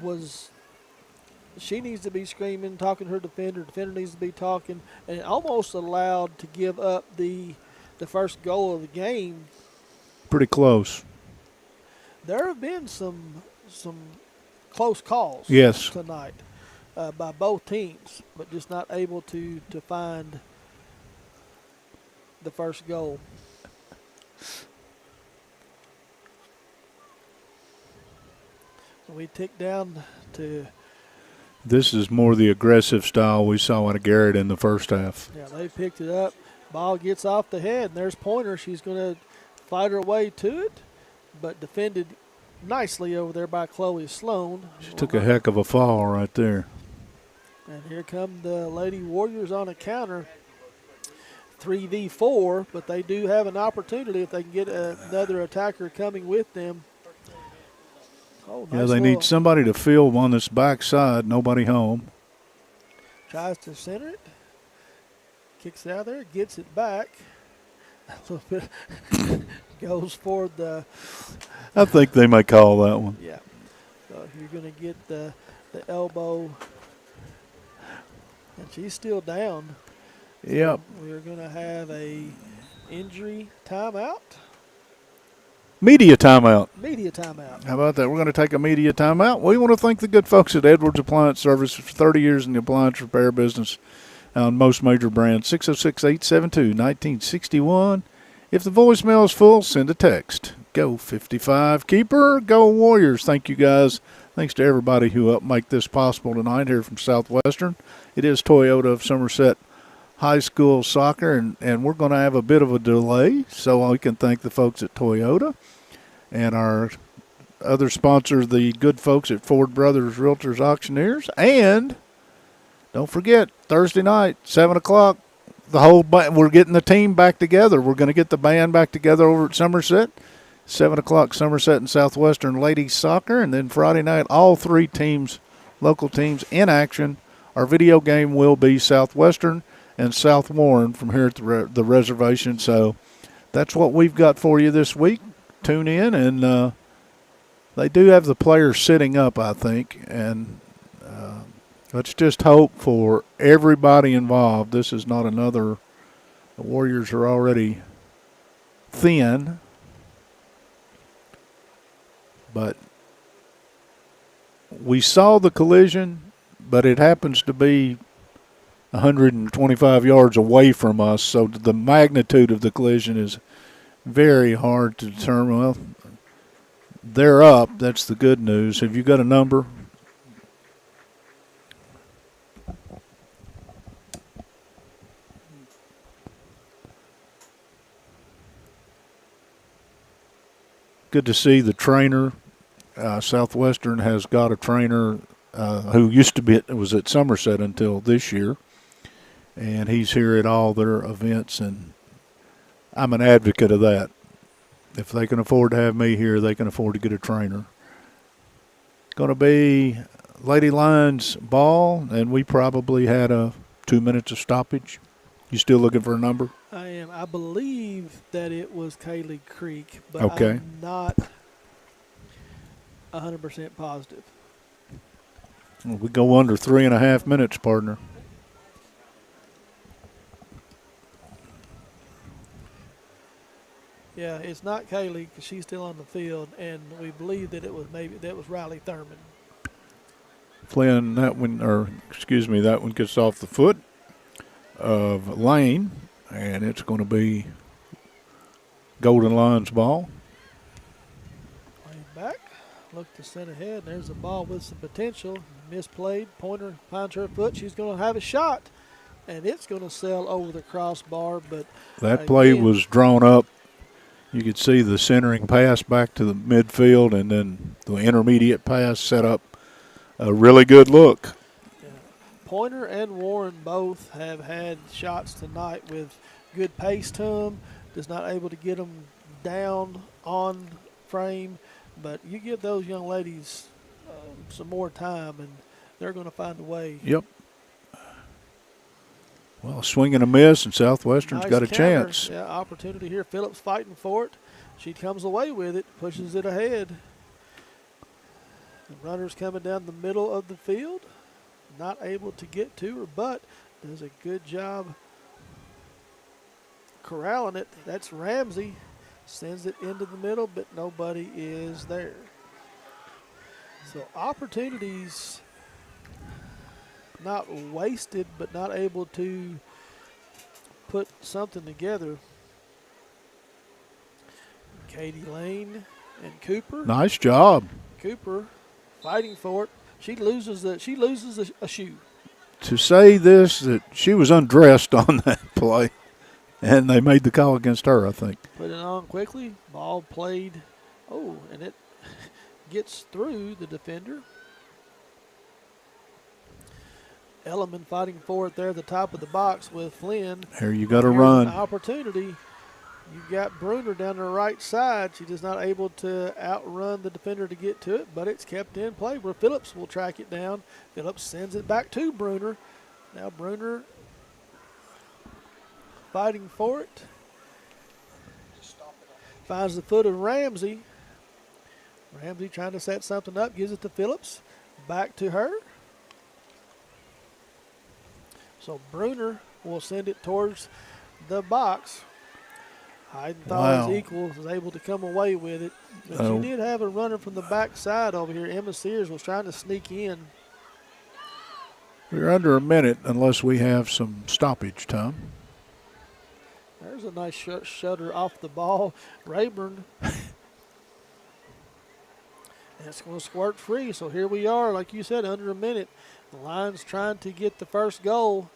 was she needs to be screaming, talking to her defender. Defender needs to be talking, and almost allowed to give up the first goal of the game. Pretty close. There have been some close calls Yes. tonight by both teams, but just not able to find the first goal. So we tick down to, This is more the aggressive style we saw out of Garrett in the first half. yeah, they picked it up. Ball gets off the head, and there's Pointer. She's going to fight her way to it, but defended nicely over there by Chloe Sloan. She took a heck of a fall right there. And here come the Lady Warriors on a counter. 3v4, but they do have an opportunity if they can get another attacker coming with them. Oh, Yeah, nice they little- need somebody to field on this backside. Nobody home. Tries to center it. Kicks it out there, gets it back. A little bit goes for the, I think they may call that one. yeah. So you're going to get the elbow. And she's still down. Yep. We're going to have a injury timeout. Media timeout. Media timeout. How about that? We're going to take a media timeout. We want to thank the good folks at Edwards Appliance Service for 30 years in the appliance repair business on most major brands. 606-872-1961. If the voicemail is full, send a text. Go 55 Keeper. Go Warriors. Thank you guys. Thanks to everybody who helped make this possible tonight here from Southwestern. It is Toyota of Somerset High School Soccer, and we're going to have a bit of a delay, so we can thank the folks at Toyota and our other sponsors, the good folks at Ford Brothers Realtors Auctioneers. And don't forget, Thursday night, 7 o'clock, we're getting the team back together. We're going to get the band back together over at Somerset. 7 o'clock, Somerset and Southwestern Ladies Soccer. And then Friday night, all three teams, local teams, in action. Our video game will be Southwestern and South Warren from here at the reservation. So that's what we've got for you this week. Tune in and They do have the players sitting up, I think, and let's just hope for everybody involved. This is not another. The Warriors are already thin, but we saw the collision, but it happens to be 125 yards away from us, so the magnitude of the collision is very hard to determine. Well, they're up. That's the good news. Have you got a number? Good to see the trainer. Southwestern has got a trainer who used to be was at Somerset until this year, and he's here at all their events, and I'm an advocate of that. If they can afford to have me here, they can afford to get a trainer. Going to be Lady Lions ball, and we probably had 2 minutes of stoppage. You still looking for a number? I am. I believe that it was Kaylee Creek, but Okay. I'm not 100% positive. We go under 3.5 minutes, partner. Yeah, it's not Kaylee because she's still on the field, and we believe that it was Riley Thurman. Flynn, that one gets off the foot of Lane, and it's going to be Golden Lions ball. Lane back, look to center ahead. There's a ball with some potential. Misplayed. Pointer finds her foot. She's going to have a shot, and it's going to sail over the crossbar. But That play again, was drawn up. You could see the centering pass back to the midfield, and then the intermediate pass set up a really good look. Pointer and Warren both have had shots tonight with good pace to them. Just not able to get them down on frame. But you give those young ladies some more time, and they're going to find a way. Yep. Well, a swing and a miss, and Southwestern's Nice got a counter. chance. Yeah, opportunity here. Phillips fighting for it. She comes away with it, pushes it ahead. The runner's coming down the middle of the field. Not able to get to her, but does a good job corralling it. That's Ramsey. Sends it into the middle, but nobody is there. So opportunities not wasted, but not able to put something together. Katie Lane and Cooper. Nice job. Cooper fighting for it. She loses a shoe. To say this, that she was undressed on that play, and they made the call against her, I think. Put it on quickly. Ball played. Oh, and it gets through the defender. Elliman fighting for it there at the top of the box with Flynn. Here you got to Here's run. An opportunity. You've got Bruner down the right side. She's just not able to outrun the defender to get to it, but it's kept in play where Phillips will track it down. Phillips sends it back to Bruner. Now Bruner fighting for it. Finds the foot of Ramsey. Ramsey trying to set something up, gives it to Phillips. Back to her. So Bruner will send it towards the box. Heidenthal is equal, was able to come away with it. But you did have a runner from the backside over here. Emma Sears was trying to sneak in. We're under a minute unless we have some stoppage time. There's a nice shutter off the ball. Rayburn. And it's going to squirt free. So here we are, like you said, under a minute. The Lions trying to get the first goal.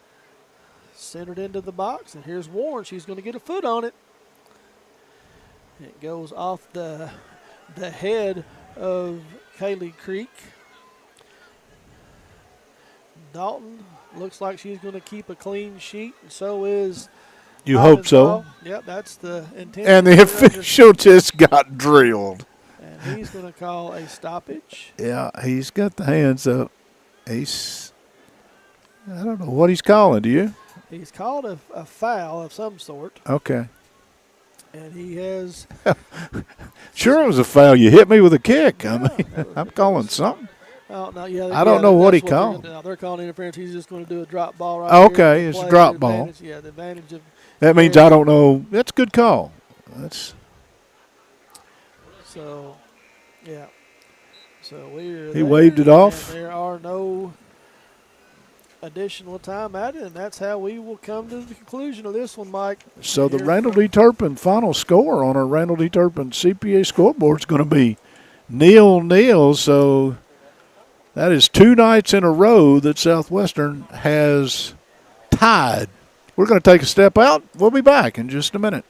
Centered into the box. And here's Warren. She's going to get a foot on it. It goes off the head of Kaylee Creek. Dalton looks like she's going to keep a clean sheet, and so is. You hope so. Yep, that's the intent. And the official just got drilled. And he's going to call a stoppage. Yeah, he's got the hands up. I don't know what he's calling, do you? He's called a foul of some sort. Okay. And he has. Sure, it was a foul. You hit me with a kick. I mean, I'm calling something. Oh, no, yeah, I don't know what he that's called. They're calling interference. He's just going to do a drop ball right Oh, here. okay, The it's a play, drop the ball. advantage- Yeah, the advantage of. That means I don't know. That's a good call. That's So, yeah. So we're. He waved it off. There are no additional time added, and that's how we will come to the conclusion of this one, Mike. so. The Here Randall from- D. Turpin final score on our Randall D. Turpin CPA scoreboard is going to be 0-0. So that is 2 nights in a row that Southwestern has tied. We're going to take a step out. We'll be back in just a minute.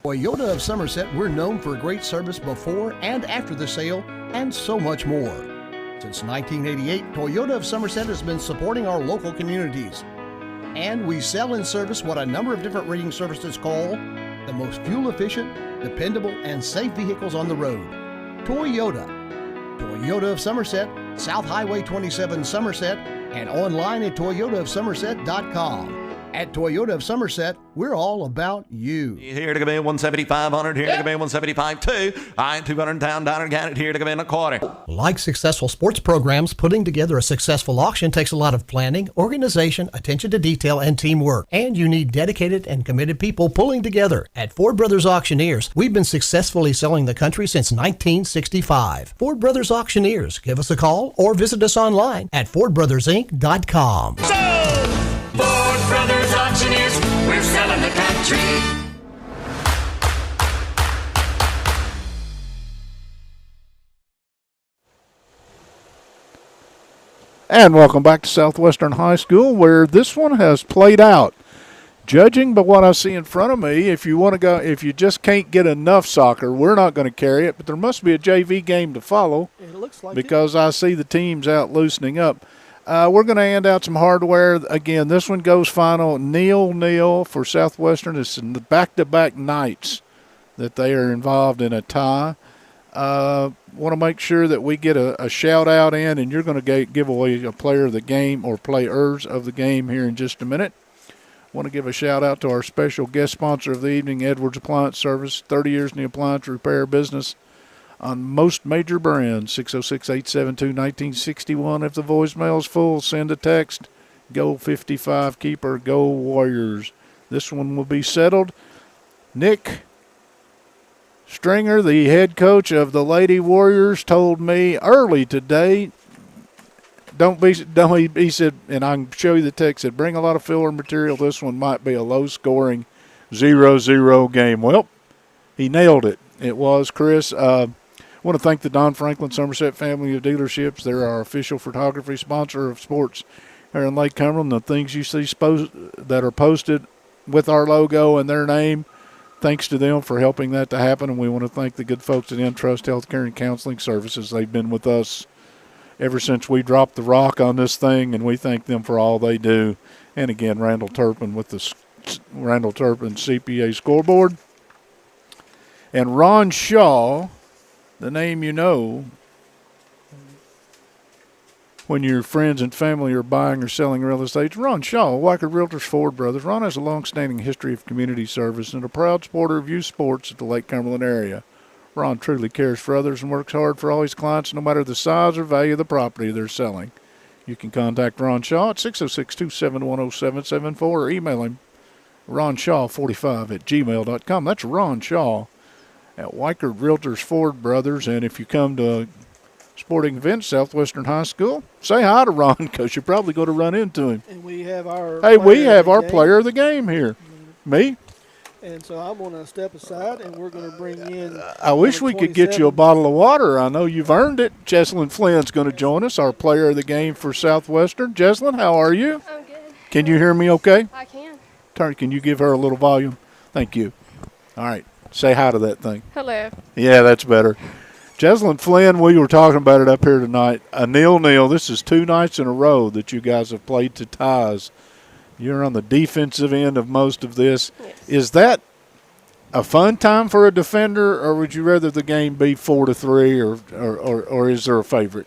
Toyota of Somerset, we're known for great service before and after the sale and so much more. Since 1988, Toyota of Somerset has been supporting our local communities. And we sell and service what a number of different rating services call the most fuel-efficient, dependable, and safe vehicles on the road. Toyota. Toyota of Somerset, South Highway 27 Somerset, and online at toyotaofsomerset.com. At Toyota of Somerset, we're all about you. Here to come in 175-100, here to come in 175-2. I 200 down, Garrard here to come in a quarter. Like successful sports programs, putting together a successful auction takes a lot of planning, organization, attention to detail, and teamwork. And you need dedicated and committed people pulling together. At Ford Brothers Auctioneers, we've been successfully selling the country since 1965. Ford Brothers Auctioneers. Give us a call or visit us online at FordBrothersInc.com. Ford Brothers Auctioneers, we're selling the country. And welcome back to Southwestern High School, where this one has played out. Judging by what I see in front of me, if you just can't get enough soccer, we're not going to carry it. But there must be a JV game to follow It looks like because I see the teams out loosening up. We're going to hand out some hardware. Again, this one goes final 0-0 for Southwestern. It's in the back-to-back nights that they are involved in a tie. Want to make sure that we get a shout-out in, and you're going to give away a player of the game or players of the game here in just a minute. Want to give a shout-out to our special guest sponsor of the evening, Edwards Appliance Service, 30 years in the appliance repair business on most major brands. 606-872-1961. If the voicemail is full, send a text. Go 55 keeper, go Warriors. This one will be settled. Nick Stringer, the head coach of the Lady Warriors, told me early today, he said, and I can show you the text, said, bring a lot of filler material. This one might be a low-scoring 0-0 game. Well, he nailed it. It was, Chris. I want to thank the Don Franklin Somerset family of dealerships. They're our official photography sponsor of sports here in Lake Cumberland. The things you see that are posted with our logo and their name, thanks to them for helping that to happen. And we want to thank the good folks at Entrust Healthcare and Counseling Services. They've been with us ever since we dropped the rock on this thing, and we thank them for all they do. And again, Randall Turpin with the Randall Turpin CPA scoreboard. And Ron Shaw, the name you know when your friends and family are buying or selling real estate. Ron Shaw, Weichert Realtors, Ford Brothers. Ron has a long-standing history of community service and a proud supporter of youth sports at the Lake Cumberland area. Ron truly cares for others and works hard for all his clients, no matter the size or value of the property they're selling. You can contact Ron Shaw at 606-271-0774 or email him, ronshaw45@gmail.com. That's Ron Shaw at Weichert Realtors, Ford Brothers. And if you come to sporting events, Southwestern High School, say hi to Ron because you're probably going to run into him. And we have our Player of the game here. Me? And so I'm going to step aside, and we're going to bring in. I wish we could get you a bottle of water. I know you've earned it. Jesselyn Flynn's going to join us, our player of the game for Southwestern. Jesselyn, how are you? I'm good. Can you hear me okay? I can. Can you give her a little volume? Thank you. All right. Say hi to that thing. Hello. Yeah, that's better. Jesselyn Flynn, we were talking about it up here tonight. A 0-0. This is 2 nights in a row that you guys have played to ties. You're on the defensive end of most of this. Yes. Is that a fun time for a defender, or would you rather the game be 4-3, or is there a favorite?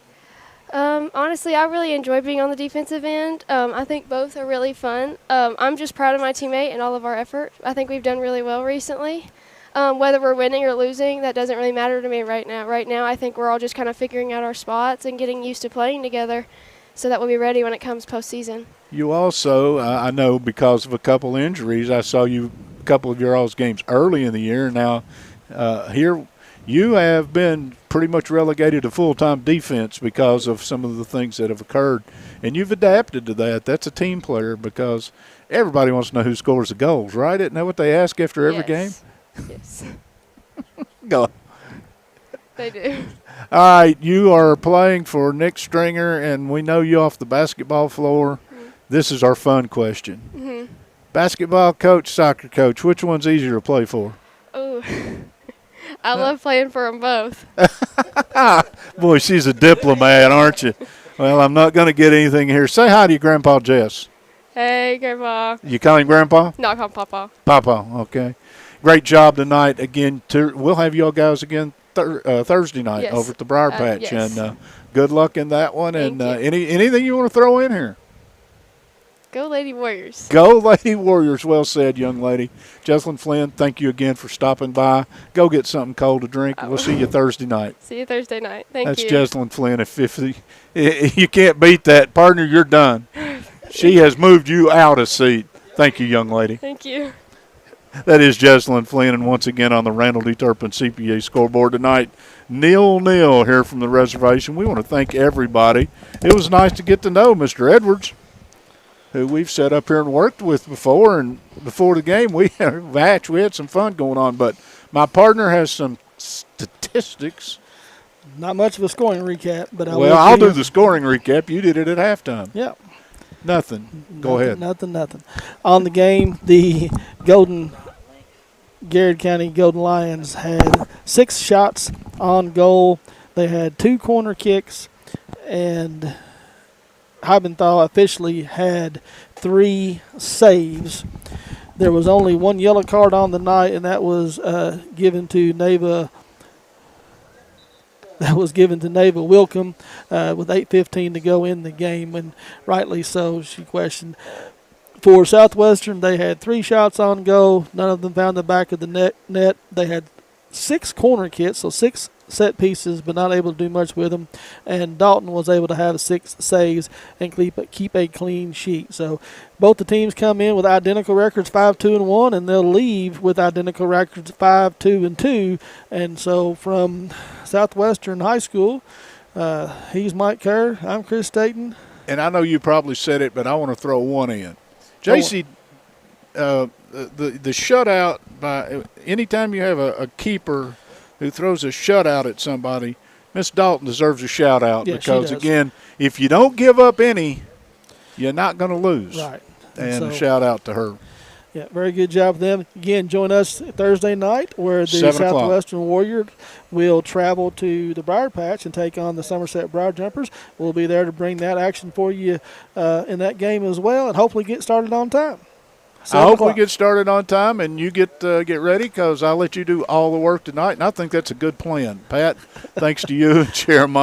Honestly, I really enjoy being on the defensive end. I think both are really fun. I'm just proud of my teammate and all of our effort. I think we've done really well recently. Whether we're winning or losing, that doesn't really matter to me right now. Right now, I think we're all just kind of figuring out our spots and getting used to playing together so that we'll be ready when it comes postseason. You also, I know because of a couple injuries, I saw you a couple of your all's games early in the year. Now, here you have been pretty much relegated to full-time defense because of some of the things that have occurred, and you've adapted to that. That's a team player because everybody wants to know who scores the goals, right? Isn't that what they ask after every game? Yes. Go. They do. All right, you are playing for Nick Stringer, and we know you off the basketball floor. This is our fun question. Basketball coach, soccer coach, which one's easier to play for? Oh, I love playing for them both. Boy, she's a diplomat, aren't you? Well, I'm not going to get anything here. Say hi to your Grandpa Jess. Hey, Grandpa. You call him Grandpa? No, I call him Papa. Papa, okay. Great job tonight. Again, we'll have you all guys again Thursday night over at the Briar Patch. Yes. And good luck in that one. Thank And you. anything you want to throw in here? Go Lady Warriors. Go Lady Warriors. Well said, young lady. Jesselyn Flynn, thank you again for stopping by. Go get something cold to drink. We'll see you Thursday night. See you Thursday night. Thank That's you. Jesselyn Flynn at 50. You can't beat that. Partner, you're done. She has moved you out a seat. Thank you, young lady. Thank you. That is Jesselyn Flynn, and once again on the Randall D. Turpin CPA scoreboard tonight, 0-0 here from the reservation. We want to thank everybody. It was nice to get to know Mr. Edwards, who we've sat up here and worked with before, and before the game we had some fun going on. But my partner has some statistics. Not much of a scoring recap, but I'll do the scoring recap. You did it at halftime. Yeah. Nothing. Go ahead. Nothing. On the game, the Garrard County Golden Lions had 6 shots on goal. They had 2 corner kicks, and Heibenthal officially had 3 saves. There was only 1 yellow card on the night, and that was given to Neva. That was given to Neva Wilcom with 8:15 to go in the game, and rightly so. She questioned. For Southwestern, they had 3 shots on goal. None of them found the back of the net. They had 6 corner kicks, so 6 set pieces, but not able to do much with them. And Dalton was able to have 6 saves and keep a clean sheet. So both the teams come in with identical records, 5-2-1, and they'll leave with identical records, 5-2-2. And so from Southwestern High School, he's Mike Kerr. I'm Chris Staten. And I know you probably said it, but I want to throw one in. JC, the shutout, by anytime you have a keeper who throws a shutout at somebody, Miss Dalton deserves a shout out because, again, if you don't give up any, you're not going to lose. Right. And a shout out to her. Yeah, very good job of them. Again, join us Thursday night where the Southwestern Warriors will travel to the Briar Patch and take on the Somerset Briar Jumpers. We'll be there to bring that action for you in that game as well, and hopefully get started on time. I hope we get started on time and you get ready because I'll let you do all the work tonight, and I think that's a good plan. Pat, thanks to you and Jeremiah.